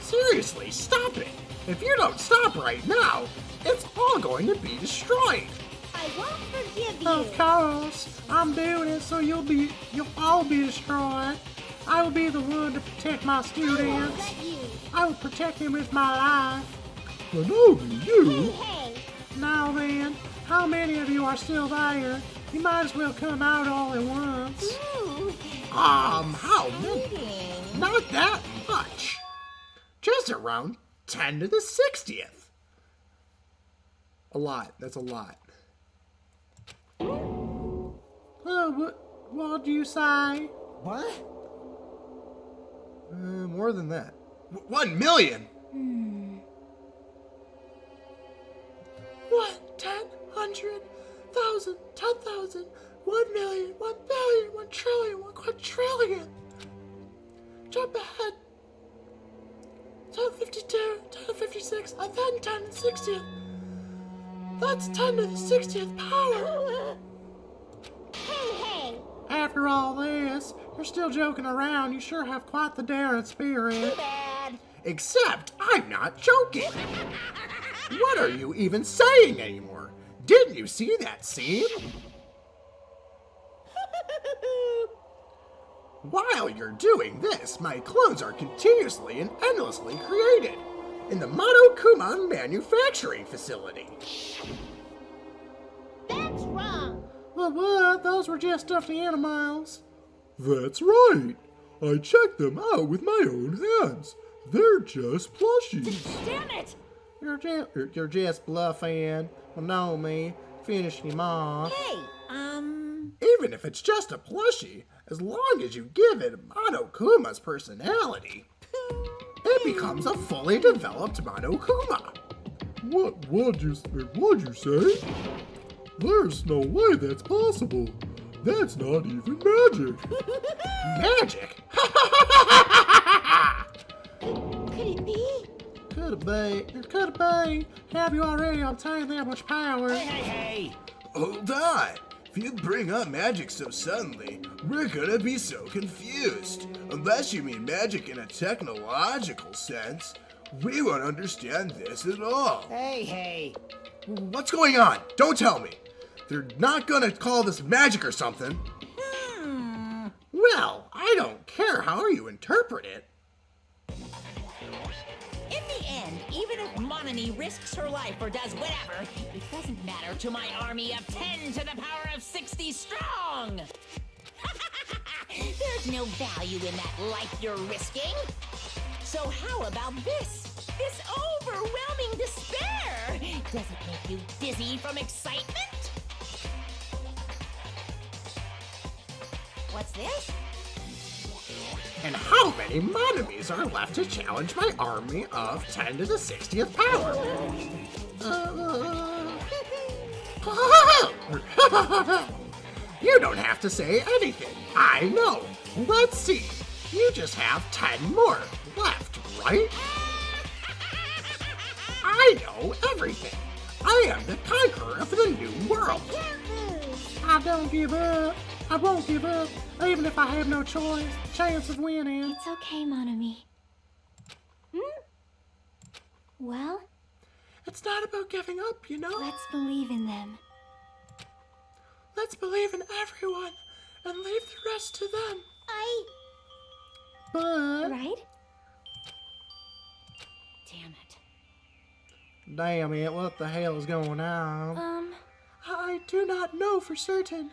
Seriously, stop it. If you don't stop right now, it's all going to be destroyed. I won't forgive you. Of course, I'm doing it so you'll all be destroyed. I will be the one to protect my I won't students. let you. I will protect them with my life. Kenobi, you? Hey, Now then, how many of you are still there? You might as well come out all at once. ooh. How many? Not that much. Just around 10 to the 60th. A lot. That's a lot. What do you say? What? More than that. 1 million. What? 10, 100, 1,000, 10,000, 1 million, 1 billion, 1 trillion, 1 quadrillion. Jump ahead. 1052, 1056, and then 10 to the 60th. That's 10 to the 60th power. Hey! After all this, you're still joking around. You sure have quite the daring spirit. Bad. Except I'm not joking. What are you even saying anymore? Didn't you see that scene? While you're doing this, my clones are continuously and endlessly created in the Monokuma manufacturing facility. That's wrong. What? Those were just stuffed animals. That's right. I checked them out with my own hands. They're just plushies. Damn it! You're just bluffing. Well, know me. Finish him off. Hey, Even if it's just a plushie, as long as you give it Monokuma's personality, it becomes a fully developed Monokuma. What'd you say? There's no way that's possible. That's not even magic. Magic? Could it be? Could be. Have you already obtained that much power? Hey! Hold on. If you bring up magic so suddenly, we're gonna be so confused. Unless you mean magic in a technological sense, we won't understand this at all. Hey! What's going on? Don't tell me. They're not gonna call this magic or something. Well, I don't care how you interpret it. in the end, even if Monami risks her life or does whatever, it doesn't matter to my army of 10 to the power of 60 strong. There's no value in that life you're risking. So how about this? This overwhelming despair! Does it make you dizzy from excitement? What's this? And how many Monamis are left to challenge my army of 10 to the 60th power? You don't have to say anything. I know. Let's see. You just have 10 more left, right? I know everything. I am the conqueror of the new world. I don't give up. I won't give up, even if I have no chance of winning. It's okay, Monami. Well, It's not about giving up, you know? let's believe in them. Let's believe in everyone and leave the rest to them. But, Right? Damn it. damn it, what the hell is going on? I do not know for certain,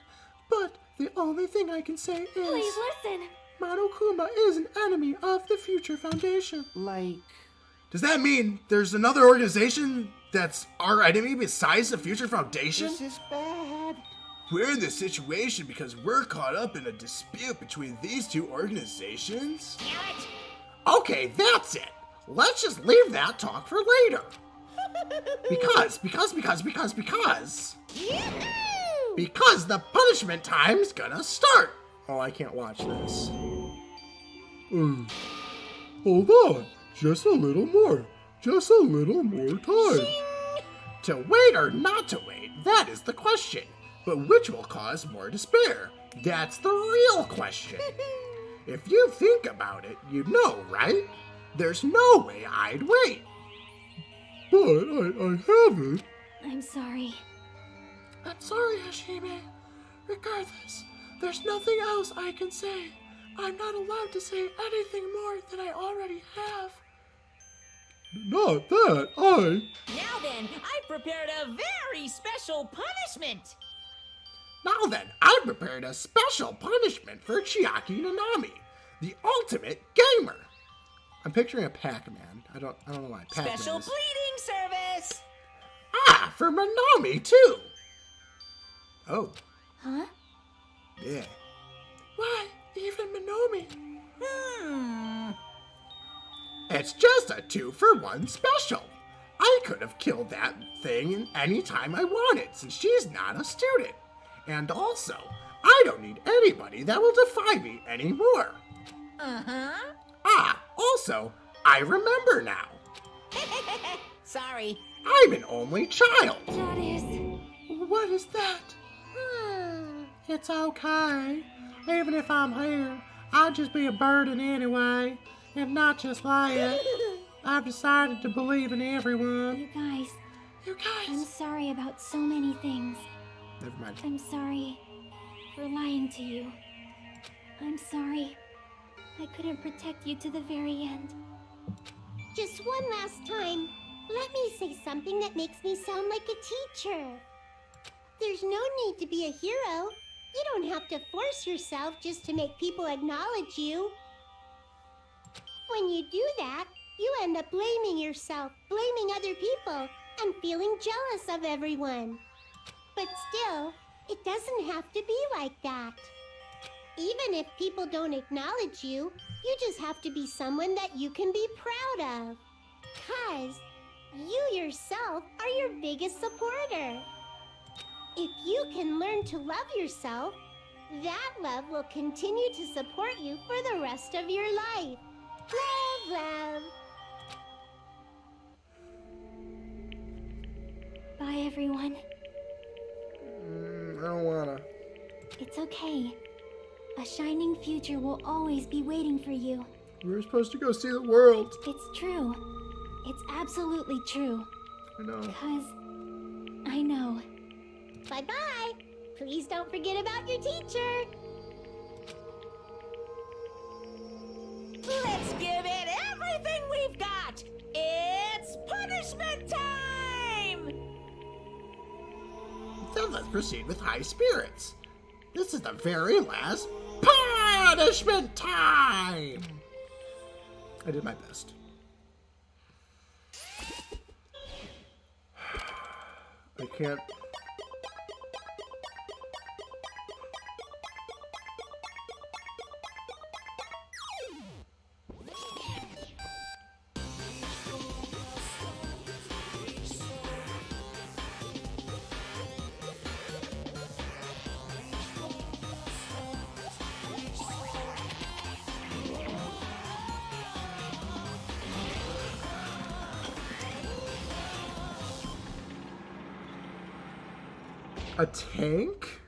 but the only thing I can say is Please listen. Monokuma is an enemy of the Future Foundation. Like, Does that mean there's another organization that's our enemy besides the Future Foundation? this is bad. We're in this situation because we're caught up in a dispute between these two organizations? Okay, that's it. Let's just leave that talk for later. Because the punishment time's gonna start. Oh, I can't watch this. Hold on, just a little more. Just a little more time. To wait or not to wait, that is the question. But which will cause more despair? That's the real question. If you think about it, you know, right? There's no way I'd wait. But I haven't. I'm sorry. I'm sorry, Hashime. Regardless, there's nothing else I can say. I'm not allowed to say anything more than I already have. Not that, Now then, I've prepared a very special punishment. Now then, I prepared a special punishment for Chiaki Nanami, the ultimate gamer. I'm picturing a Pac-Man. I don't know why. Pac-Man Special is- pleading service. Ah, for Nanami too. Oh, Huh? yeah. Why, even Minomi? It's just a 2-for-1 special. I could have killed that thing any time I wanted since she's not a student. And also, I don't need anybody that will defy me anymore. Ah, also, I remember now. Sorry. I'm an only child. That is... What is that? It's okay. Even if I'm here, I'll just be a burden anyway. If not just like I've decided to believe in everyone. You guys, I'm sorry about so many things. Never mind. I'm sorry for lying to you. I'm sorry I couldn't protect you to the very end. Just one last time, let me say something that makes me sound like a teacher. There's no need to be a hero. You don't have to force yourself just to make people acknowledge you. When you do that, you end up blaming yourself, blaming other people, and feeling jealous of everyone. But still, it doesn't have to be like that. Even if people don't acknowledge you, you just have to be someone that you can be proud of. 'Cause you yourself are your biggest supporter. If you can learn to love yourself, that love will continue to support you for the rest of your life. Love, love. Bye, everyone. I don't wanna. It's okay. A shining future will always be waiting for you. We were supposed to go see the world. It's true. It's absolutely true. I know. 'Cause I know. Bye-bye. Please don't forget about your teacher. Let's give it everything we've got. It's punishment time! Then let's proceed with high spirits. This is the very last punishment time! I did my best. I can't... A tank?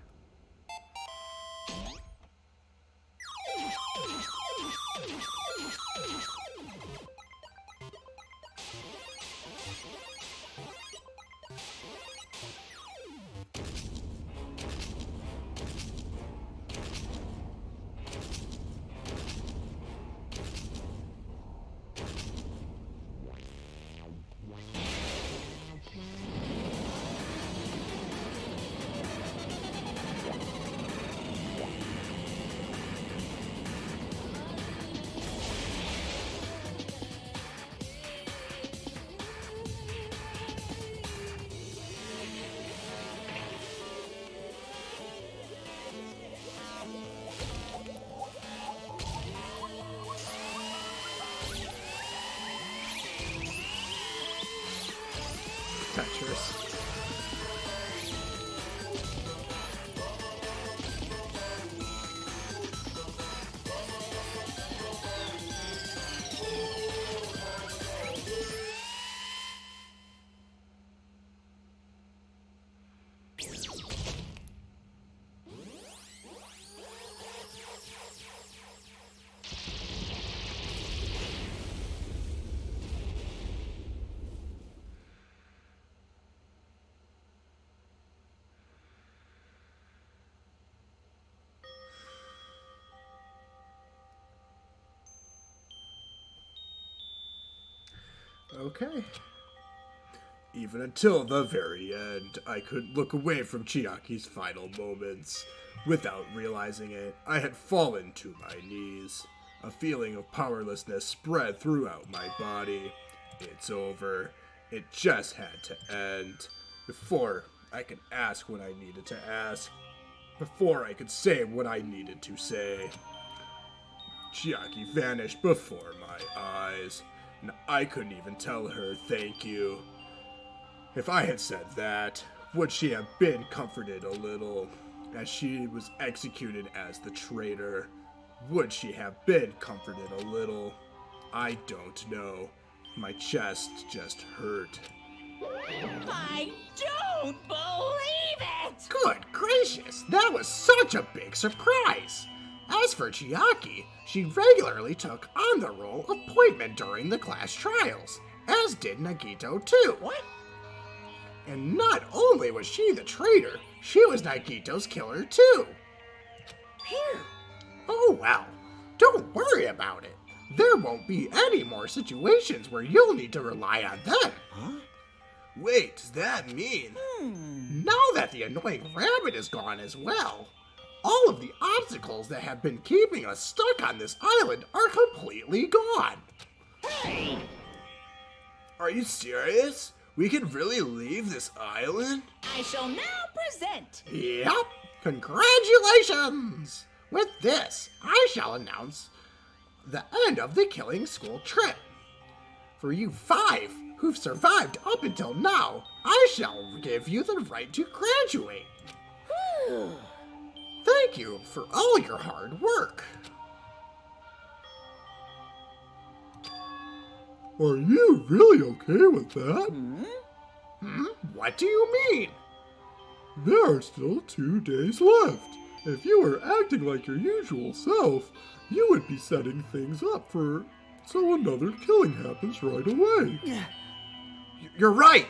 Tetris. Okay. Even until the very end, I couldn't look away from Chiaki's final moments. Without realizing it, I had fallen to my knees. A feeling of powerlessness spread throughout my body. It's over. It just had to end. Before I could ask what I needed to ask. Before I could say what I needed to say. Chiaki vanished before my eyes. And I couldn't even tell her thank you. If I had said that, would she have been comforted a little? as she was executed as the traitor. Would she have been comforted a little? I don't know. My chest just hurt. I don't believe it! Good gracious, that was such a big surprise! As for Chiaki, she regularly took on the role of appointment during the class trials, as did Nagito too. What? And not only was she the traitor, she was Nagito's killer too. Phew. Oh well, don't worry about it. There won't be any more situations where you'll need to rely on them. Huh? Wait, does that mean? Now that the annoying rabbit is gone as well, all of the obstacles that have been keeping us stuck on this island are completely gone. Hey! Are you serious? We can really leave this island? I shall now present. Yep, congratulations! With this, I shall announce the end of the killing school trip. For you 5 who've survived up until now, I shall give you the right to graduate. Thank you for all your hard work. Are you really okay with that? What do you mean? There are still 2 days left. If you were acting like your usual self, you would be setting things up so another killing happens right away. You're right!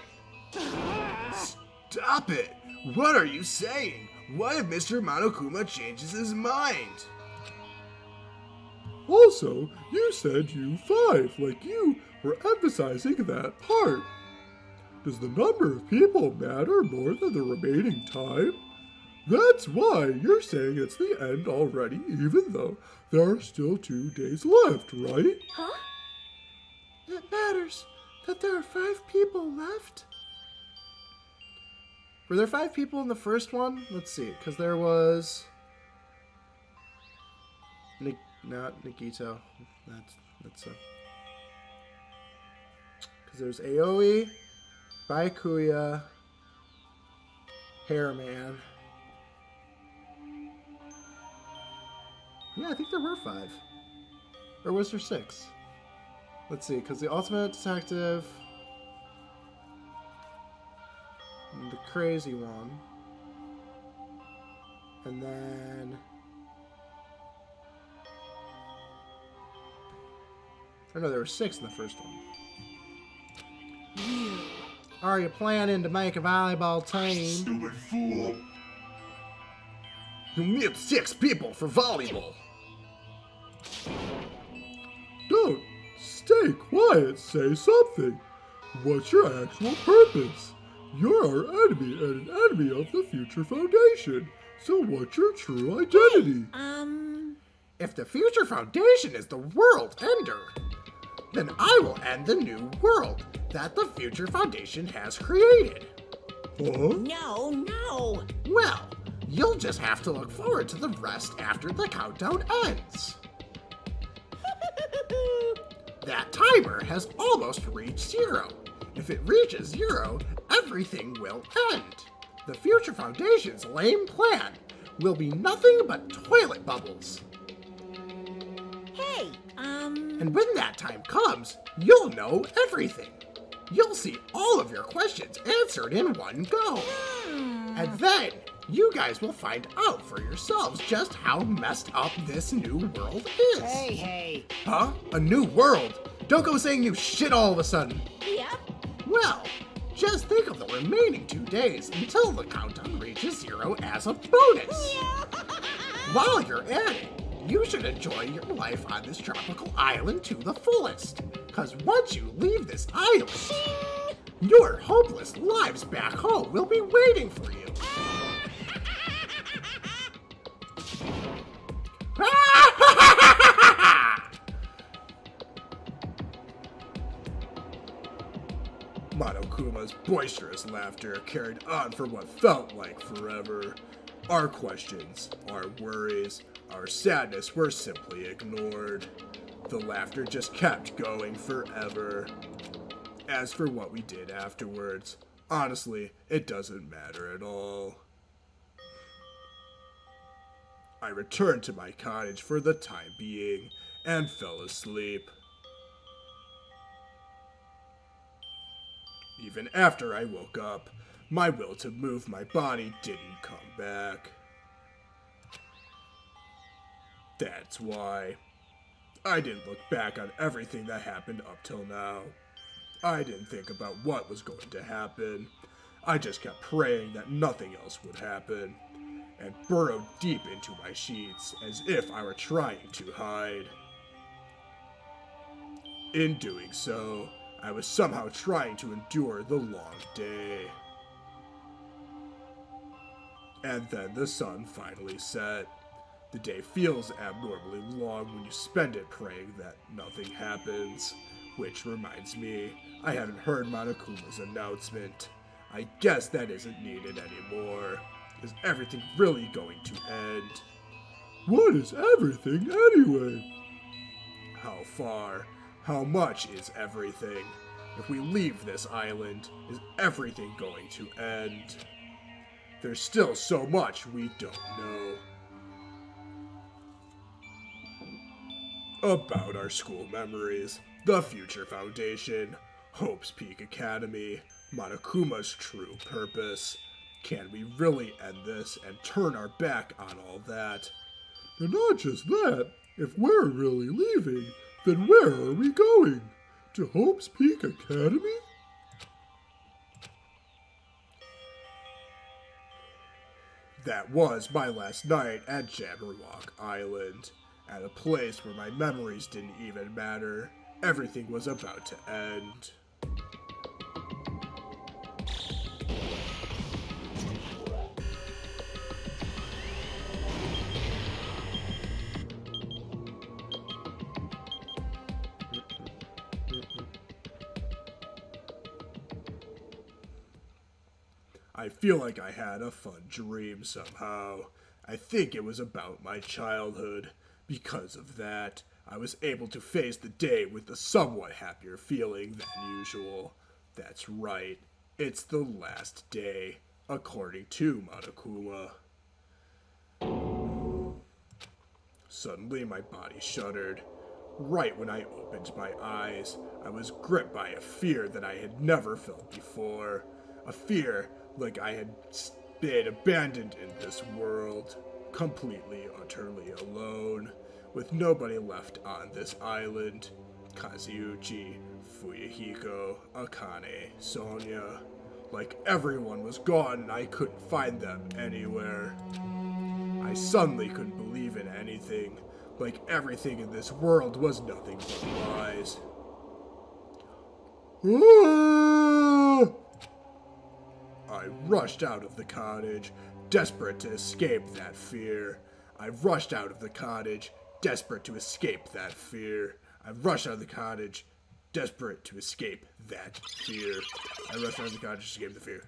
Stop it! What are you saying? What if Mr. Monokuma changes his mind? Also, you said you 5, like you were emphasizing that part. Does the number of people matter more than the remaining time? That's why you're saying it's the end already, even though there are still 2 days left, right? Huh? It matters that there are 5 people left. Were there 5 people in the first one? Let's see, because there was... not Nagito. That's a... Because there's Aoi, Baikuya, Hairman. Yeah, I think there were 5. Or was there 6? Let's see, because the Ultimate Detective... the crazy one, and then I know there were 6 in the first one. Are you planning to make a volleyball team? Stupid fool! You need 6 people for volleyball! Don't stay quiet, say something. What's your actual purpose? You're our enemy and an enemy of the Future Foundation. So what's your true identity? If the Future Foundation is the world ender, then I will end the new world that the Future Foundation has created. Huh? No. Well, you'll just have to look forward to the rest after the countdown ends. That timer has almost reached 0. If it reaches 0, everything will end. The Future Foundation's lame plan will be nothing but toilet bubbles. Hey, And when that time comes, you'll know everything. You'll see all of your questions answered in one go. And then, you guys will find out for yourselves just how messed up this new world is. Hey. Huh? A new world? Don't go saying new shit all of a sudden. Yep. Well, just think of the remaining 2 days until the countdown reaches 0 as a bonus. While you're at it, you should enjoy your life on this tropical island to the fullest. Because once you leave this island, your hopeless lives back home will be waiting for you. Monokuma's boisterous laughter carried on for what felt like forever. Our questions, our worries, our sadness were simply ignored. The laughter just kept going forever. As for what we did afterwards, honestly, it doesn't matter at all. I returned to my cottage for the time being and fell asleep. Even after I woke up, my will to move my body didn't come back. That's why I didn't look back on everything that happened up till now. I didn't think about what was going to happen. I just kept praying that nothing else would happen, and burrowed deep into my sheets as if I were trying to hide. In doing so, I was somehow trying to endure the long day. And then the sun finally set. The day feels abnormally long when you spend it praying that nothing happens. Which reminds me, I haven't heard Monokuma's announcement. I guess that isn't needed anymore. Is everything really going to end? What is everything anyway? How far? How much is everything? If we leave this island, is everything going to end? There's still so much we don't know. About our school memories, the Future Foundation, Hope's Peak Academy, Monokuma's true purpose. Can we really end this and turn our back on all that? And not just that, if we're really leaving, then where are we going? To Hope's Peak Academy? That was my last night at Jabberwock Island, at a place where my memories didn't even matter. Everything was about to end. I feel like I had a fun dream somehow. I think it was about my childhood. Because of that, I was able to face the day with a somewhat happier feeling than usual. That's right, it's the last day, according to Monokuma. Suddenly my body shuddered. Right when I opened my eyes, I was gripped by a fear that I had never felt before. A fear like I had been abandoned in this world, completely, utterly alone, with nobody left on this island. Kazuichi, Fuyuhiko, Akane, Sonia. Like everyone was gone and I couldn't find them anywhere. I suddenly couldn't believe in anything, like everything in this world was nothing but lies. I rushed out of the cottage, desperate to escape that fear. I rushed out of the cottage, desperate to escape that fear. I rushed out of the cottage, desperate to escape that fear. I rushed out of the cottage to escape the fear.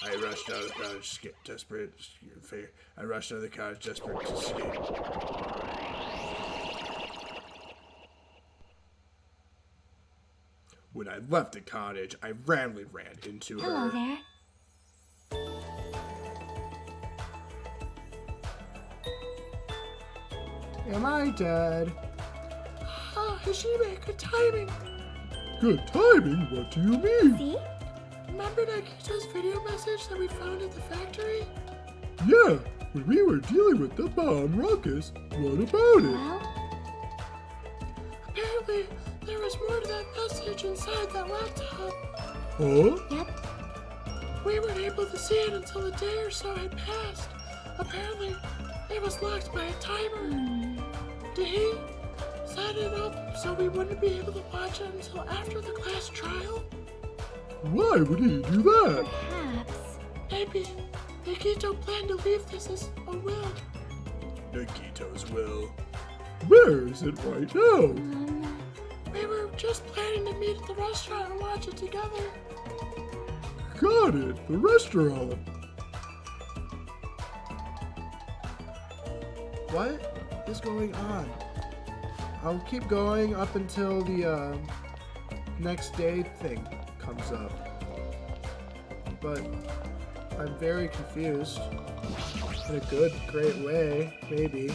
I rushed out of the cottage, desperate to escape the fear. I rushed out of the cottage, desperate to escape. When I left the cottage, I randomly ran into her. Hello there. Am I dead? Ah, Hajime, good timing. Good timing? What do you mean? See? Remember Nagito's video message that we found at the factory? Yeah, when we were dealing with the bomb ruckus. What about it? Well, Apparently, there was more to that message inside that laptop. Huh? yep. We weren't able to see it until a day or so had passed. Apparently, it was locked by a timer. Did he set it up so we wouldn't be able to watch it until after the class trial? Why would he do that? Perhaps. Maybe Nagito planned to leave this as a will. Nagito's will. Where is it right now? We were just planning to meet at the restaurant and watch it together. Got it, the restaurant. What is going on? I'll keep going up until the next day thing comes up. But I'm very confused. in a good, great way, maybe.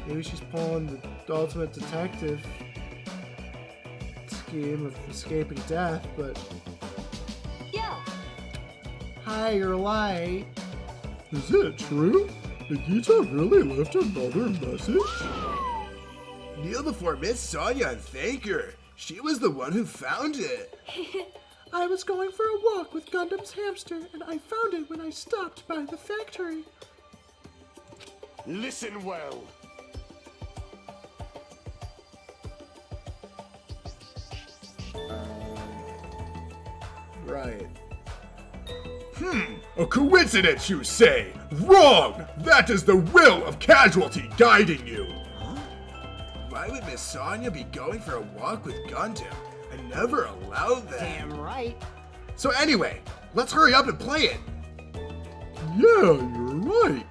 Maybe she's pulling the ultimate detective scheme of escaping death, but... Yo! Hi, you're light. Is it true? Nagito really left another message? Kneel before Miss Sonia and thank her. She was the one who found it. I was going for a walk with Gundam's hamster, and I found it when I stopped by the factory. Listen well. Right. A coincidence, you say? Wrong! That is the will of Casualty guiding you. Huh? Why would Miss Sonia be going for a walk with Gundam? I never allowed that. Damn right. So anyway, let's hurry up and play it. Yeah, you're right.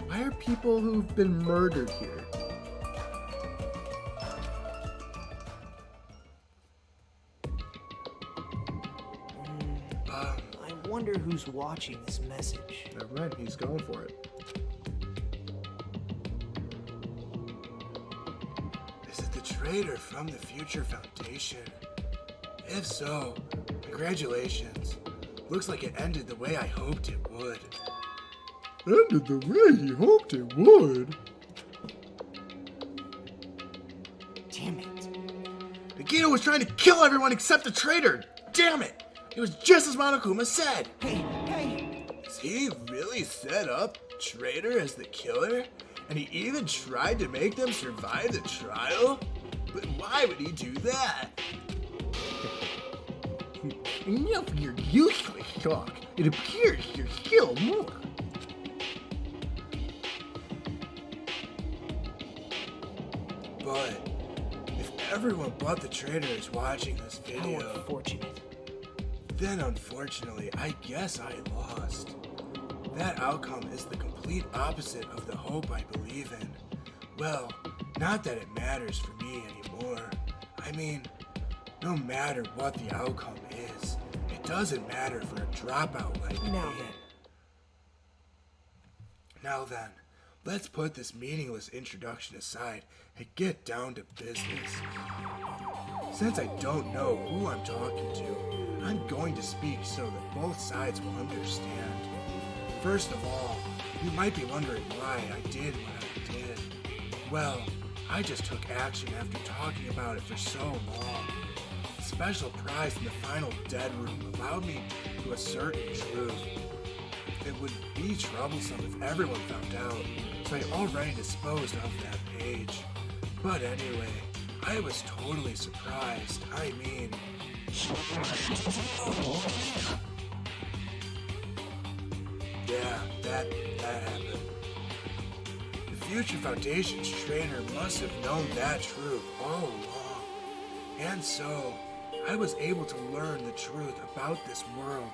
Why are people who've been murdered here? I wonder who's watching this message. Never mind, he's going for it. Is it the traitor from the Future Foundation? If so, congratulations. Looks like it ended the way I hoped it would. Ended the way he hoped it would. Damn it. Nagito was trying to kill everyone except the traitor! Damn it! It was just as Monokuma said! Hey! Is he really set up Traitor as the killer? And he even tried to make them survive the trial? But why would he do that? Enough of your useless talk. It appears there's still more. But if everyone but the traitor is watching this video, How unfortunate. then unfortunately, I guess I lost. That outcome is the complete opposite of the hope I believe in. Well, not that it matters for me anymore. I mean, no matter what the outcome is, it doesn't matter for a dropout like me. Now then, let's put this meaningless introduction aside and get down to business. Since I don't know who I'm talking to, I'm going to speak so that both sides will understand. First of all, you might be wondering why I did what I did. Well, I just took action after talking about it for so long. The special prize in the final dead room allowed me to assert the truth. It would be troublesome if everyone found out, so I already disposed of that page. But anyway, I was totally surprised. I mean... Yeah, that happened. The Future Foundation's trainer must have known that truth all along. And so, I was able to learn the truth about this world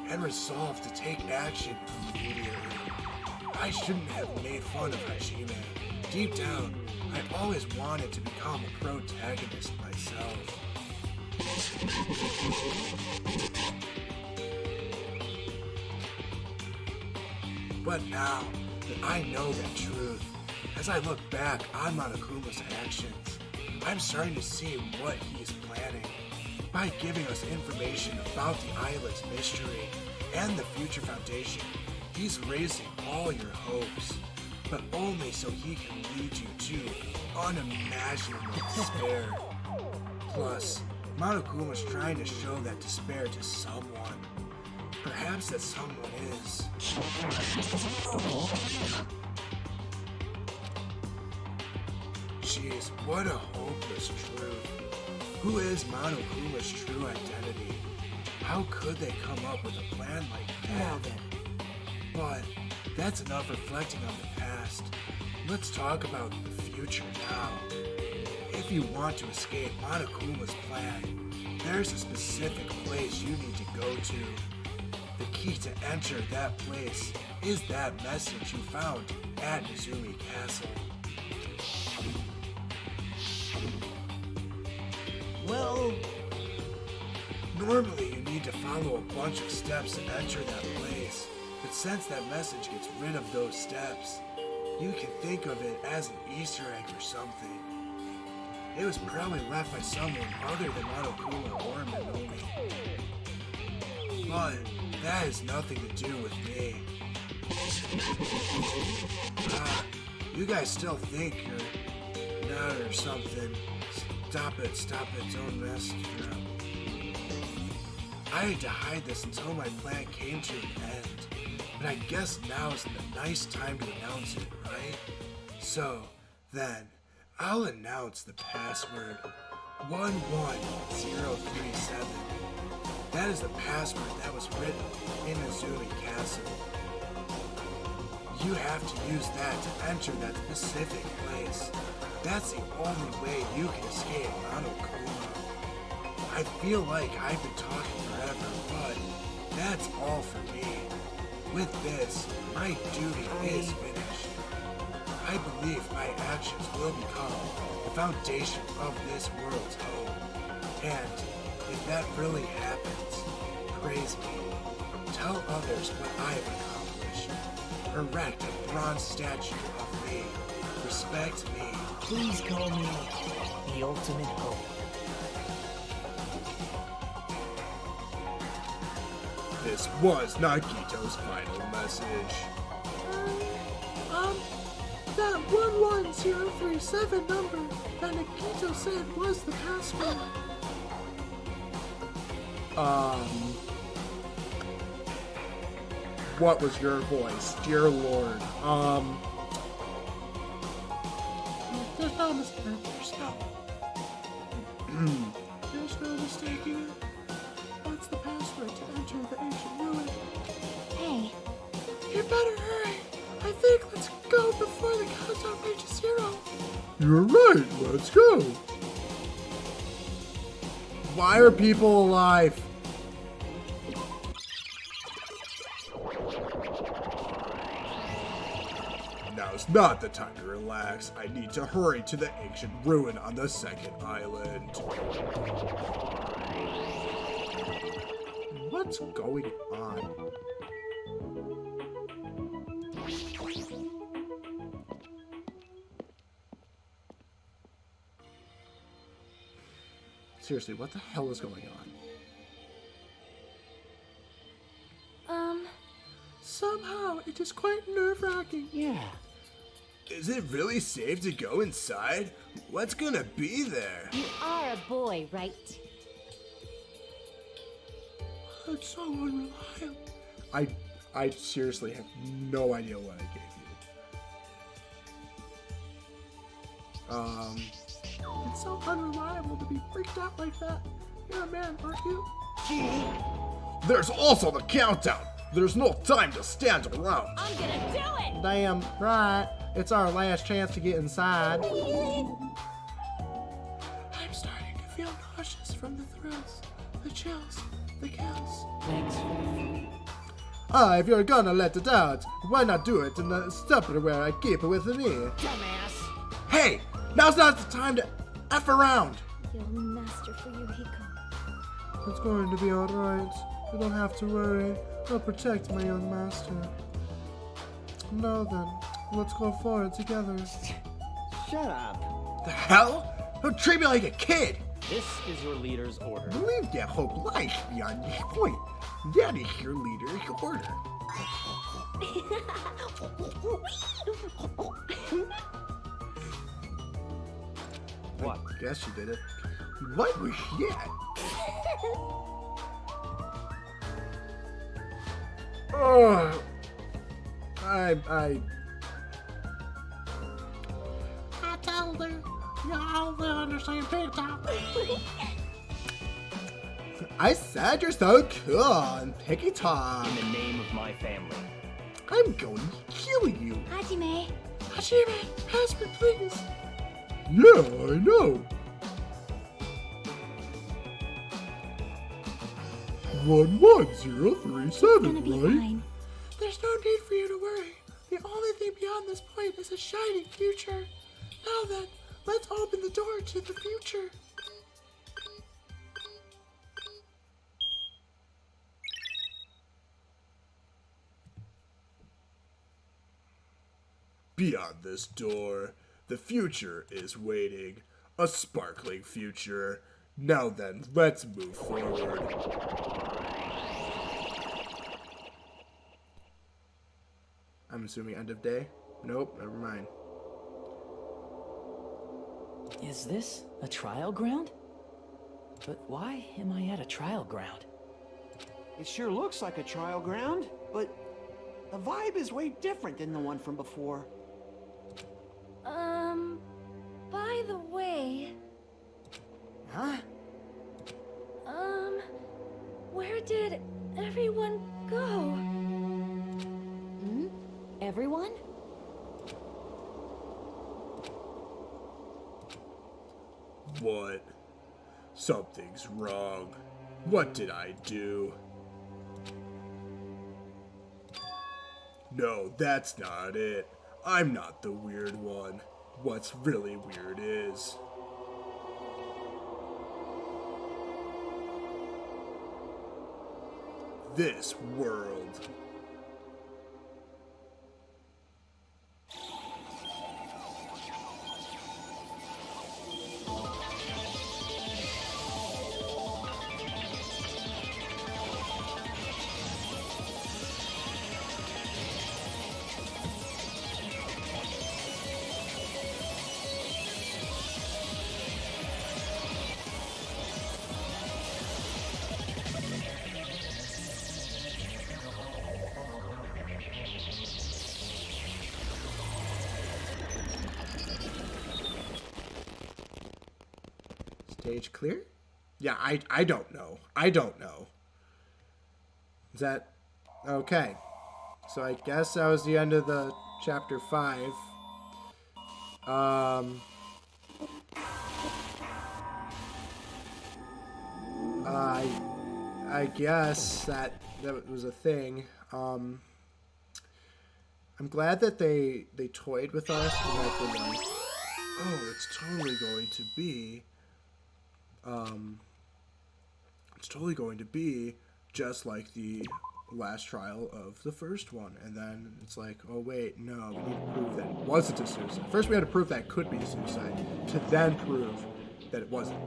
and resolved to take action immediately. I shouldn't have made fun of Hajime. Deep down, I always wanted to become a protagonist myself. But now that I know that truth, as I look back on Monokuma's actions, I'm starting to see what he's planning. By giving us information about the island's mystery and the Future Foundation, he's raising all your hopes, but only so he can lead you to unimaginable despair. Plus, Monokuma's trying to show that despair to someone. Perhaps that someone is... Jeez, what a hopeless truth. Who is Monokuma's true identity? How could they come up with a plan like that? Now then. But that's enough reflecting on the past. Let's talk about the future now. If you want to escape Monokuma's plan, there's a specific place you need to go to. The key to enter that place is that message you found at Nezumi Castle. Well, normally you need to follow a bunch of steps to enter that place. But since that message gets rid of those steps, you can think of it as an Easter egg or something. It was probably left by someone other than Monokuma or Minomi. But that has nothing to do with me. You guys still think you're not or something. Stop it, don't mess around. I had to hide this until my plan came to an end. But I guess now is the nice time to announce it, right? So, then, I'll announce the password 11037. That is the password that was written in Azumi Castle. You have to use that to enter that specific place. That's the only way you can escape Monokuma. I feel like I've been talking forever, but that's all for me. With this, my duty is finished. I believe my actions will become the foundation of this world's home. And if that really happens, praise me. Tell others what I have accomplished. Erect a bronze statue of me. Respect me. Please call me the ultimate hope. This was Nagito's final message. That 11037 number that Nagito said was the password. What was your voice? Dear Lord. There's no mistake. There's no mistaking it. That's the password to enter the ancient ruin. Hey, You better hurry. I think let's go before the countdown reaches 0. You're right, let's go. Why are people alive? Now's not the time to relax. I need to hurry to the ancient ruin on the second island. What's going on? Seriously, what the hell is going on? Somehow it is quite nerve-wracking. Yeah. Is it really safe to go inside? What's gonna be there? You are a boy, right? It's so unreliable. I seriously have no idea what I gave you. It's so unreliable to be freaked out like that. You're a man, aren't you? There's also the countdown. There's no time to stand around. I'm gonna do it! Damn right. It's our last chance to get inside. I'm starting to feel nauseous from the thrills, the chills, the kills. Thanks. If you're gonna let it out, why not do it in the Tupperware I keep with me? Dumbass. Hey, now's not the time to F around. You'll master for Yuriko. It's going to be alright. You don't have to worry. I'll protect my young master. Now then, let's go forward together. Shut up. The hell? Don't treat me like a kid. This is your leader's order. Believe that hope lies beyond this point. That is your leader's order. What? I guess you did it. What was that? Oh, I told her. Y'all will understand TikTok. I said you're so cool and picky talk. In the name of my family. I'm going to kill you. Hajime. Hajime, password please. Yeah, I know. 11037, It's gonna be right? fine. There's no need for you to worry. The only thing beyond this point is a shining future. Now then, let's open the door to the future. Beyond this door, the future is waiting. A sparkling future. Now then, let's move forward. I'm assuming end of day? Nope, never mind. Is this a trial ground? But why am I at a trial ground? It sure looks like a trial ground, but the vibe is way different than the one from before. By the way... Huh? Where did everyone go? Everyone? What? Something's wrong. What did I do? No, that's not it. I'm not the weird one. What's really weird is... this world. Stage clear? Yeah, I don't know. I don't know. Is that... okay. So I guess that was the end of the chapter 5. I guess that was a thing. I'm glad that they toyed with us and that they like, oh, it's totally going to be just like the last trial of the first one. And then it's like, oh wait, no, we need to prove that it wasn't a suicide. First we had to prove that it could be a suicide, to then prove that it wasn't.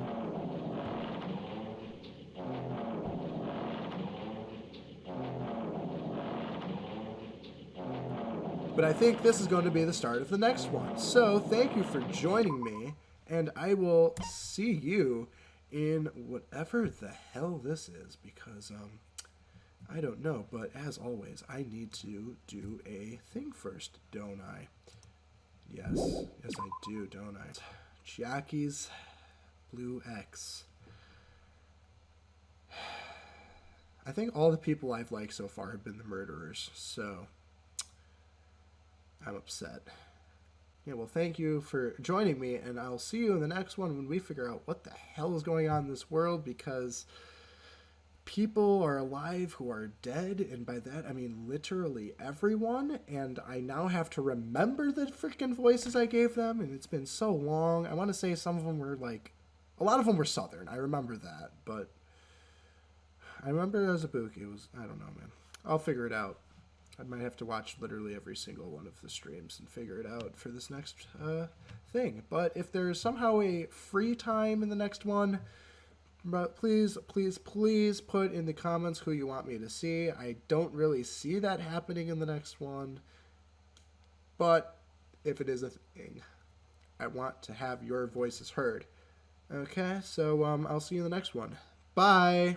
But I think this is going to be the start of the next one. So thank you for joining me, and I will see you in whatever the hell this is, because I don't know. But as always, I need to do a thing first, don't I? Yes, I do, don't I? Chiaki's Blue X. I think all the people I've liked so far have been the murderers, so I'm upset. Yeah, well, thank you for joining me, and I'll see you in the next one when we figure out what the hell is going on in this world, because people are alive who are dead, and by that I mean literally everyone, and I now have to remember the freaking voices I gave them, and it's been so long. I want to say some of them were like, a lot of them were Southern, I remember that, but I remember Azabuki, it was, I don't know, man. I'll figure it out. I might have to watch literally every single one of the streams and figure it out for this next thing. But if there's somehow a free time in the next one, please put in the comments who you want me to see. I don't really see that happening in the next one. But if it is a thing, I want to have your voices heard. Okay, so I'll see you in the next one. Bye!